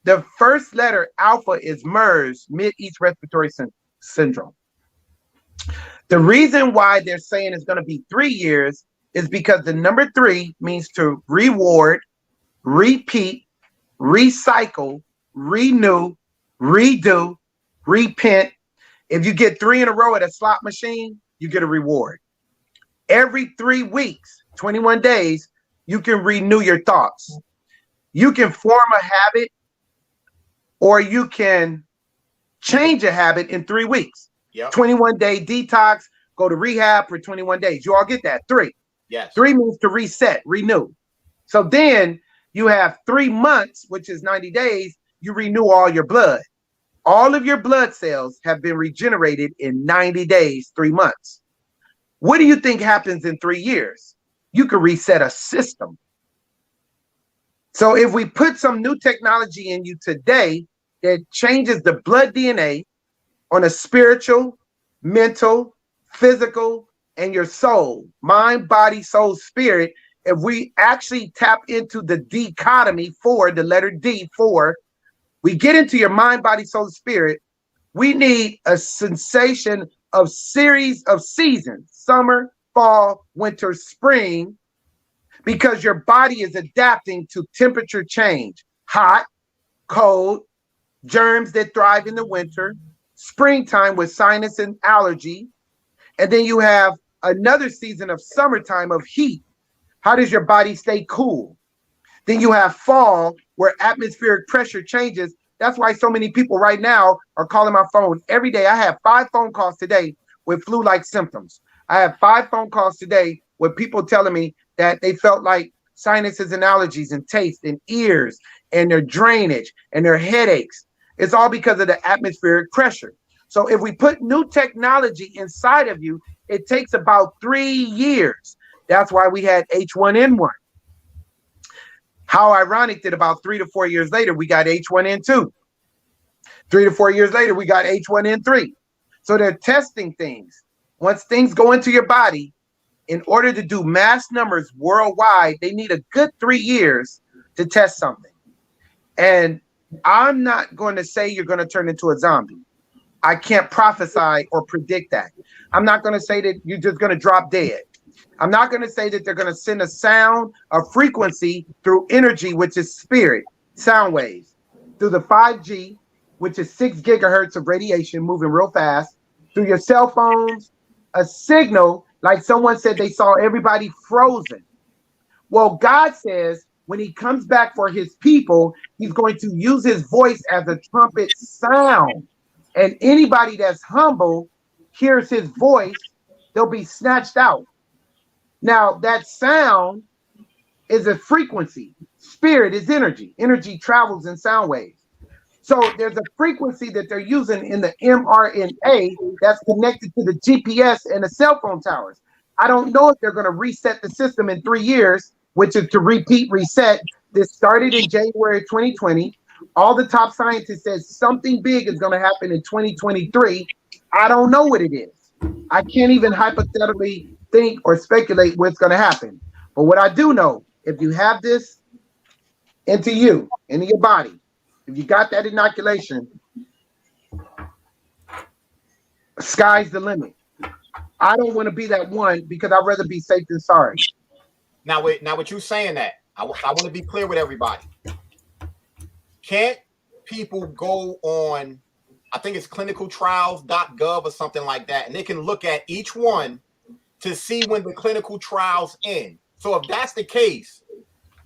the first letter, alpha, is MERS, Mid-East Respiratory Syndrome. The reason why they're saying it's going to be 3 years is because the number 3 means to reward, repeat, recycle, renew, redo, repent. If you get 3 in a row at a slot machine, you get a reward. Every 3 weeks, 21 days, you can renew your thoughts. You can form a habit, or you can change a habit in 3 weeks. Yep. 21-day detox, go to rehab for 21 days. You all get that? 3. Yes. 3 means to reset, renew. So then you have 3 months, which is 90 days, you renew all your blood. All of your blood cells have been regenerated in 90 days, 3 months. What do you think happens in 3 years? You can reset a system. So if we put some new technology in you today that changes the blood DNA on a spiritual, mental, physical, and your soul, mind, body, soul, spirit, if we actually tap into the dichotomy 4, the letter D, 4, we get into your mind, body, soul, spirit, we need a sensation of series of seasons, summer, fall, winter, spring, because your body is adapting to temperature change, hot, cold, germs that thrive in the winter, springtime with sinus and allergy, and then you have another season of summertime of heat. How does your body stay cool? Then you have fall, where atmospheric pressure changes. That's why so many people right now are calling my phone every day. I have 5 phone calls today with flu-like symptoms. I have 5 phone calls today with people telling me that they felt like sinuses and allergies and taste and ears and their drainage and their headaches. It's all because of the atmospheric pressure. So if we put new technology inside of you, it takes about 3 years. That's why we had H1N1. How ironic that about 3 to 4 years later, we got H1N2. 3 to 4 years later, we got H1N3. So they're testing things. Once things go into your body, in order to do mass numbers worldwide, they need a good 3 years to test something. And I'm not going to say you're going to turn into a zombie. I can't prophesy or predict that. I'm not going to say that you're just going to drop dead. I'm not going to say that they're going to send a sound, a frequency through energy, which is spirit, sound waves, through the 5G, which is 6 gigahertz of radiation moving real fast, through your cell phones, a signal, like someone said they saw everybody frozen. Well, God says when he comes back for his people, he's going to use his voice as a trumpet sound. And anybody that's humble hears his voice, they'll be snatched out. Now, that sound is a frequency. Spirit is energy. Energy travels in sound waves. So there's a frequency that they're using in the mRNA that's connected to the GPS and the cell phone towers. I don't know if they're going to reset the system in 3 years, which is to reset. This started in January 2020. All the top scientists said something big is going to happen in 2023. I don't know what it is. I can't even hypothetically think or speculate what's going to happen. But what I do know, if you have this into you, into your body, if you got that inoculation, sky's the limit. I don't want to be that one because I'd rather be safe than sorry. Now, with you saying that, I want to be clear with everybody. Can't people go on, I think it's clinicaltrials.gov or something like that, and they can look at each one to see when the clinical trials end. So if that's the case,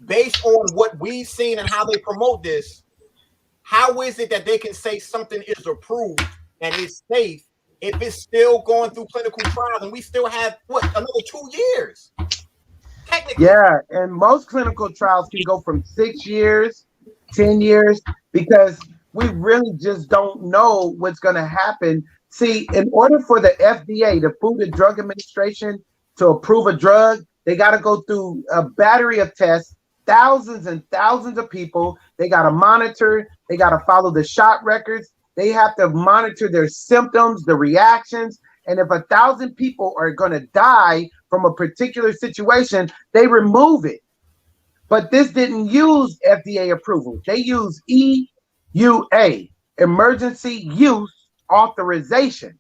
based on what we've seen and how they promote this, how is it that they can say something is approved and it's safe if it's still going through clinical trials and we still have, another 2 years? Technically. Yeah, and most clinical trials can go from 6 years, 10 years, because we really just don't know what's going to happen. See, in order for the FDA, the Food and Drug Administration, to approve a drug, they got to go through a battery of tests thousands and thousands of people. They got to monitor. They got to follow the shot records. They have to monitor their symptoms, the reactions. And if 1,000 people are going to die from a particular situation, they remove it. But this didn't use FDA approval. They use EUA, Emergency Use Authorization.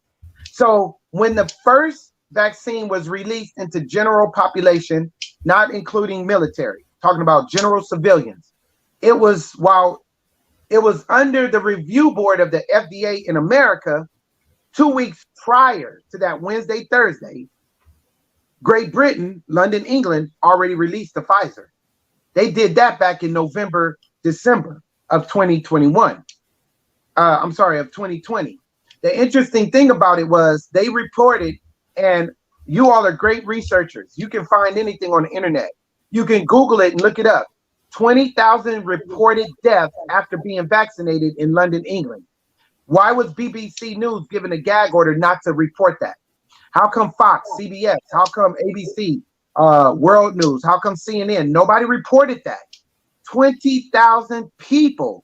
So when the first vaccine was released into general population, not including military, talking about general civilians, it was under the review board of the FDA in America. 2 weeks prior to that Wednesday, Thursday, Great Britain, London, England already released the Pfizer. They did that back in November, December of 2021. Of 2020. The interesting thing about it was they reported, and you all are great researchers. You can find anything on the internet. You can Google it and look it up. 20,000 reported deaths after being vaccinated in London, England. Why was BBC News given a gag order not to report that? How come Fox, CBS, how come ABC, World News, how come CNN? Nobody reported that. 20,000 people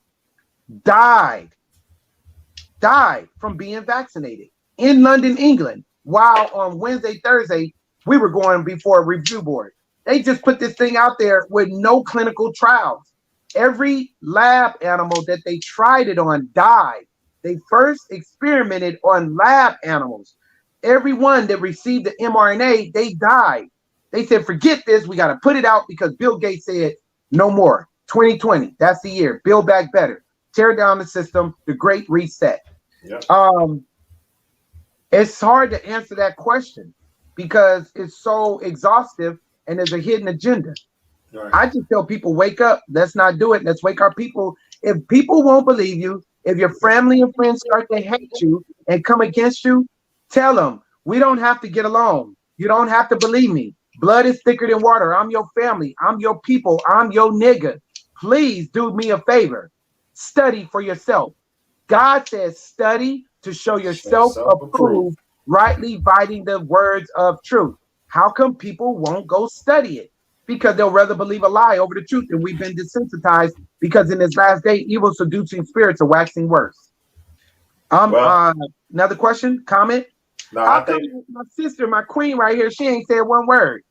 died from being vaccinated in London, England, while on Wednesday, Thursday, we were going before a review board. They just put this thing out there with no clinical trials. Every lab animal that they tried it on died. They first experimented on lab animals. Everyone that received the mRNA, they died. They said, forget this, we got to put it out because Bill Gates said no more. 2020, that's the year. Build back better. Tear down the system, the great reset. Yep. It's hard to answer that question because it's so exhaustive and there's a hidden agenda. Right. I just tell people, wake up. Let's not do it. Let's wake our people. If people won't believe you, if your family and friends start to hate you and come against you, tell them, we don't have to get along. You don't have to believe me. Blood is thicker than water. I'm your family. I'm your people. I'm your nigga. Please do me a favor. Study for yourself. God says study to show yourself approved, rightly dividing the words of truth. How come people won't go study it? Because they'll rather believe a lie over the truth, and we've been desensitized because in this last day, evil seducing spirits are waxing worse. Another question, comment? No, How come my sister, my queen right here, she ain't said one word?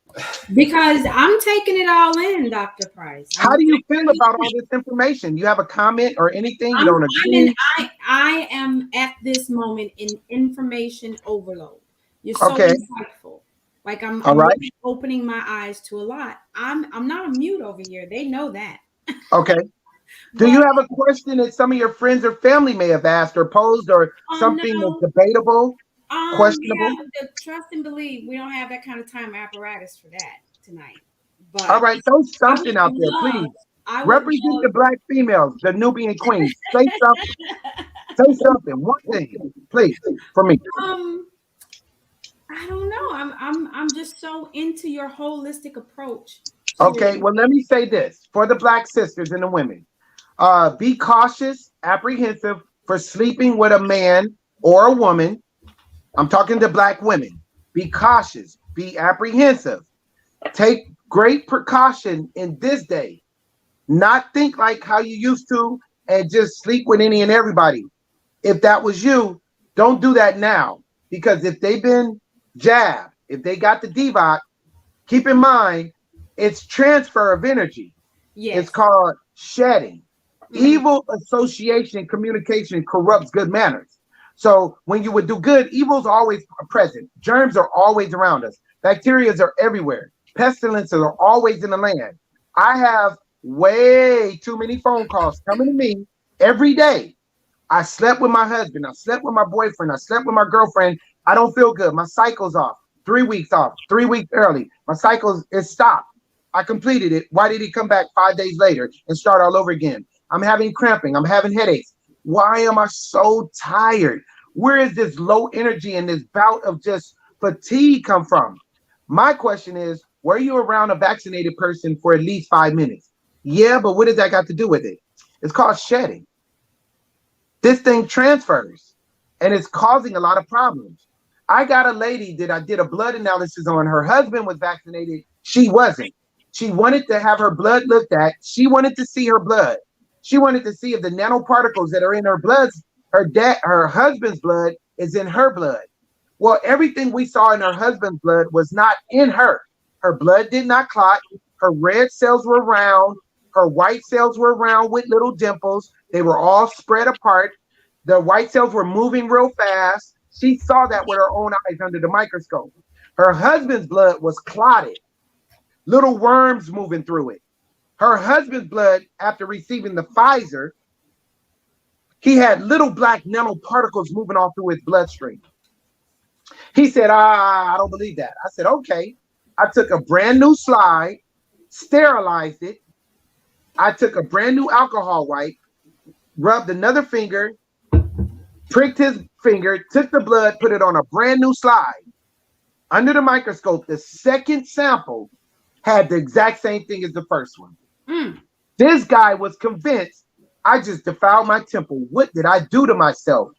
Because I'm taking it all in, Dr. Price. How do you feel about all this information? You have a comment or anything? You don't agree? I am at this moment in information overload. You're so insightful. Like I'm really opening my eyes to a lot. I'm not a mute over here. They know that. Okay. Do you have a question that some of your friends or family may have asked or posed, or something that's debatable, questionable? Yeah, trust and believe. We don't have that kind of time apparatus for that tonight. But all right, throw something out there, please. Represent the Black females, the Nubian queens. Say something. Say something. One thing, please, for me. I don't know. I'm just so into your holistic approach. Okay, well, let me say this for the Black sisters and the women. Be cautious, apprehensive for sleeping with a man or a woman. I'm talking to Black women. Be cautious, be apprehensive. Take great precaution in this day. Not think like how you used to and just sleep with any and everybody. If that was you, don't do that now. Because if they've been jabbed, if they got the DVOC, keep in mind, it's transfer of energy. Yes. It's called shedding. Evil association communication corrupts good manners. So when you would do good, evil's always present. Germs are always around us. Bacteria are everywhere. Pestilences are always in the land. I have way too many phone calls coming to me every day. I slept with my husband. I slept with my boyfriend. I slept with my girlfriend. I don't feel good. My cycle's off. 3 weeks off. 3 weeks early. My cycle is stopped. I completed it. Why did he come back 5 days later and start all over again? I'm having cramping. I'm having headaches. Why am I so tired? Where is this low energy and this bout of just fatigue come from? My question is, were you around a vaccinated person for at least 5 minutes? Yeah, but what does that got to do with it? It's called shedding. This thing transfers, and it's causing a lot of problems. I got a lady that I did a blood analysis on. Her husband was vaccinated. She wasn't. She wanted to have her blood looked at. She wanted to see her blood. She wanted to see if the nanoparticles that are in her blood, her husband's blood, is in her blood. Well, everything we saw in her husband's blood was not in her. Her blood did not clot. Her red cells were round. Her white cells were round with little dimples. They were all spread apart. The white cells were moving real fast. She saw that with her own eyes under the microscope. Her husband's blood was clotted, little worms moving through it. Her husband's blood, after receiving the Pfizer, he had little black nanoparticles moving all through his bloodstream. He said, I don't believe that. I said, okay. I took a brand new slide, sterilized it. I took a brand new alcohol wipe, rubbed another finger, pricked his finger, took the blood, put it on a brand new slide. Under the microscope, the second sample had the exact same thing as the first one. This guy was convinced I just defiled my temple. What did I do to myself?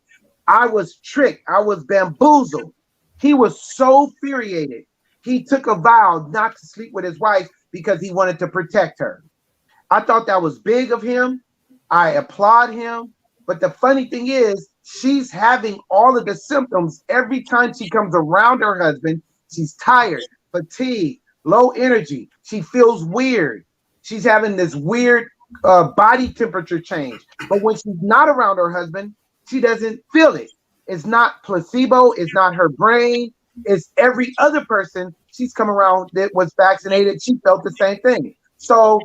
I was tricked. I was bamboozled. He was so infuriated. He took a vow not to sleep with his wife because he wanted to protect her. I thought that was big of him. I applaud him. But the funny thing is, she's having all of the symptoms every time she comes around her husband. She's tired, fatigued, low energy. She feels weird. She's having this weird body temperature change. But when she's not around her husband, she doesn't feel it. It's not placebo. It's not her brain. It's every other person she's come around that was vaccinated. She felt the same thing. So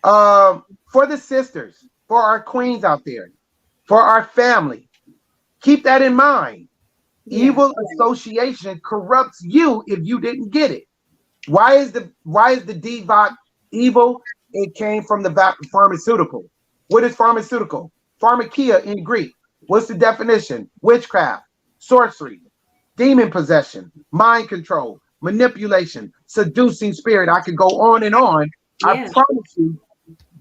for the sisters, for our queens out there, for our family, keep that in mind. Yeah. Evil association corrupts you if you didn't get it. Why is the DVOC evil? It came from the pharmaceutical. What is pharmaceutical? Pharmakia in Greek. What's the definition? Witchcraft, sorcery, demon possession, mind control, manipulation, seducing spirit. I could go on and on. Yeah. I promise you,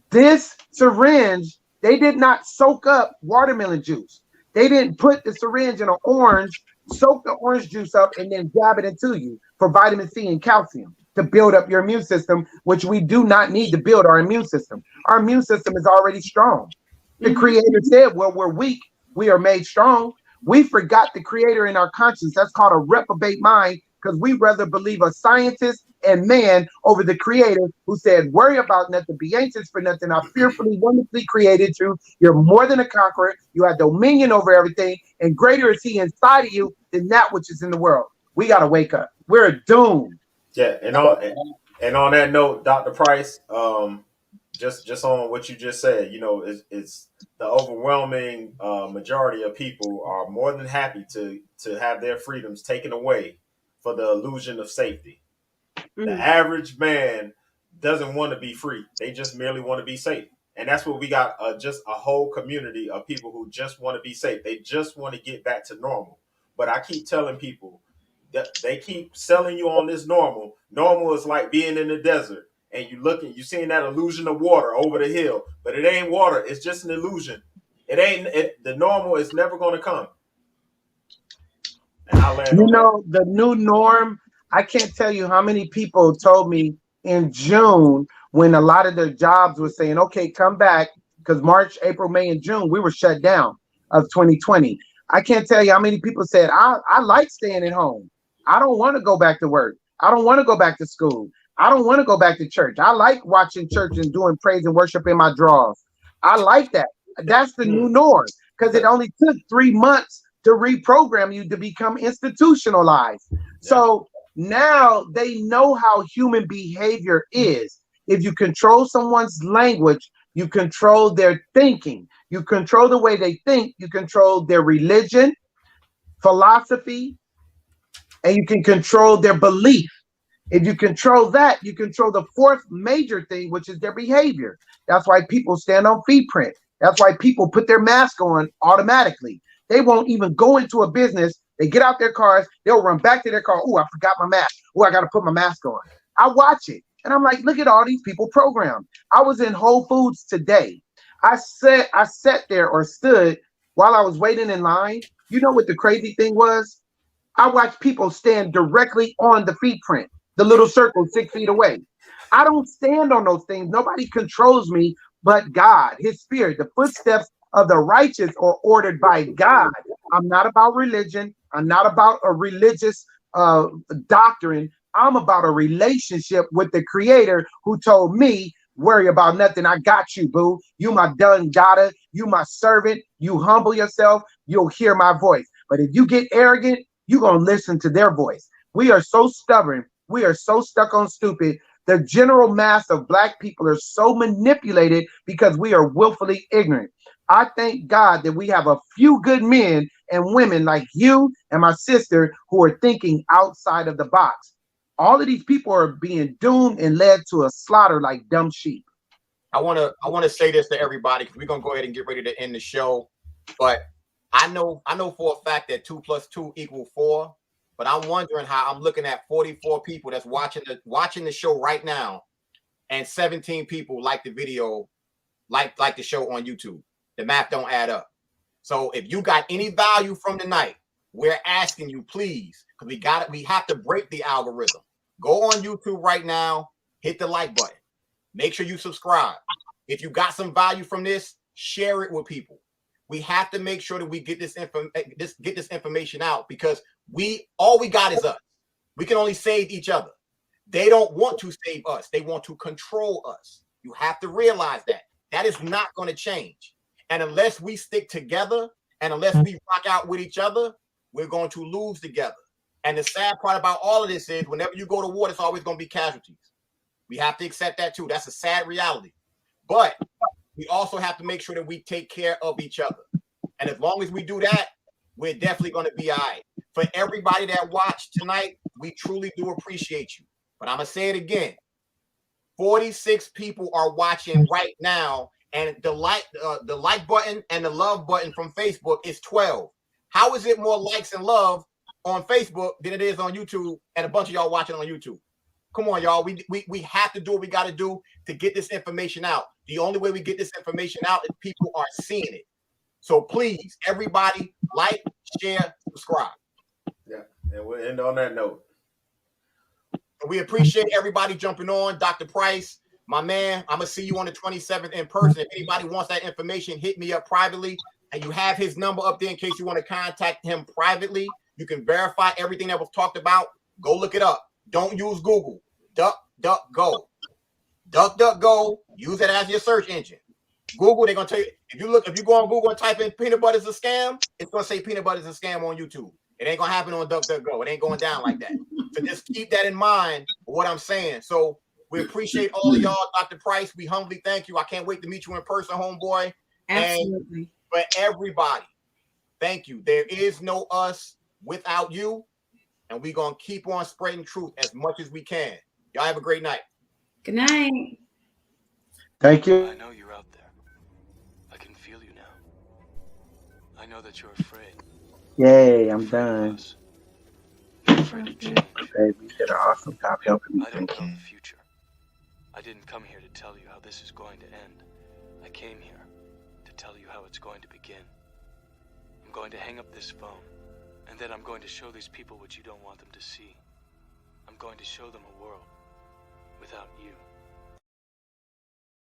this syringe, they did not soak up watermelon juice. They didn't put the syringe in an orange, soak the orange juice up, and then jab it into you for vitamin C and calcium to build up your immune system, which we do not need to build our immune system. Our immune system is already strong. The Creator said, well, we're weak, we are made strong. We forgot the Creator in our conscience. That's called a reprobate mind, because we rather believe a scientist and man over the Creator, who said, worry about nothing, be anxious for nothing. I fearfully, wonderfully created you. You're more than a conqueror. You have dominion over everything, and greater is He inside of you than that which is in the world. We got to wake up. We're doomed. Yeah, and on that note, Dr. Price, just on what you just said, it's the overwhelming majority of people are more than happy to have their freedoms taken away for the illusion of safety. The average man doesn't want to be free. They just merely want to be safe. And that's what we got, just a whole community of people who just want to be safe. They just want to get back to normal. But I keep telling people that they keep selling you on this normal. Normal is like being in the desert and you seeing that illusion of water over the hill, but it ain't water. It's just an illusion. The normal is never going to come. And the new norm, I can't tell you how many people told me in June when a lot of their jobs were saying, okay, come back, because March, April, May, and June, we were shut down of 2020. I can't tell you how many people said, I like staying at home. I don't want to go back to work. I don't want to go back to school. I don't want to go back to church. I like watching church and doing praise and worship in my drawers. I like that. That's the new norm, because it only took 3 months to reprogram you to become institutionalized. Yeah. So now they know how human behavior is. If you control someone's language, you control their thinking. You control the way they think. You control their religion, philosophy, and you can control their belief. If you control that, you control the fourth major thing, which is their behavior. That's why people stand on feet print. That's why people put their mask on automatically. They won't even go into a business. They get out their cars. They'll run back to their car. Oh, I forgot my mask. Oh, I got to put my mask on. I watch it. And I'm like, look at all these people programmed. I was in Whole Foods today. I sat there or stood while I was waiting in line. You know what the crazy thing was? I watched people stand directly on the feet print. the little circle 6 feet away. I don't stand on those things. Nobody controls me but God, his spirit. The footsteps of the righteous are ordered by God. I'm not about religion. I'm not about a religious doctrine. I'm about a relationship with the creator who told me, worry about nothing. I got you, boo. You my done daughter. You my servant. You humble yourself. You'll hear my voice. But if you get arrogant, you're going to listen to their voice. We are so stubborn. We are so stuck on stupid. The general mass of Black people are so manipulated because we are willfully ignorant. I thank God that we have a few good men and women like you and my sister who are thinking outside of the box. All of these people are being doomed and led to a slaughter like dumb sheep. I want to say this to everybody because we're gonna go ahead and get ready to end the show. But I know for a fact that 2 + 2 = 4. But I'm wondering how I'm looking at 44 people that's watching the show right now, and 17 people like the video, like the show on YouTube. The math don't add up. So if you got any value from tonight, we're asking you, please, because we have to break the algorithm. Go on YouTube right now, hit the like button. Make sure you subscribe. If you got some value from this, share it with people. We have to make sure that we get this information out, because all we got is us. We can only save each other. They don't want to save us. They want to control us. You have to realize that. That is not going to change. And unless we stick together and unless we rock out with each other, we're going to lose together. And the sad part about all of this is whenever you go to war, it's always going to be casualties. We have to accept that too. That's a sad reality. But we also have to make sure that we take care of each other. And as long as we do that, we're definitely going to be all right. For everybody that watched tonight, we truly do appreciate you. But I'm going to say it again. 46 people are watching right now, and the like button and the love button from Facebook is 12. How is it more likes and love on Facebook than it is on YouTube, and a bunch of y'all watching on YouTube? Come on, y'all. We have to do what we got to do to get this information out. The only way we get this information out is people are seeing it. So please, everybody, like, share, subscribe. Yeah, and we'll end on that note. We appreciate everybody jumping on. Dr. Price, my man, I'm going to see you on the 27th in person. If anybody wants that information, hit me up privately. And you have his number up there in case you want to contact him privately. You can verify everything that was talked about. Go look it up. Don't use Google. DuckDuckGo. DuckDuckGo. Use it as your search engine. Google, they're going to tell you. If you go on Google and type in peanut butter is a scam, it's going to say peanut butter is a scam on YouTube. It ain't going to happen on DuckDuckGo. It ain't going down like that. So just keep that in mind for what I'm saying. So we appreciate all of y'all. Dr. Price, we humbly thank you. I can't wait to meet you in person, homeboy. Absolutely. And for everybody, thank you. There is no us without you. And we're going to keep on spreading truth as much as we can. Y'all have a great night. Good night. Thank you. I know you're out there. I can feel you now. I know that you're afraid. Yay, I'm done. Afraid of change. Baby, you did an awesome job helping me. I don't know the future. I didn't come here to tell you how this is going to end. I came here to tell you how it's going to begin. I'm going to hang up this phone, and then I'm going to show these people what you don't want them to see. I'm going to show them a world without you.